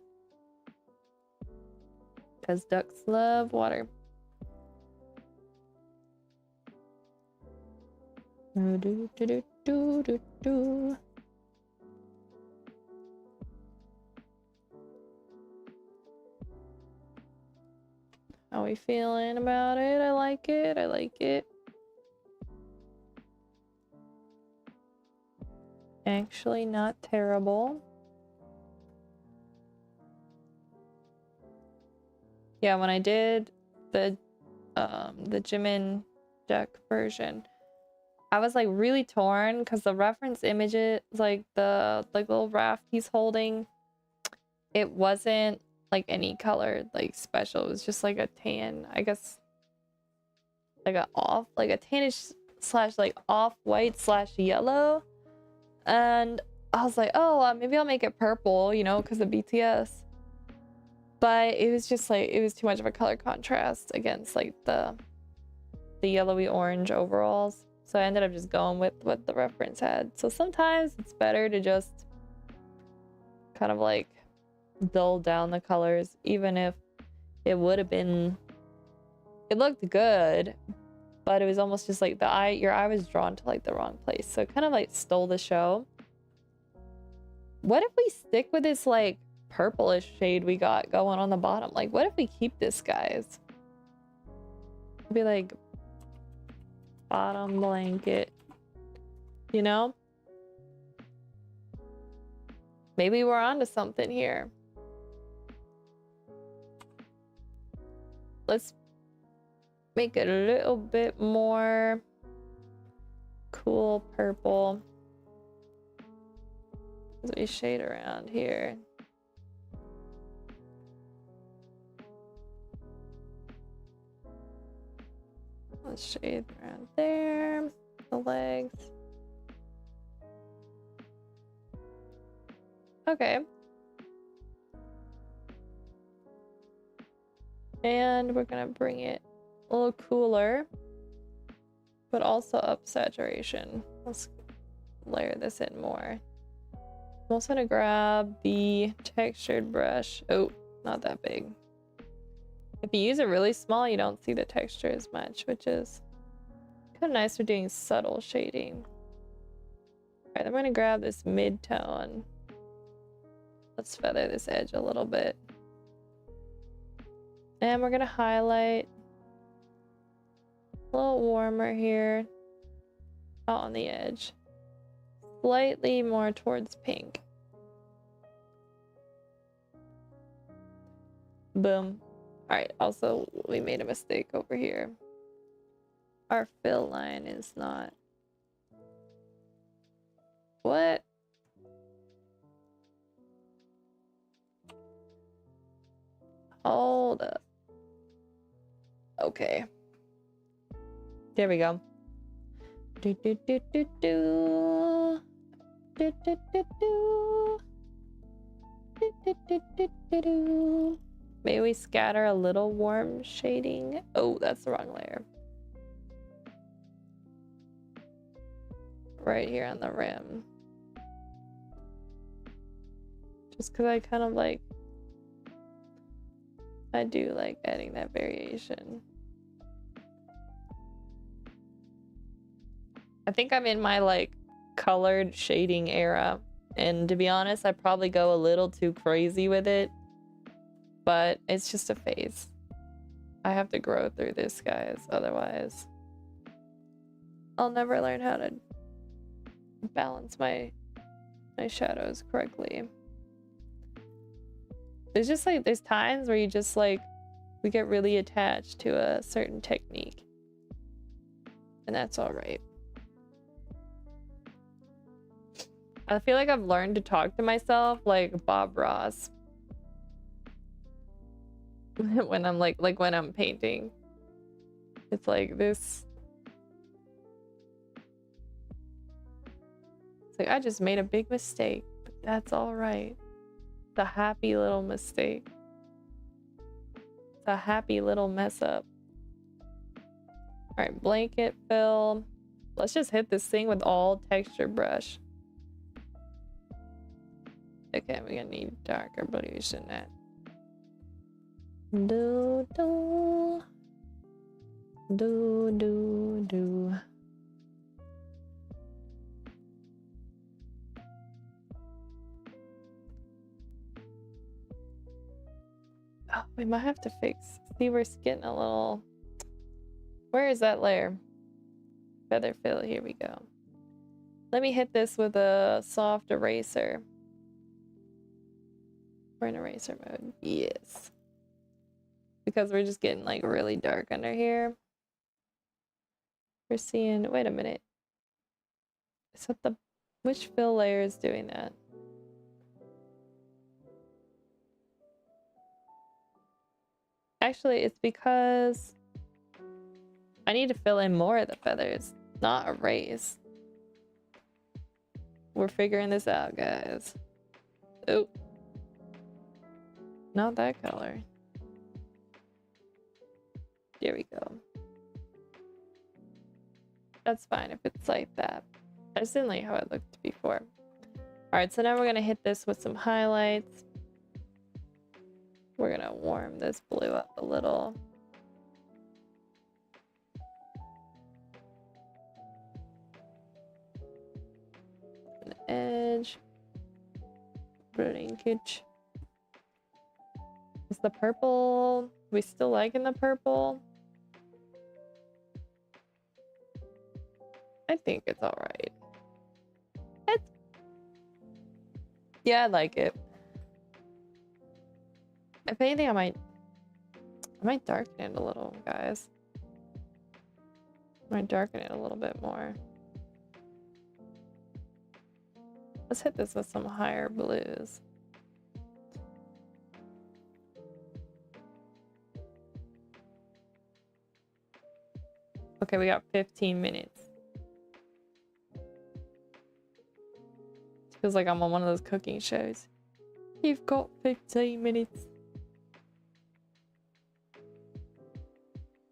Because ducks love water. Do, do, do, do, do, do. How we feeling about it? I like it. I like it. Actually, not terrible. Yeah, when I did the Jimin deck version, I was like really torn because the reference images, like the little raft he's holding, it wasn't like any color like special. It was just like a tan, I guess, like a tannish slash like off white slash yellow. And I was like, oh, maybe I'll make it purple, you know, because of BTS. But it was just like, it was too much of a color contrast against like the yellowy orange overalls. So I ended up just going with what the reference had. So sometimes it's better to just kind of like dull down the colors, even if it would have been, it looked good, but it was almost just like your eye was drawn to like the wrong place. So it kind of like stole the show. What if we stick with this like purplish shade we got going on the bottom? Like, what if we keep this, guys? It'd be like bottom blanket, you know? Maybe we're onto something here. Let's make it a little bit more cool purple as we shade around here. Let's shade around there, the legs. Okay. And we're gonna bring it a little cooler, but also up saturation. Let's layer this in more. I'm also gonna grab the textured brush. Oh, not that big. If you use it really small, you don't see the texture as much, which is kind of nice for doing subtle shading. Alright, I'm gonna grab this mid-tone. Let's feather this edge a little bit. And we're gonna highlight a little warmer here out on the edge. Slightly more towards pink. Boom. Alright, also we made a mistake over here. Our fill line is not... What? Hold up. Okay. There we go. Do do do do do. Do do do do. Do do do do do do. Maybe we scatter a little warm shading. Oh, that's the wrong layer. Right here on the rim. Just because I kind of like... I do like adding that variation. I think I'm in my like colored shading era. And to be honest, I probably go a little too crazy with it. But it's just a phase. I have to grow through this, guys. Otherwise, I'll never learn how to balance my shadows correctly. There's just like, there's times where you just like, we get really attached to a certain technique. And that's all right. I feel like I've learned to talk to myself like Bob Ross. When I'm like when I'm painting. It's like this. It's like, I just made a big mistake, but that's all right. It's a happy little mistake. It's a happy little mess up. All right, blanket fill. Let's just hit this thing with all texture brush. Okay, we're gonna need darker blues than that. Do do do do do. Oh, we might have to fix. See, we're getting a little. Where is that layer? Feather fill. Here we go. Let me hit this with a soft eraser. We're in eraser mode. Yes. Because we're just getting like really dark under here. We're seeing, wait a minute. Is that the, which fill layer is doing that? Actually, it's because I need to fill in more of the feathers, not erase. We're figuring this out, guys. Oh. Not that color. There we go. That's fine if it's like that. I just didn't like how it looked before. Alright, so now we're gonna hit this with some highlights. We're gonna warm this blue up a little. An edge. Linkage. Is the purple... we still liking the purple? I think it's alright. Yeah, I like it. If anything, I might darken it a little, guys. I might darken it a little bit more. Let's hit this with some higher blues. Okay, we got 15 minutes. Feels like I'm on one of those cooking shows. You've got 15 minutes.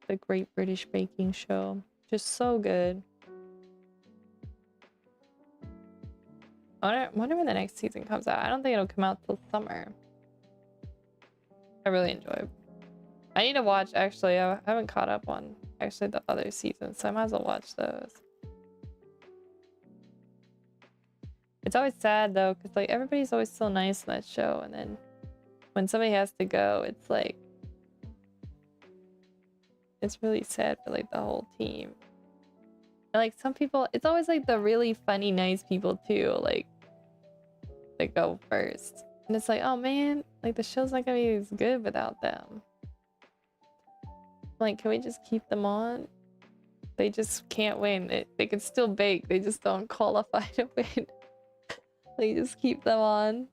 The Great British Baking Show. Just so good. I wonder when the next season comes out. I don't think it'll come out till summer. I really enjoy it. I need to watch, actually, I haven't caught up on actually the other seasons, so I might as well watch those. It's always sad though, because like everybody's always so nice in that show, and then when somebody has to go, it's like it's really sad for like the whole team. And, like some people, it's always like the really funny, nice people too, like that go first. And it's like, oh man, like the show's not gonna be as good without them. Like, can we just keep them on? They just can't win. They can still bake. They just don't qualify to win. Like, just keep them on.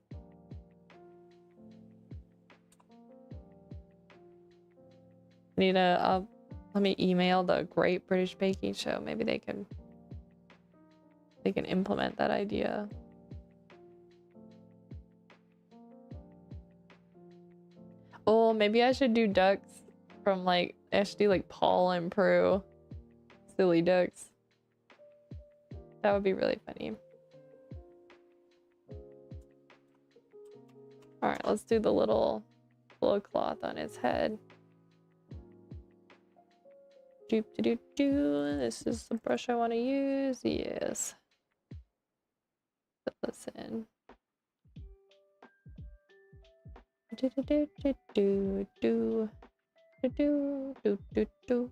Need a let me email the Great British Baking Show. Maybe they can implement that idea. Oh, maybe I should do ducks from like I should do like Paul and Prue. Silly ducks. That would be really funny. Alright, let's do the little cloth on his head. Doop -doo -doo -doo. This is the brush I want to use. Yes. Put this in. Do do do do do do do do do do.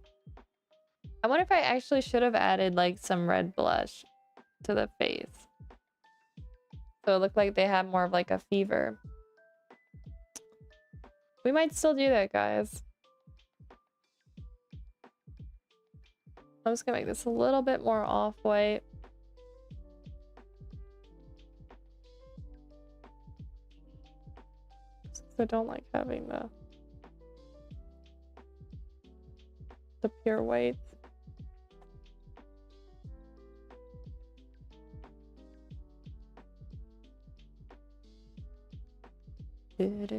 I wonder if I actually should have added like some red blush to the face, so it looked like they had more of like a fever. We might still do that, guys. I'm just gonna make this a little bit more off-white. I don't like having the pure white. And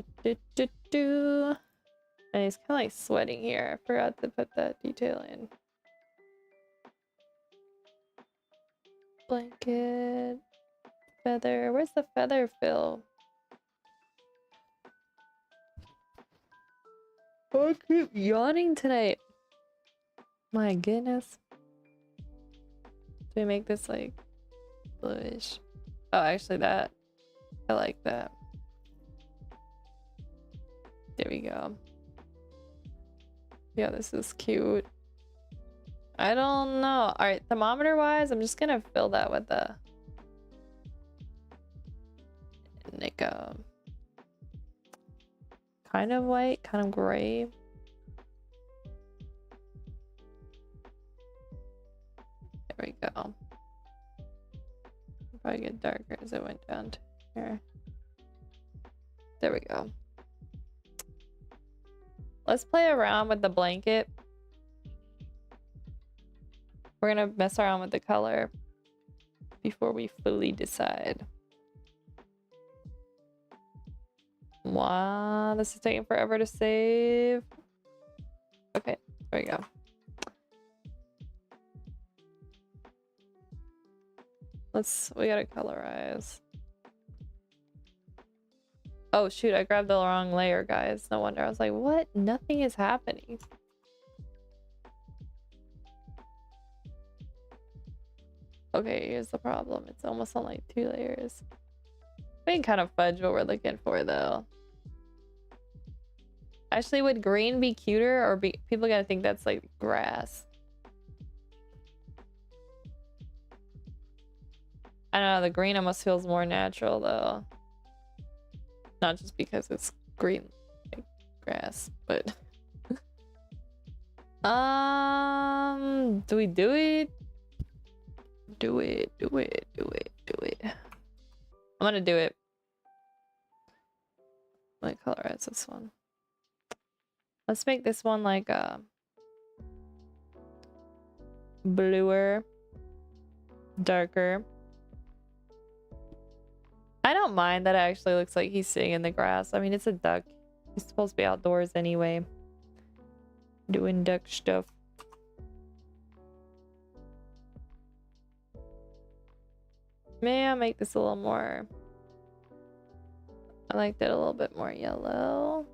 he's kind of like sweating here. I forgot to put that detail in. Blanket. Feather. Where's the feather fill? Oh, I keep yawning tonight. My goodness. Do we make this like bluish? Oh, actually that. I like that. There we go. Yeah, this is cute. I don't know. Alright, thermometer wise, I'm just gonna fill that with the like kind of white, kind of gray. There we go. Probably get darker as it went down to here. There we go. Let's play around with the blanket. We're gonna mess around with the color before we fully decide. Wow, this is taking forever to save. Okay, there we go. We gotta colorize. Oh shoot, I grabbed the wrong layer, guys. No wonder. I was like, what? Nothing is happening. Okay, here's the problem. It's almost on like 2 layers. We can kind of fudge what we're looking for though. Actually, would green be cuter, or people gotta think that's like grass? I don't know, the green almost feels more natural though. Not just because it's green like grass, but do we do it? Do it. I'm gonna do it. What color is this one? Let's make this one like a bluer, darker. I don't mind that it actually looks like he's sitting in the grass. I mean, it's a duck. He's supposed to be outdoors anyway. Doing duck stuff. Maybe I'll make this a little more... I liked it a little bit more yellow.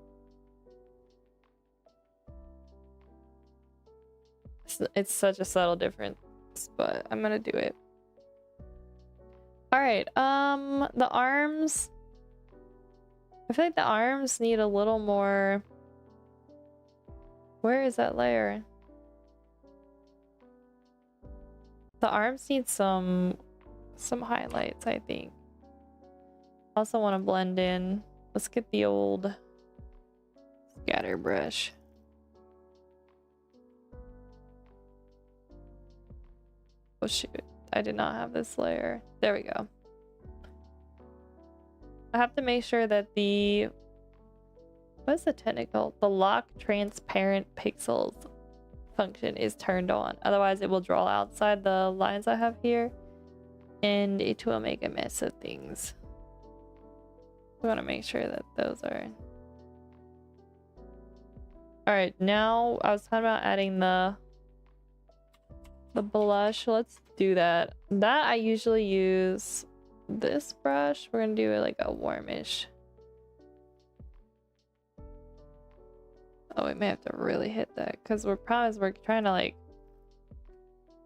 It's such a subtle difference, but I'm gonna do it. All right, the arms. I feel like the arms need a little more. Where is that layer? The arms need some highlights, I think. Also want to blend in. Let's get the old scatter brush. Oh shoot, I did not have this layer. There we go. I have to make sure that the, what's the technical? The lock transparent pixels function is turned on. Otherwise it will draw outside the lines I have here and it will make a mess of things. We want to make sure that those are... Alright, now I was talking about adding the blush. Let's do that. That I usually use this brush. We're gonna do it like a warmish. Oh, we may have to really hit that because we're trying to like,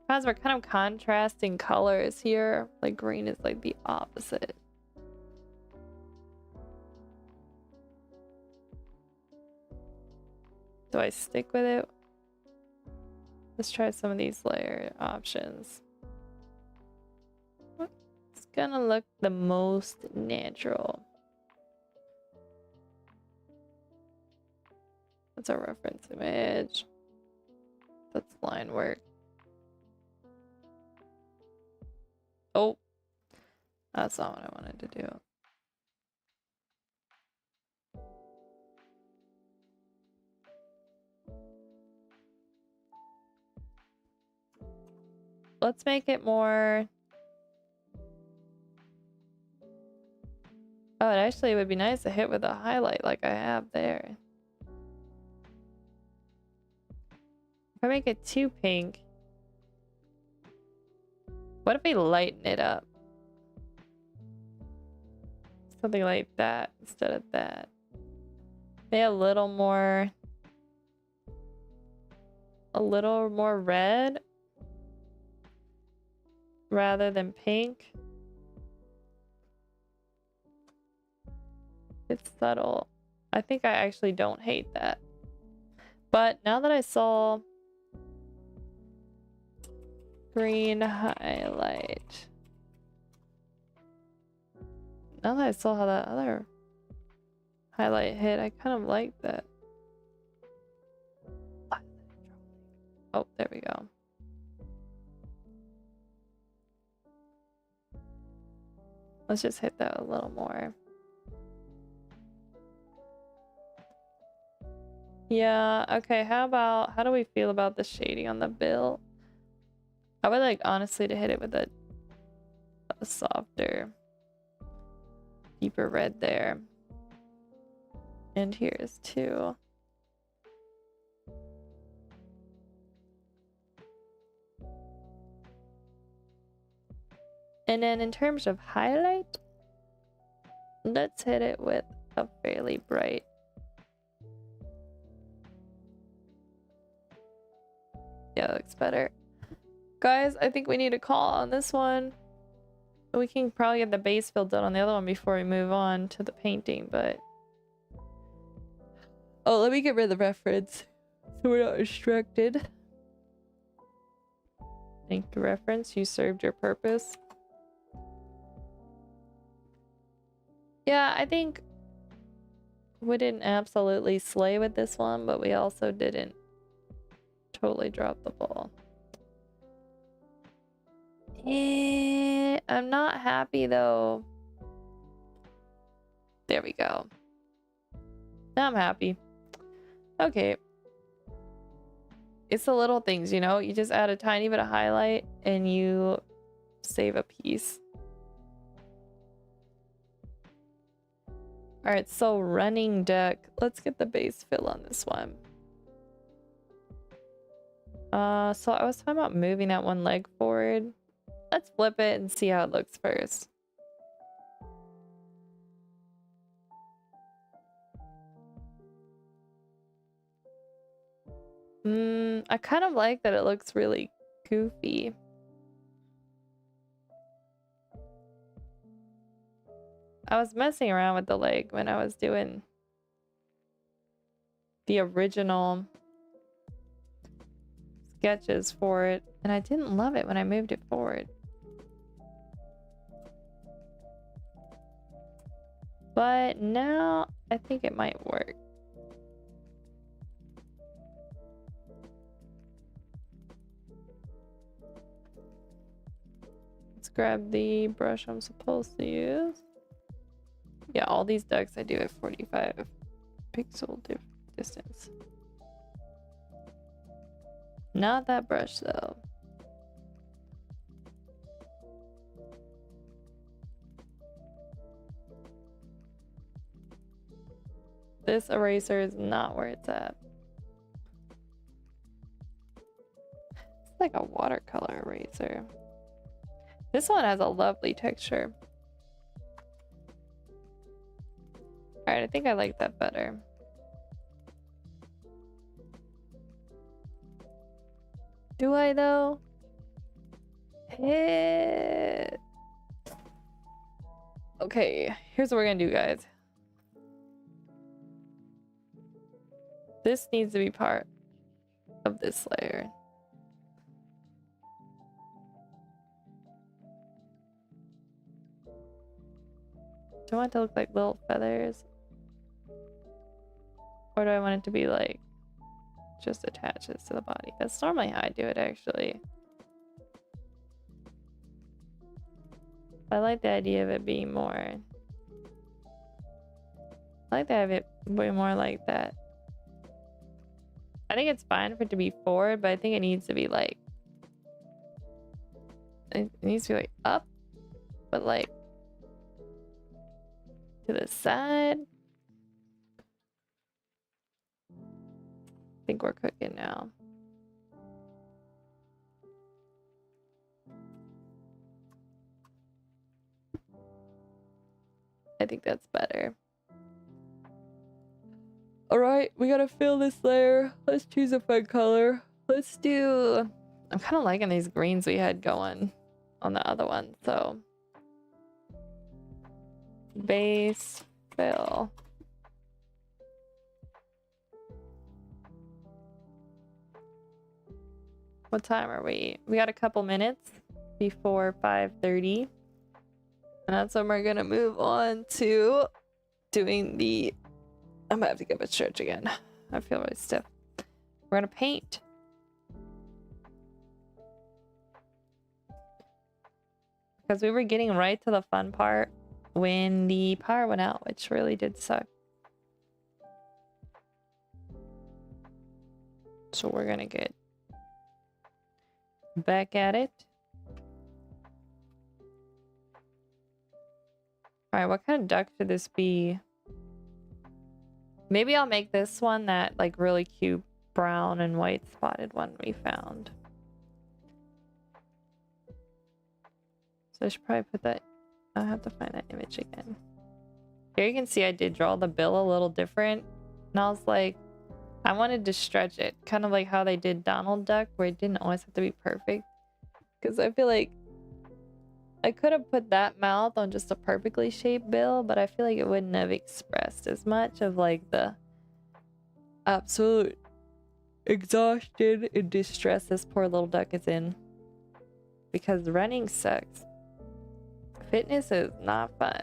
because we're kind of contrasting colors here. Like green is like the opposite. Do I stick with it? Let's try some of these layer options. It's gonna look the most natural. That's a reference image. That's line work. Oh, that's not what I wanted to do. Let's make it more... Oh, it actually would be nice to hit with a highlight like I have there. If I make it too pink, what if we lighten it up? Something like that instead of that. Maybe a little more red rather than pink. It's subtle. I think I actually don't hate that. But now that I saw green highlight, now that I saw how that other highlight hit, I kind of like that. Oh, there we go. Let's just hit that a little more. Yeah, okay, how do we feel about the shading on the bill? I would like honestly to hit it with a softer, deeper red there. And here's two. And then in terms of highlight, let's hit it with a fairly bright. Yeah, that looks better. Guys, I think we need a call on this one. We can probably get the base fill done on the other one before we move on to the painting, but... Oh, let me get rid of the reference so we're not distracted. Thank you, reference. You served your purpose. Yeah, I think we didn't absolutely slay with this one, but we also didn't totally drop the ball. I'm not happy though. There we go. Now I'm happy. Okay. It's the little things, you know? You just add a tiny bit of highlight and you save a piece. Alright, so running deck. Let's get the base fill on this one. So I was talking about moving that one leg forward. Let's flip it and see how it looks first. I kind of like that it looks really goofy. I was messing around with the leg when I was doing the original sketches for it, and I didn't love it when I moved it forward. But now I think it might work. Let's grab the brush I'm supposed to use. Yeah, all these ducks I do at 45 pixel distance. Not that brush though. This eraser is not where it's at. It's like a watercolor eraser. This one has a lovely texture. Alright, I think I like that better. Do I though? Okay, here's what we're gonna do, guys. This needs to be part of this layer. Do I want it to look like little feathers? Or do I want it to be like just attaches to the body? That's normally how I do it, actually. I like the idea of it being more... I like to have it way more like that. I think it's fine for it to be forward, but I think it needs to be like... It needs to be like up, but like to the side. I think we're cooking now. I think that's better. Alright, we gotta fill this layer. Let's choose a fun color. Let's do... I'm kind of liking these greens we had going on the other one, so... Base, fill. What time are we? We got a couple minutes before 5:30. And that's when we're gonna move on to doing the... I'm gonna have to get my stretch again. I feel really stiff. We're gonna paint. Because we were getting right to the fun part when the power went out, which really did suck. So we're gonna get back at it. Alright, what kind of duck should this be? Maybe I'll make this one that like really cute brown and white spotted one we found. So I should probably put that... I'll have to find that image again. Here you can see I did draw the bill a little different. And I was like, I wanted to stretch it. Kind of like how they did Donald Duck, where it didn't always have to be perfect. Because I feel like I could have put that mouth on just a perfectly shaped bill, but I feel like it wouldn't have expressed as much of like the absolute exhaustion and distress this poor little duck is in. Because running sucks. Fitness is not fun.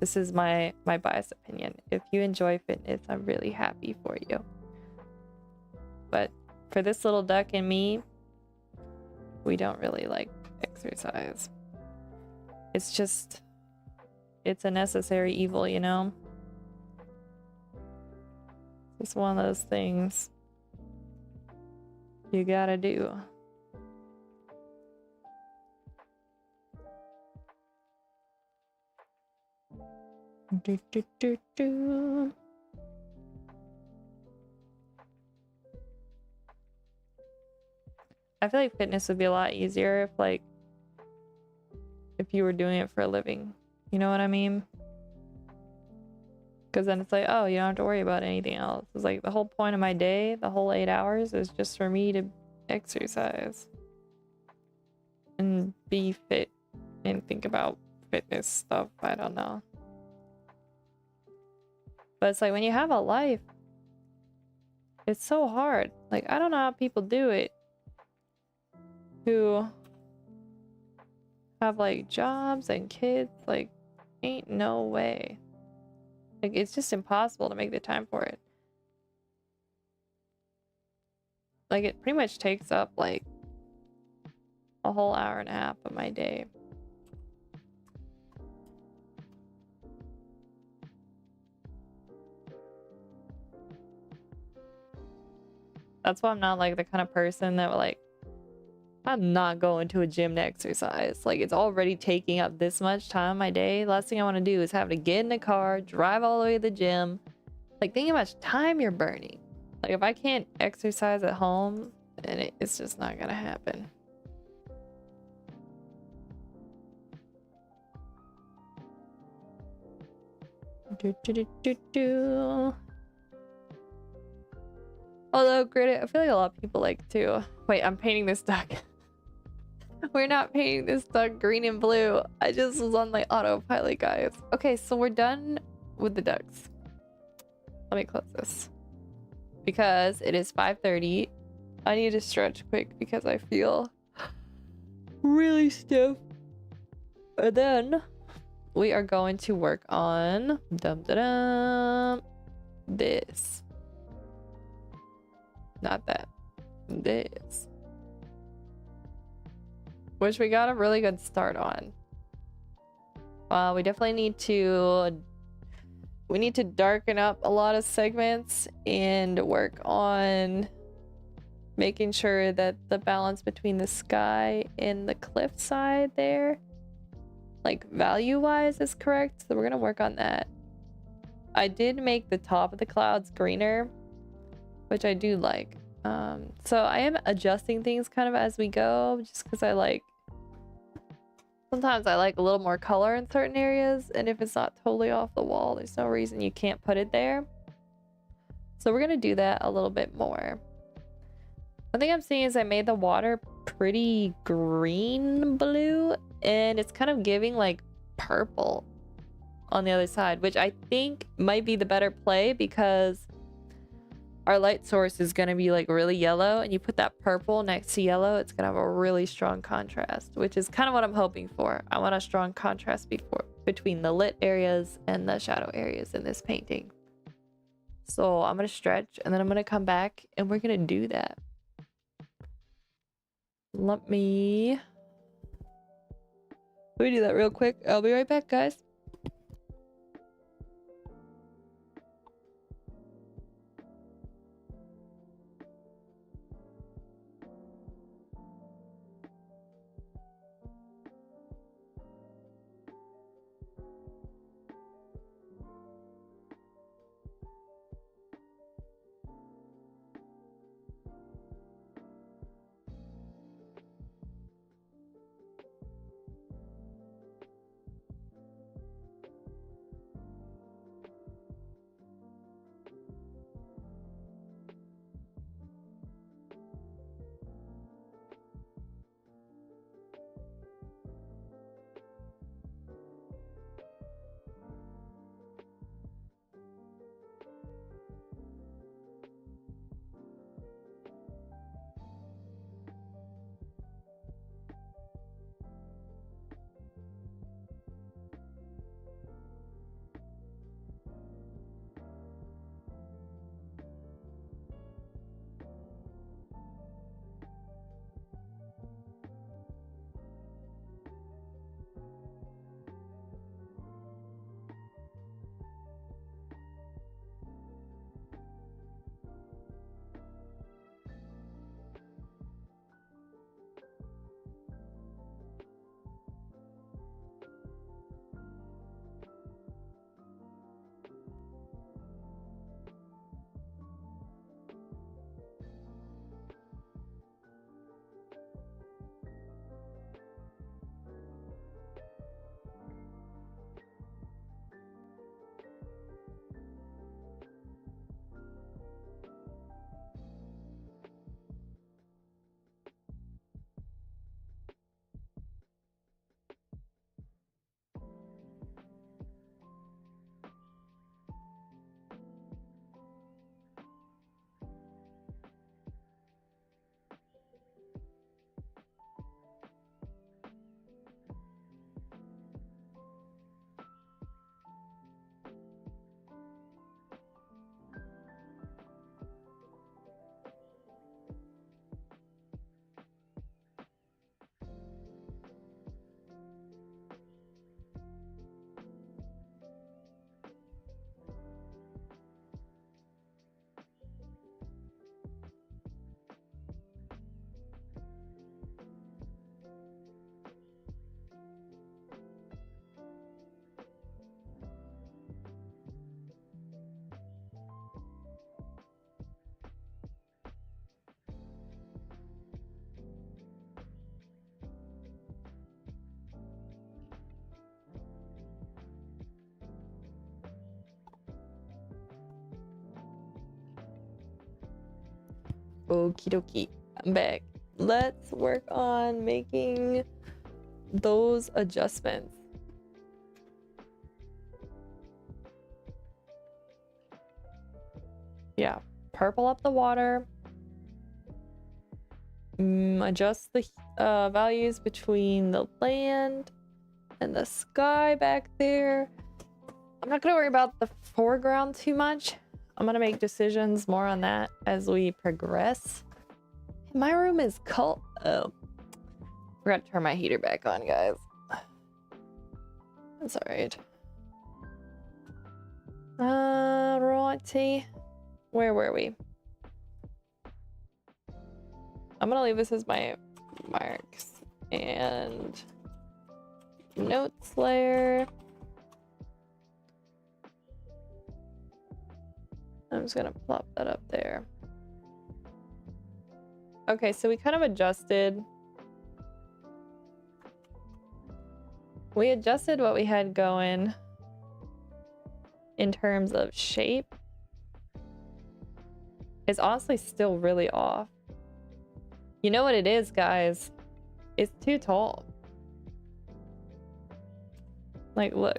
This is my biased opinion. If you enjoy fitness, I'm really happy for you. But for this little duck and me, we don't really like exercise. It's just, it's a necessary evil, you know? It's one of those things you gotta do. Do, do, do, do. I feel like fitness would be a lot easier if like if you were doing it for a living. You know what I mean? Because then it's like, oh, you don't have to worry about anything else. It's like the whole point of my day, the whole 8 hours is just for me to exercise and be fit and think about fitness stuff. I don't know. But it's like when you have a life, it's so hard. Like, I don't know how people do it who have like jobs and kids. Like, ain't no way. Like, it's just impossible to make the time for it. Like, it pretty much takes up like a whole hour and a half of my day. That's why I'm not like the kind of person that like, I'm not going to a gym to exercise. Like, it's already taking up this much time of my day. Last thing I want to do is have to get in a car, drive all the way to the gym. Like, think how much time you're burning. Like, if I can't exercise at home, then it's just not gonna happen. Although, granted, I feel like a lot of people like to... Wait, I'm painting this duck. We're not painting this duck green and blue. I just was on like autopilot, guys. Okay, so we're done with the ducks. Let me close this. Because it is 5:30. I need to stretch quick because I feel really stiff. And then we are going to work on this. Not that. This. Which we got a really good start on. We definitely need to... We need to darken up a lot of segments and work on making sure that the balance between the sky and the cliff side there, like value-wise, is correct. So we're gonna work on that. I did make the top of the clouds greener, which I do like. So I am adjusting things kind of as we go, just because I like... Sometimes I like a little more color in certain areas, and if it's not totally off the wall, there's no reason you can't put it there. So we're gonna do that a little bit more. One thing I'm seeing is I made the water pretty green blue, and it's kind of giving like purple on the other side, which I think might be the better play because our light source is going to be like really yellow, and you put that purple next to yellow, it's going to have a really strong contrast, which is kind of what I'm hoping for. I want a strong contrast between the lit areas and the shadow areas in this painting. So I'm going to stretch, and then I'm going to come back and we're going to do that. Let me do that real quick. I'll be right back, guys. Okie dokie. I'm back. Let's work on making those adjustments. Yeah, purple up the water. Adjust the values between the land and the sky back there. I'm not gonna worry about the foreground too much. I'm gonna make decisions more on that as we progress. My room is cold. Oh, forgot to turn my heater back on, guys. That's alright. Righty. Where were we? I'm gonna leave this as my marks and notes layer. I'm just gonna plop that up there. Okay, so we kind of adjusted. We adjusted what we had going in terms of shape. It's honestly still really off. You know what it is, guys? It's too tall. Like, look.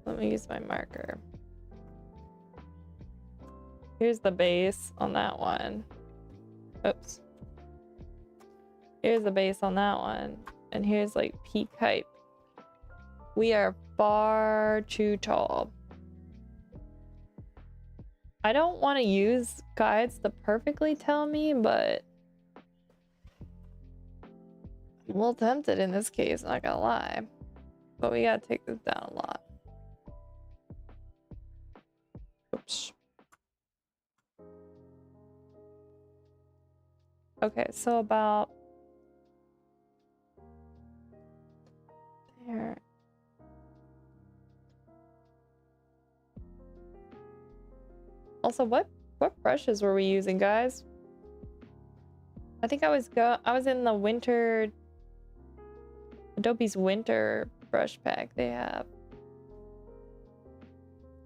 Let me use my marker. Here's the base on that one. Oops. Here's the base on that one. And here's like peak height. We are far too tall. I don't want to use guides to perfectly tell me, but I'm a little tempted in this case, not gonna lie. But we gotta take this down a lot. Oops. Okay, so about there. Also, what brushes were we using, guys? I think I was in the winter Adobe's winter brush pack they have.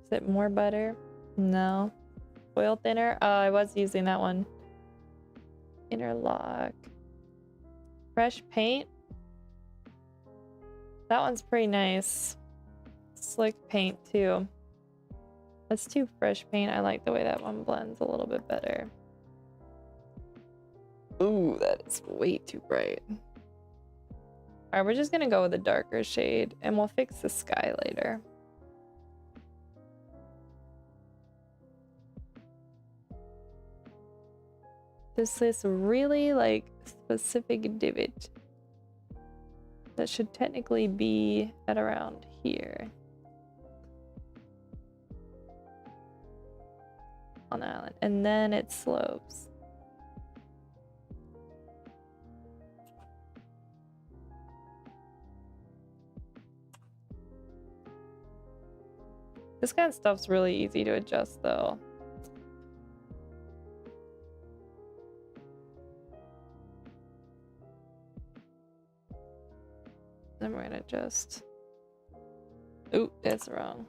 Is it more butter? No. Oil thinner? Oh, I was using that one. Interlock. Fresh paint. That one's pretty nice. Slick paint too. Let's do fresh paint. I like the way that one blends a little bit better. Ooh, that is way too bright. Alright, we're just gonna go with a darker shade and we'll fix the sky later. There's this really like specific divot that should technically be at around here. On the island, and then it slopes. This kind of stuff's really easy to adjust though. Then we're gonna just... Ooh, that's wrong.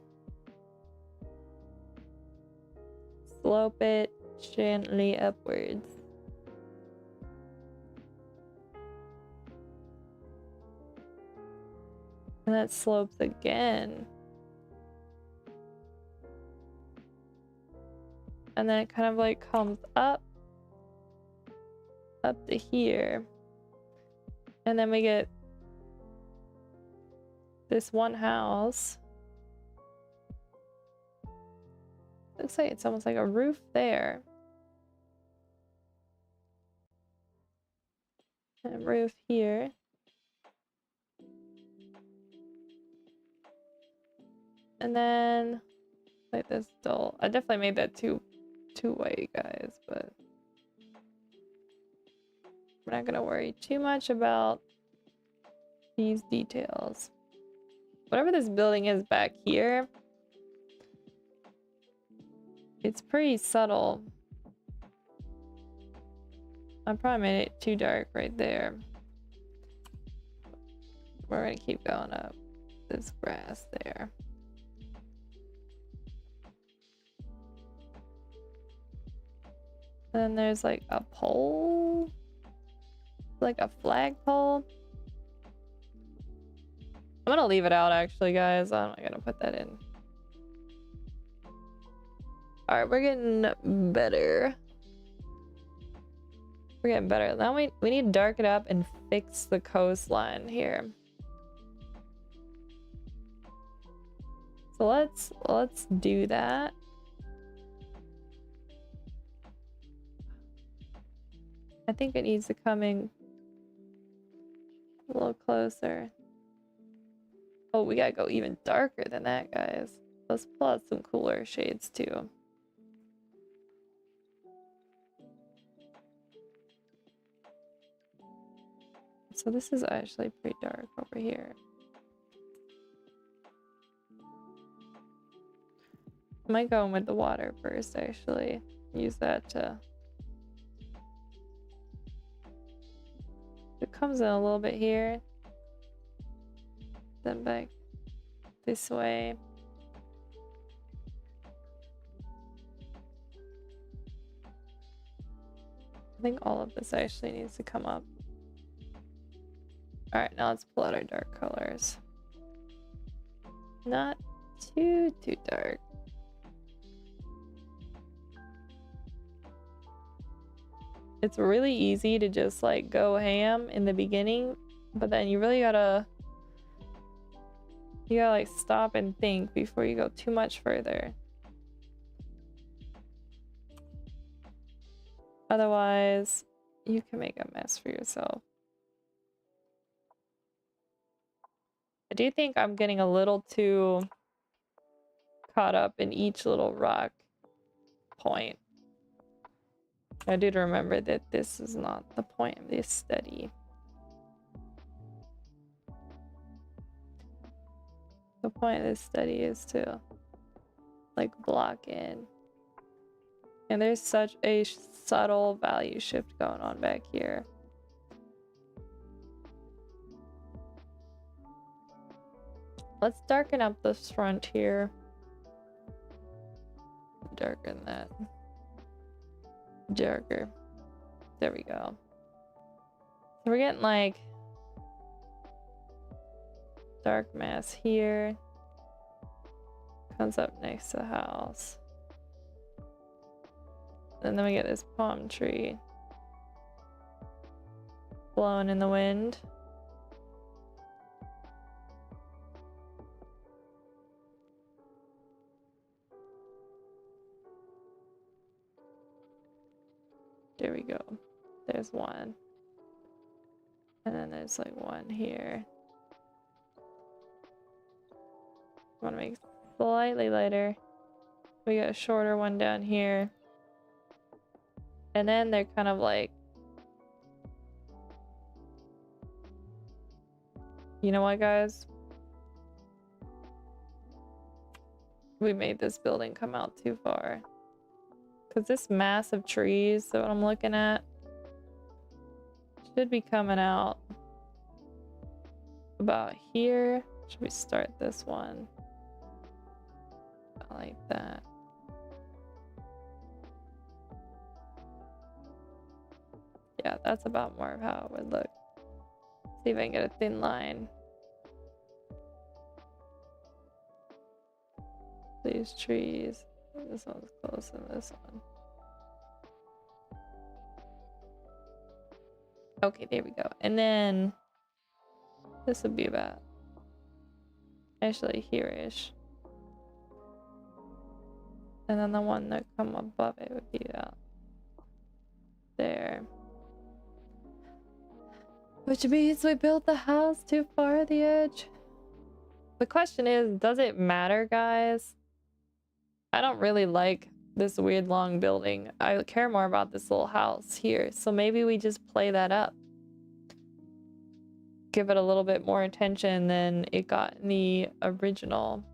Slope it gently upwards. And that slopes again. And then it kind of like comes up to here. And then we get this one house. Looks like it's almost like a roof there. And a roof here. And then like this dull. I definitely made that too white, guys, but we're not gonna worry too much about these details. Whatever this building is back here, it's pretty subtle. I probably made it too dark right there. We're gonna keep going up this grass there. Then there's like a pole, like a flagpole. I'm gonna leave it out actually, guys. I'm not gonna put that in. All right, we're getting better. We're getting better. Now we need to darken it up and fix the coastline here. So let's do that. I think it needs to come in a little closer. Oh, we gotta go even darker than that, guys. Let's pull out some cooler shades too. So this is actually pretty dark over here. I might go in with the water first, actually. Use that to... It comes in a little bit here. Then back this way. I think all of this actually needs to come up. Alright, now let's pull out our dark colors. Not too dark. It's really easy to just like go ham in the beginning, but then you really gotta like stop and think before you go too much further. Otherwise, you can make a mess for yourself. I do think I'm getting a little too caught up in each little rock point. I do remember that this is not the point of this study. The point of this study is to like block in. And there's such a subtle value shift going on back here. Let's darken up this front here. Darken that. Darker. There we go. So we're getting like dark mass here. Comes up next to the house. And then we get this palm tree blowing in the wind. There we go. There's one. And then there's like one here. I want to make it slightly lighter. We got a shorter one down here. And then they're kind of like... You know what, guys? We made this building come out too far. Because this mass of trees that I'm looking at should be coming out about here. Should we start this one? I like that. Yeah, that's about more of how it would look. See if I can get a thin line. These trees. This one's close to this one. Okay, there we go. And then this would be about actually here-ish. And then the one that come above it would be out there. Which means we built the house too far at the edge. The question is, does it matter, guys? I don't really like this weird long building. I care more about this little house here. So maybe we just play that up. Give it a little bit more attention than it got in the original.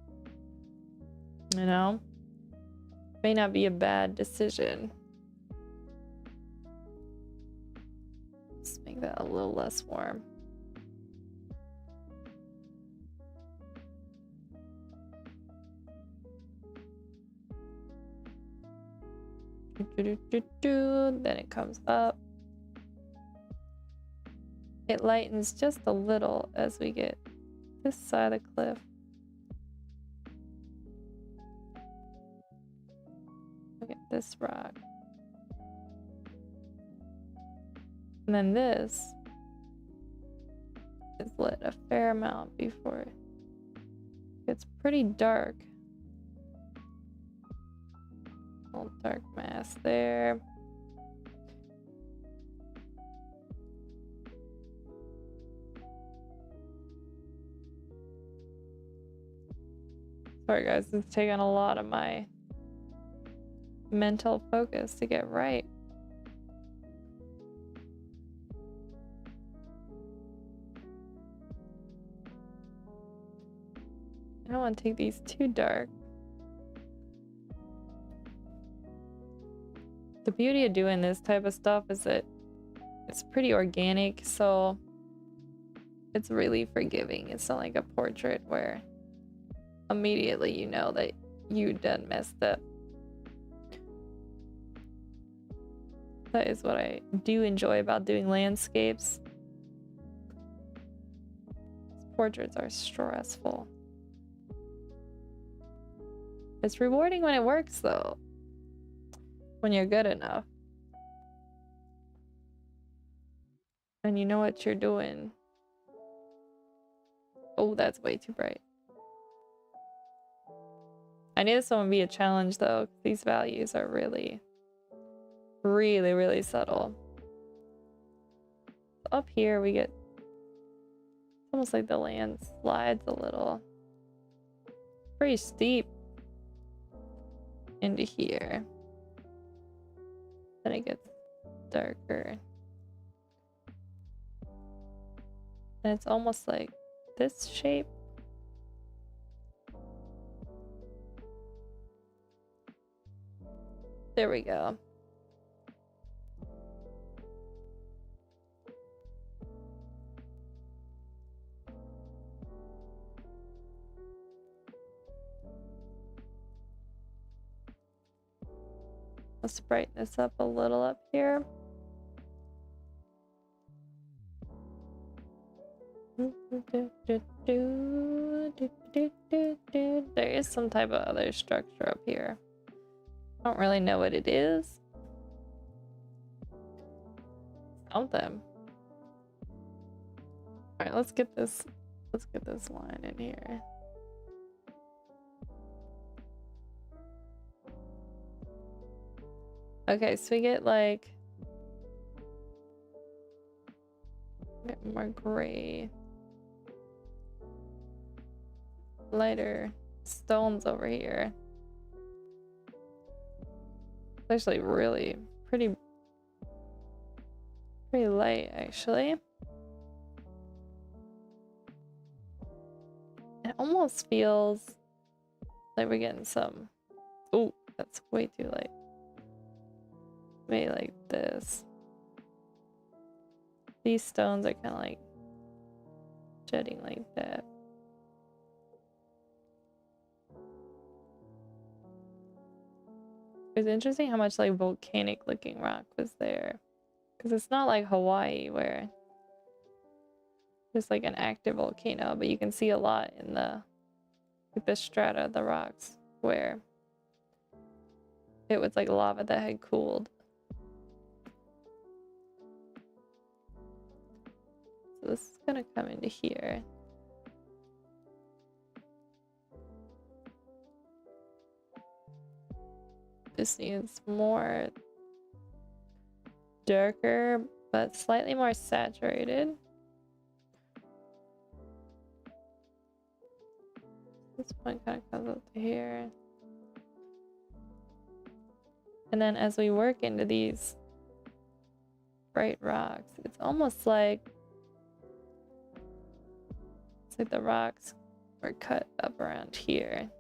You know? May not be a bad decision. Let's make that a little less warm. Then it comes up. It lightens just a little as we get this side of the cliff. Look at this rock. And then this is lit a fair amount before it gets pretty dark. Little dark mass there. Sorry guys, it's taking a lot of my mental focus to get right. I don't want to take these too dark. The beauty of doing this type of stuff is that it's pretty organic, so it's really forgiving. It's not like a portrait where immediately you know that you done messed up. That is what I do enjoy about doing landscapes. Portraits are stressful. It's rewarding when it works though. When you're good enough. And you know what you're doing. Oh, that's way too bright. I knew this one would be a challenge though. These values are really, really subtle. Up here we get almost like the land slides a little. Pretty steep into here. Then it gets darker. And it's almost like this shape. There we go. Let's brighten this up a little up here. There is some type of other structure up here. I don't really know what it is. Something. Alright, let's get this line in here. Okay, so we get like a bit more gray, lighter stones over here. It's actually really pretty light actually. It almost feels like we're getting some. Oh, that's way too light. Maybe like this. These stones are kind of like jetting like that. It's interesting how much like volcanic looking rock was there. Because it's not like Hawaii where there's like an active volcano, but you can see a lot in the strata of the rocks where it was like lava that had cooled. So this is gonna come into here. This needs more darker, but slightly more saturated. This one kind of comes up to here. And then as we work into these bright rocks, it's almost like the rocks were cut up around here.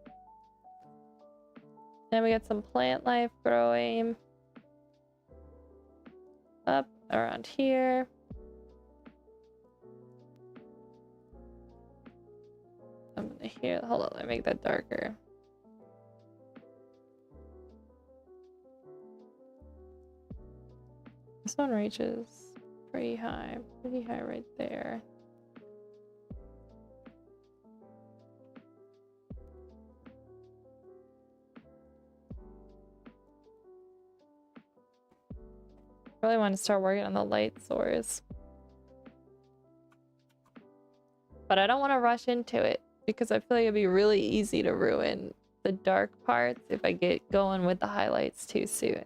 Then we got some plant life growing up around here. I'm gonna hear, hold on, let me make that darker. This one reaches pretty high right there. Really want to start working on the light source. But I don't want to rush into it because I feel like it'd be really easy to ruin the dark parts if I get going with the highlights too soon.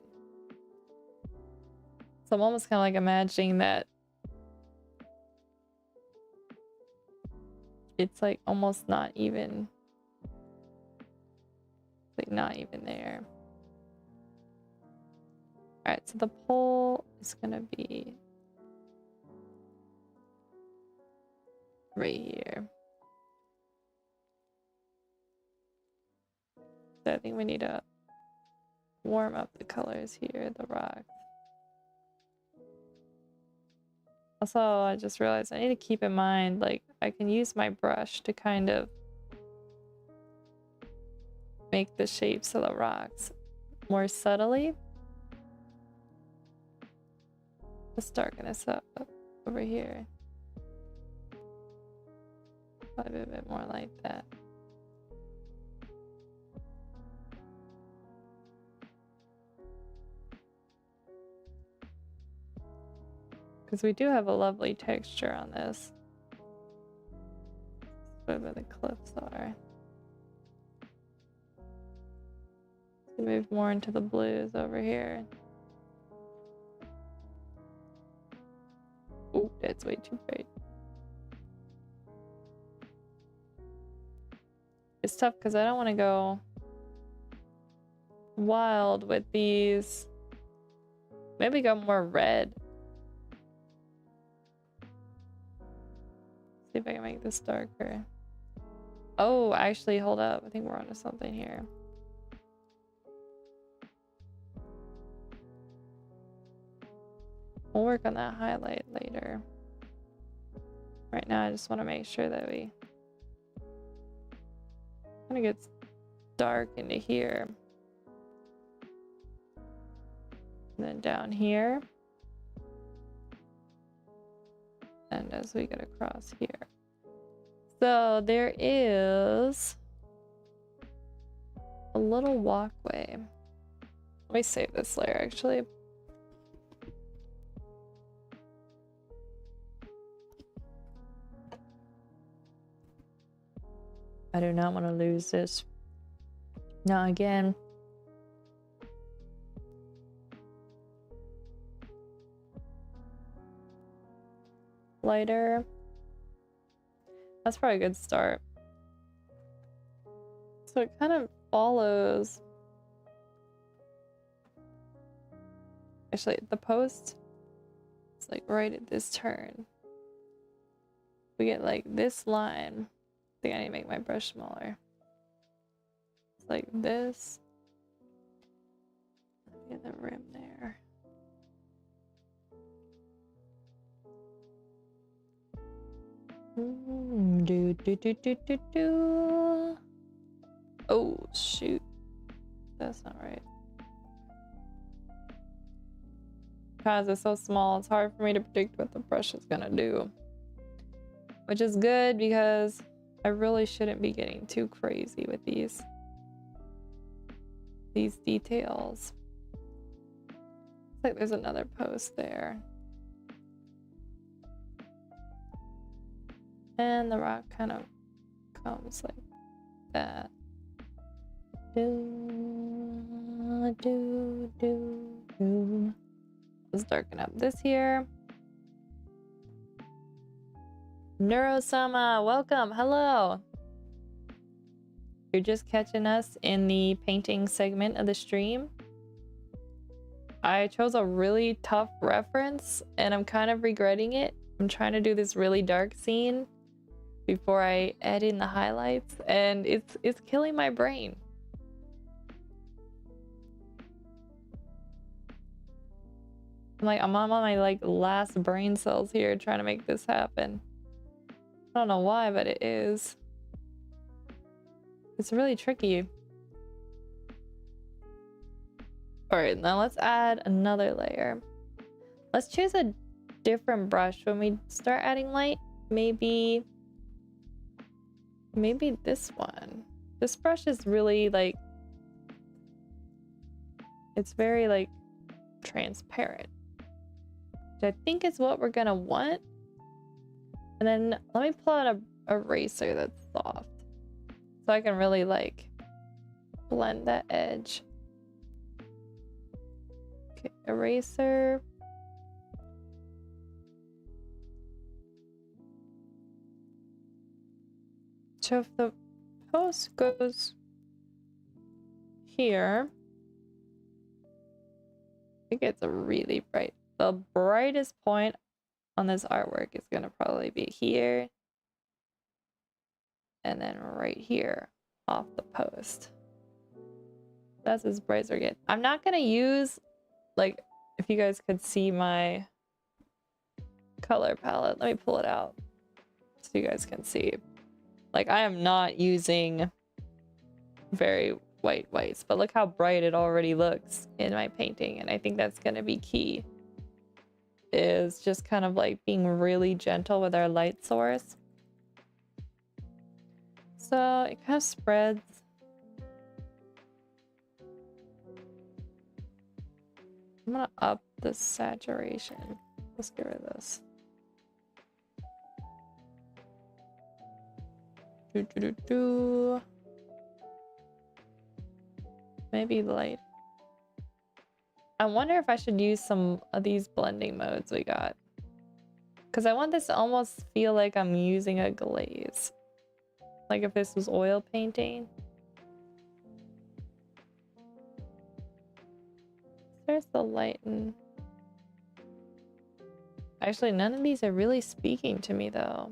So I'm almost kind of like imagining that it's like almost not even, like not even there. All right, so the pole is gonna be right here. So I think we need to warm up the colors here, the rocks. Also, I just realized I need to keep in mind, like, I can use my brush to kind of make the shapes of the rocks more subtly. Let's darken this up over here. Probably a bit more like that. Because we do have a lovely texture on this. Where the cliffs are. We move more into the blues over here. Oh, that's way too bright. It's tough because I don't want to go wild with these. Maybe go more red. See if I can make this darker. Oh, actually, hold up. I think we're onto something here. We'll work on that highlight later. Right now, I just want to make sure that we kind of get dark into here. And then down here. And as we get across here. So there is a little walkway. Let me save this layer actually. I do not want to lose this. Now again. Lighter. That's probably a good start. So it kind of follows. Actually, the post is like right at this turn. We get like this line. I think I need to make my brush smaller. It's like this. Get the rim there. Oh shoot, that's not right. Because it's so small, it's hard for me to predict what the brush is gonna do. Which is good because I really shouldn't be getting too crazy with these details. Looks like there's another post there. And the rock kind of comes like that. Let's darken up this here. Neurosama, welcome. Hello. You're just catching us in the painting segment of the stream. I chose a really tough reference and I'm kind of regretting it. I'm trying to do this really dark scene before I add in the highlights, and it's killing my brain. I'm on my like last brain cells here trying to make this happen. I don't know why, but it is. It's really tricky. All right, now let's add another layer. Let's choose a different brush when we start adding light. Maybe this one. This brush is really like, it's very like transparent, which I think is what we're gonna want. And then let me pull out a eraser that's soft so I can really like blend that edge. Okay, eraser. So if the post goes here, it gets a really bright. The brightest point on this artwork is gonna probably be here, and then right here off the post. That's as bright as we get. I'm not gonna use, like, if you guys could see my color palette, let me pull it out so you guys can see. Like, I am not using very white whites, but look how bright it already looks in my painting. And I think that's gonna be key, is just kind of like being really gentle with our light source. So it kind of spreads. I'm gonna up the saturation. Let's get rid of this. Maybe light. I wonder if I should use some of these blending modes we got, because I want this to almost feel like I'm using a glaze, like if this was oil painting. There's the light. And actually none of these are really speaking to me though.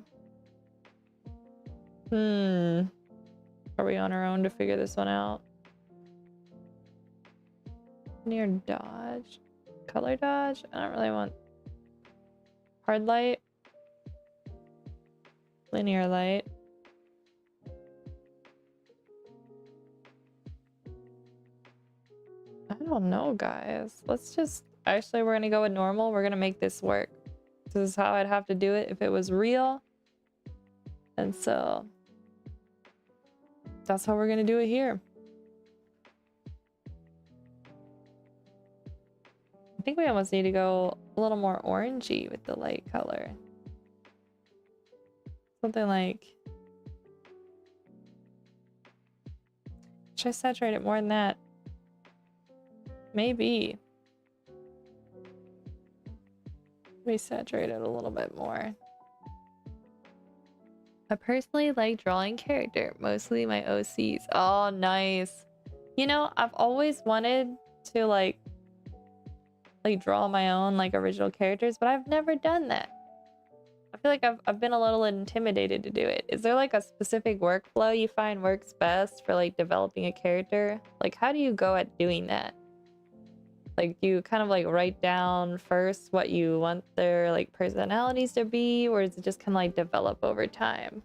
Are we on our own to figure this one out? Linear dodge, color dodge. I don't really want hard light, linear light. I don't know, guys. Let's just, actually we're gonna go with normal. We're gonna make this work. This is how I'd have to do it if it was real. And so that's how we're gonna do it here. I think we almost need to go a little more orangey with the light color. Something like, should I saturate it more than that? Maybe. Let me saturate it a little bit more. I personally like drawing character, mostly my OCs. Oh, nice. You know, I've always wanted to like draw my own like original characters, but I've never done that. I feel like I've been a little intimidated to do it. Is there like a specific workflow you find works best for like developing a character? Like, how do you go at doing that? Like, do you kind of like write down first what you want their like personalities to be, or is it just kind of like develop over time?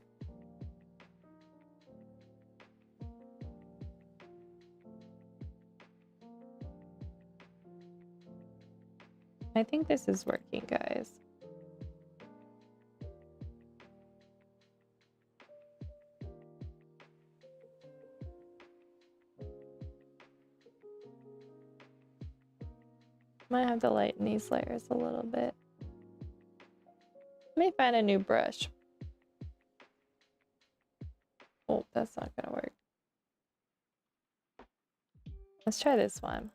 I think this is working, guys. Might have to lighten these layers a little bit. Let me find a new brush. Oh, that's not gonna work. Let's try this one.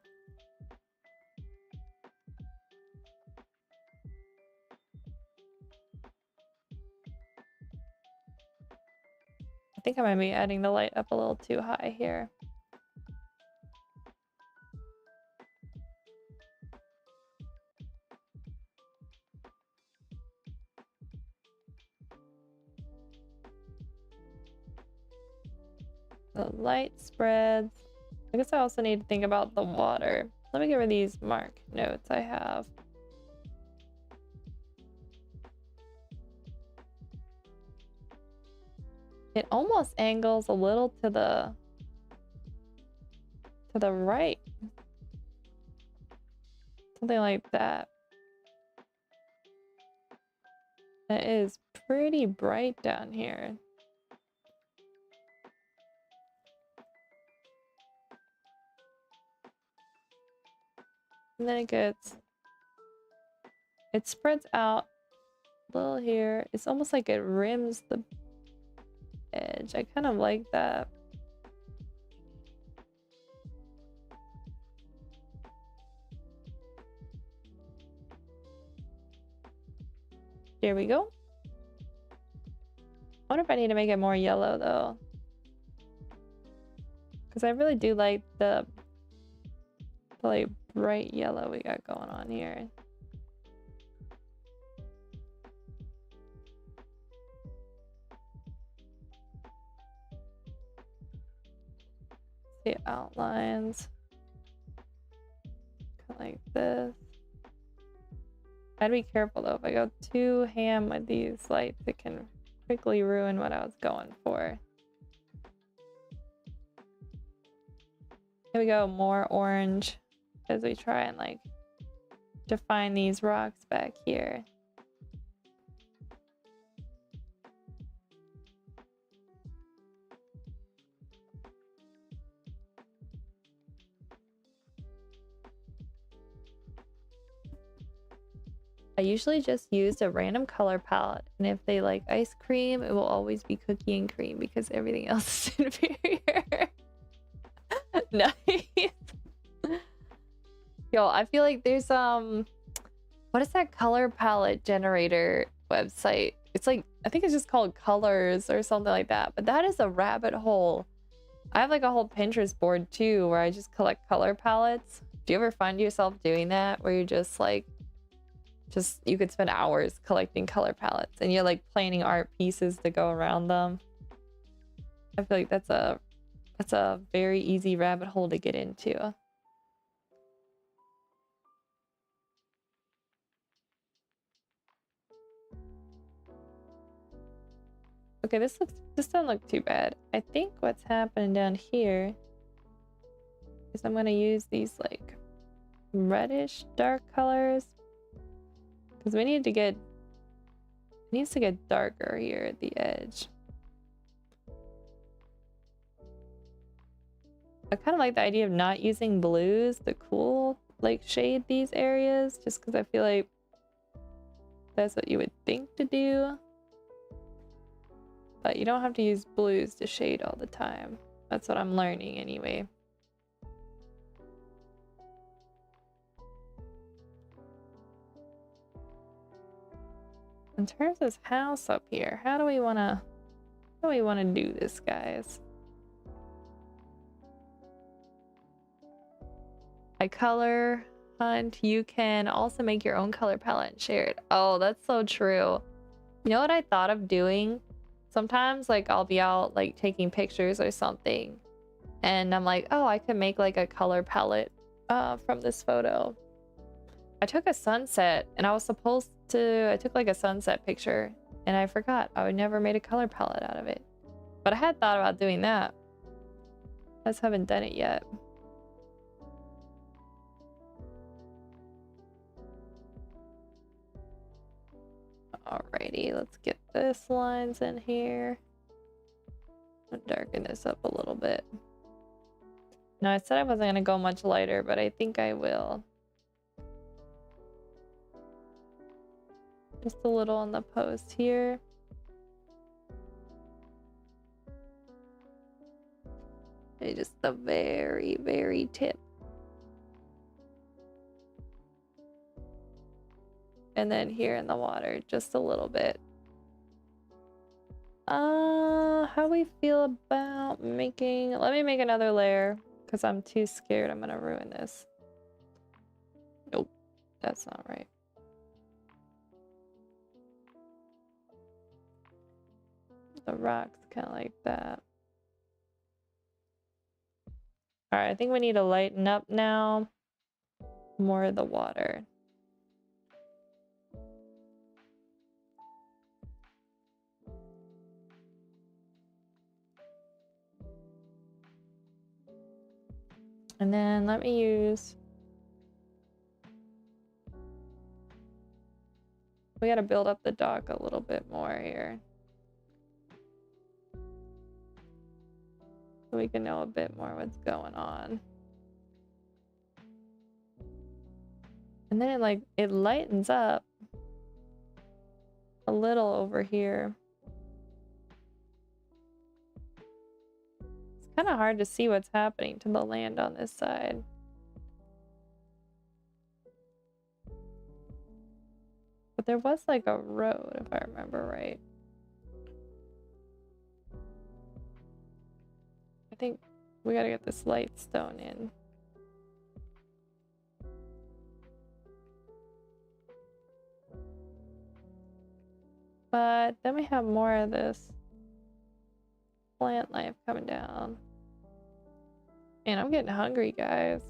I think I might be adding the light up a little too high here. The light spreads. I guess I also need to think about the water. Let me get rid of these mark notes I have. It almost angles a little to the right. Something like that. It is pretty bright down here. And then it spreads out a little here. It's almost like it rims the edge. I kind of like that. Here we go. I wonder if I need to make it more yellow though. Because I really do like the like bright yellow we got going on here. The outlines. Kind of like this. I'd be careful though. If I go too ham with these lights, it can quickly ruin what I was going for. Here we go, more orange as we try and like define these rocks back here. I usually just use a random color palette, and if they like ice cream, it will always be cookie and cream because everything else is inferior. Nice. Yo, I feel like there's what is that color palette generator website? It's like, I think it's just called Colors or something like that, but that is a rabbit hole. I have like a whole Pinterest board too where I just collect color palettes. Do you ever find yourself doing that where you're just like you could spend hours collecting color palettes and you're like planning art pieces to go around them? I feel like that's a very easy rabbit hole to get into. Okay, this doesn't look too bad. I think what's happening down here is I'm gonna use these like reddish dark colors because it needs to get darker here at the edge. I kind of like the idea of not using blues to cool like shade these areas just because I feel like that's what you would think to do. But you don't have to use blues to shade all the time. That's what I'm learning anyway. In terms of this house up here, how do we wanna do this, guys? I color hunt. You can also make your own color palette and share it. Oh, that's so true. You know what I thought of doing? Sometimes like I'll be out like taking pictures or something and I'm like, oh, I could make like a color palette from this photo. I took a sunset and I took like a sunset picture and I forgot I never made a color palette out of it. But I had thought about doing that. I just haven't done it yet. Alrighty, let's get this lines in here. I'll darken this up a little bit. No, I said I wasn't gonna go much lighter, but I think I will. Just a little on the post here. Maybe just the very, very tip. And then here in the water, just a little bit. How we feel about making... Let me make another layer, because I'm too scared I'm gonna ruin this. Nope, that's not right. The rocks kind of like that. Alright, I think we need to lighten up now. More of the water. And then let me use We gotta build up the dock a little bit more here. So we can know a bit more what's going on. And then it lightens up a little over here. It's kind of hard to see what's happening to the land on this side. But there was like a road, if I remember right. I think we gotta get this light stone in. But then we have more of this plant life coming down. Man, I'm getting hungry, guys.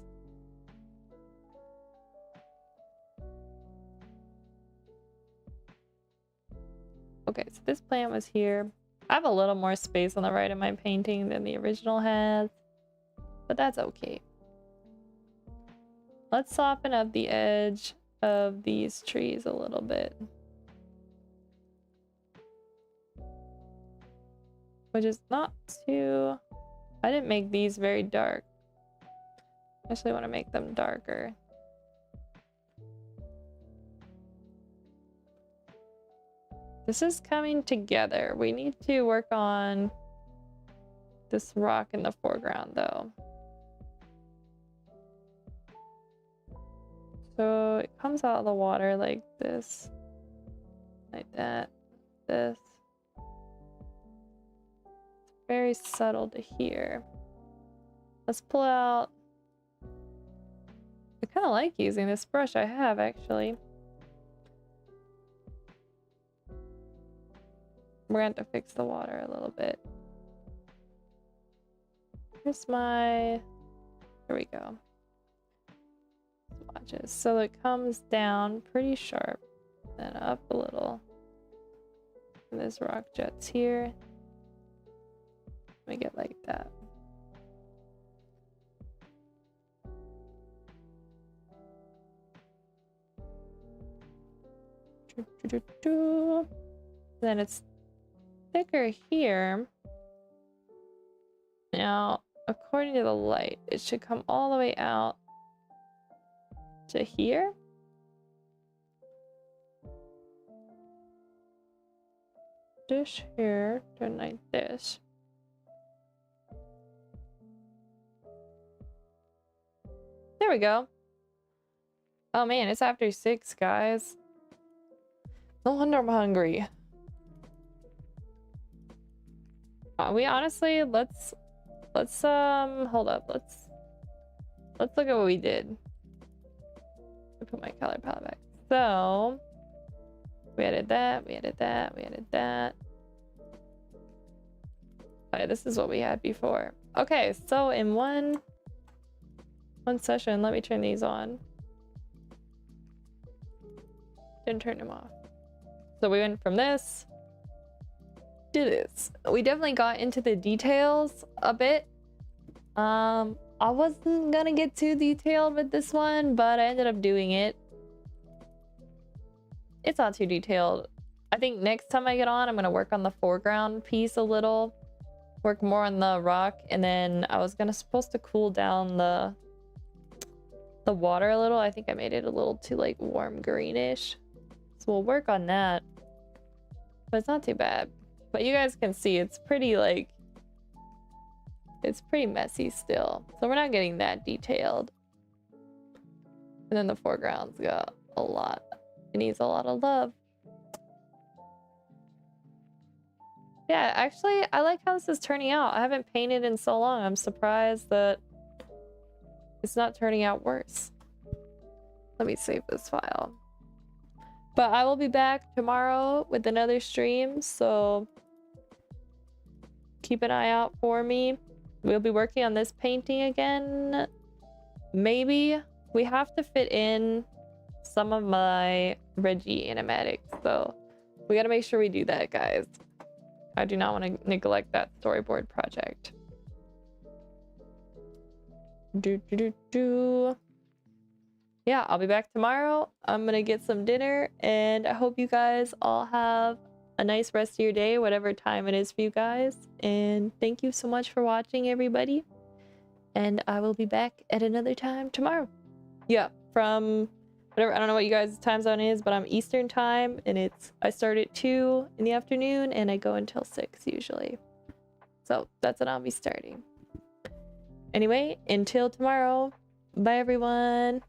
Okay, so this plant was here. I have a little more space on the right of my painting than the original has, but that's okay. Let's soften up the edge of these trees a little bit. Which is not too... I didn't make these very dark. I actually want to make them darker. This is coming together. We need to work on this rock in the foreground though. So it comes out of the water like this. Like that. This. It's very subtle to here. Let's pull out... I kind of like using this brush I have actually. We're going to have to fix the water a little bit. Here's my... Here we go. Swatches. So it comes down pretty sharp, then up a little. And this rock juts here. Make it like that. Then it's thicker here. Now, according to the light, it should come all the way out to here. Dish here, turn like this. There we go. Oh man, it's after 6, guys. No wonder I'm hungry. We honestly, let's hold up. Let's look at what we did. I put my color palette back. So we added that, we added that, we added that. Okay, this is what we had before. Okay, so in one session, let me turn these on. Didn't turn them off. So we went from this to this. We definitely got into the details a bit. I wasn't gonna get too detailed with this one, but I ended up doing it. It's not too detailed. I think next time I get on, I'm gonna work on the foreground piece a little, work more on the rock, and then I was supposed to cool down the water a little. I think I made it a little too like warm greenish, so we'll work on that. But it's not too bad. But you guys can see it's pretty like, it's pretty messy still. So we're not getting that detailed. And then the foreground's got a lot. It needs a lot of love. Yeah, actually, I like how this is turning out. I haven't painted in so long. I'm surprised that it's not turning out worse. Let me save this file. But I will be back tomorrow with another stream, so keep an eye out for me. We'll be working on this painting again. Maybe. We have to fit in some of my Reggie animatics, so we gotta make sure we do that, guys. I do not want to neglect that storyboard project. Yeah, yeah, I'll be back tomorrow. I'm gonna get some dinner, and I hope you guys all have a nice rest of your day, whatever time it is for you guys. And thank you so much for watching, everybody. And I will be back at another time tomorrow. Yeah, from whatever, I don't know what you guys' time zone is, but I'm Eastern time, and I start at 2 in the afternoon and I go until 6 usually. So that's when I'll be starting. Anyway, until tomorrow, bye everyone.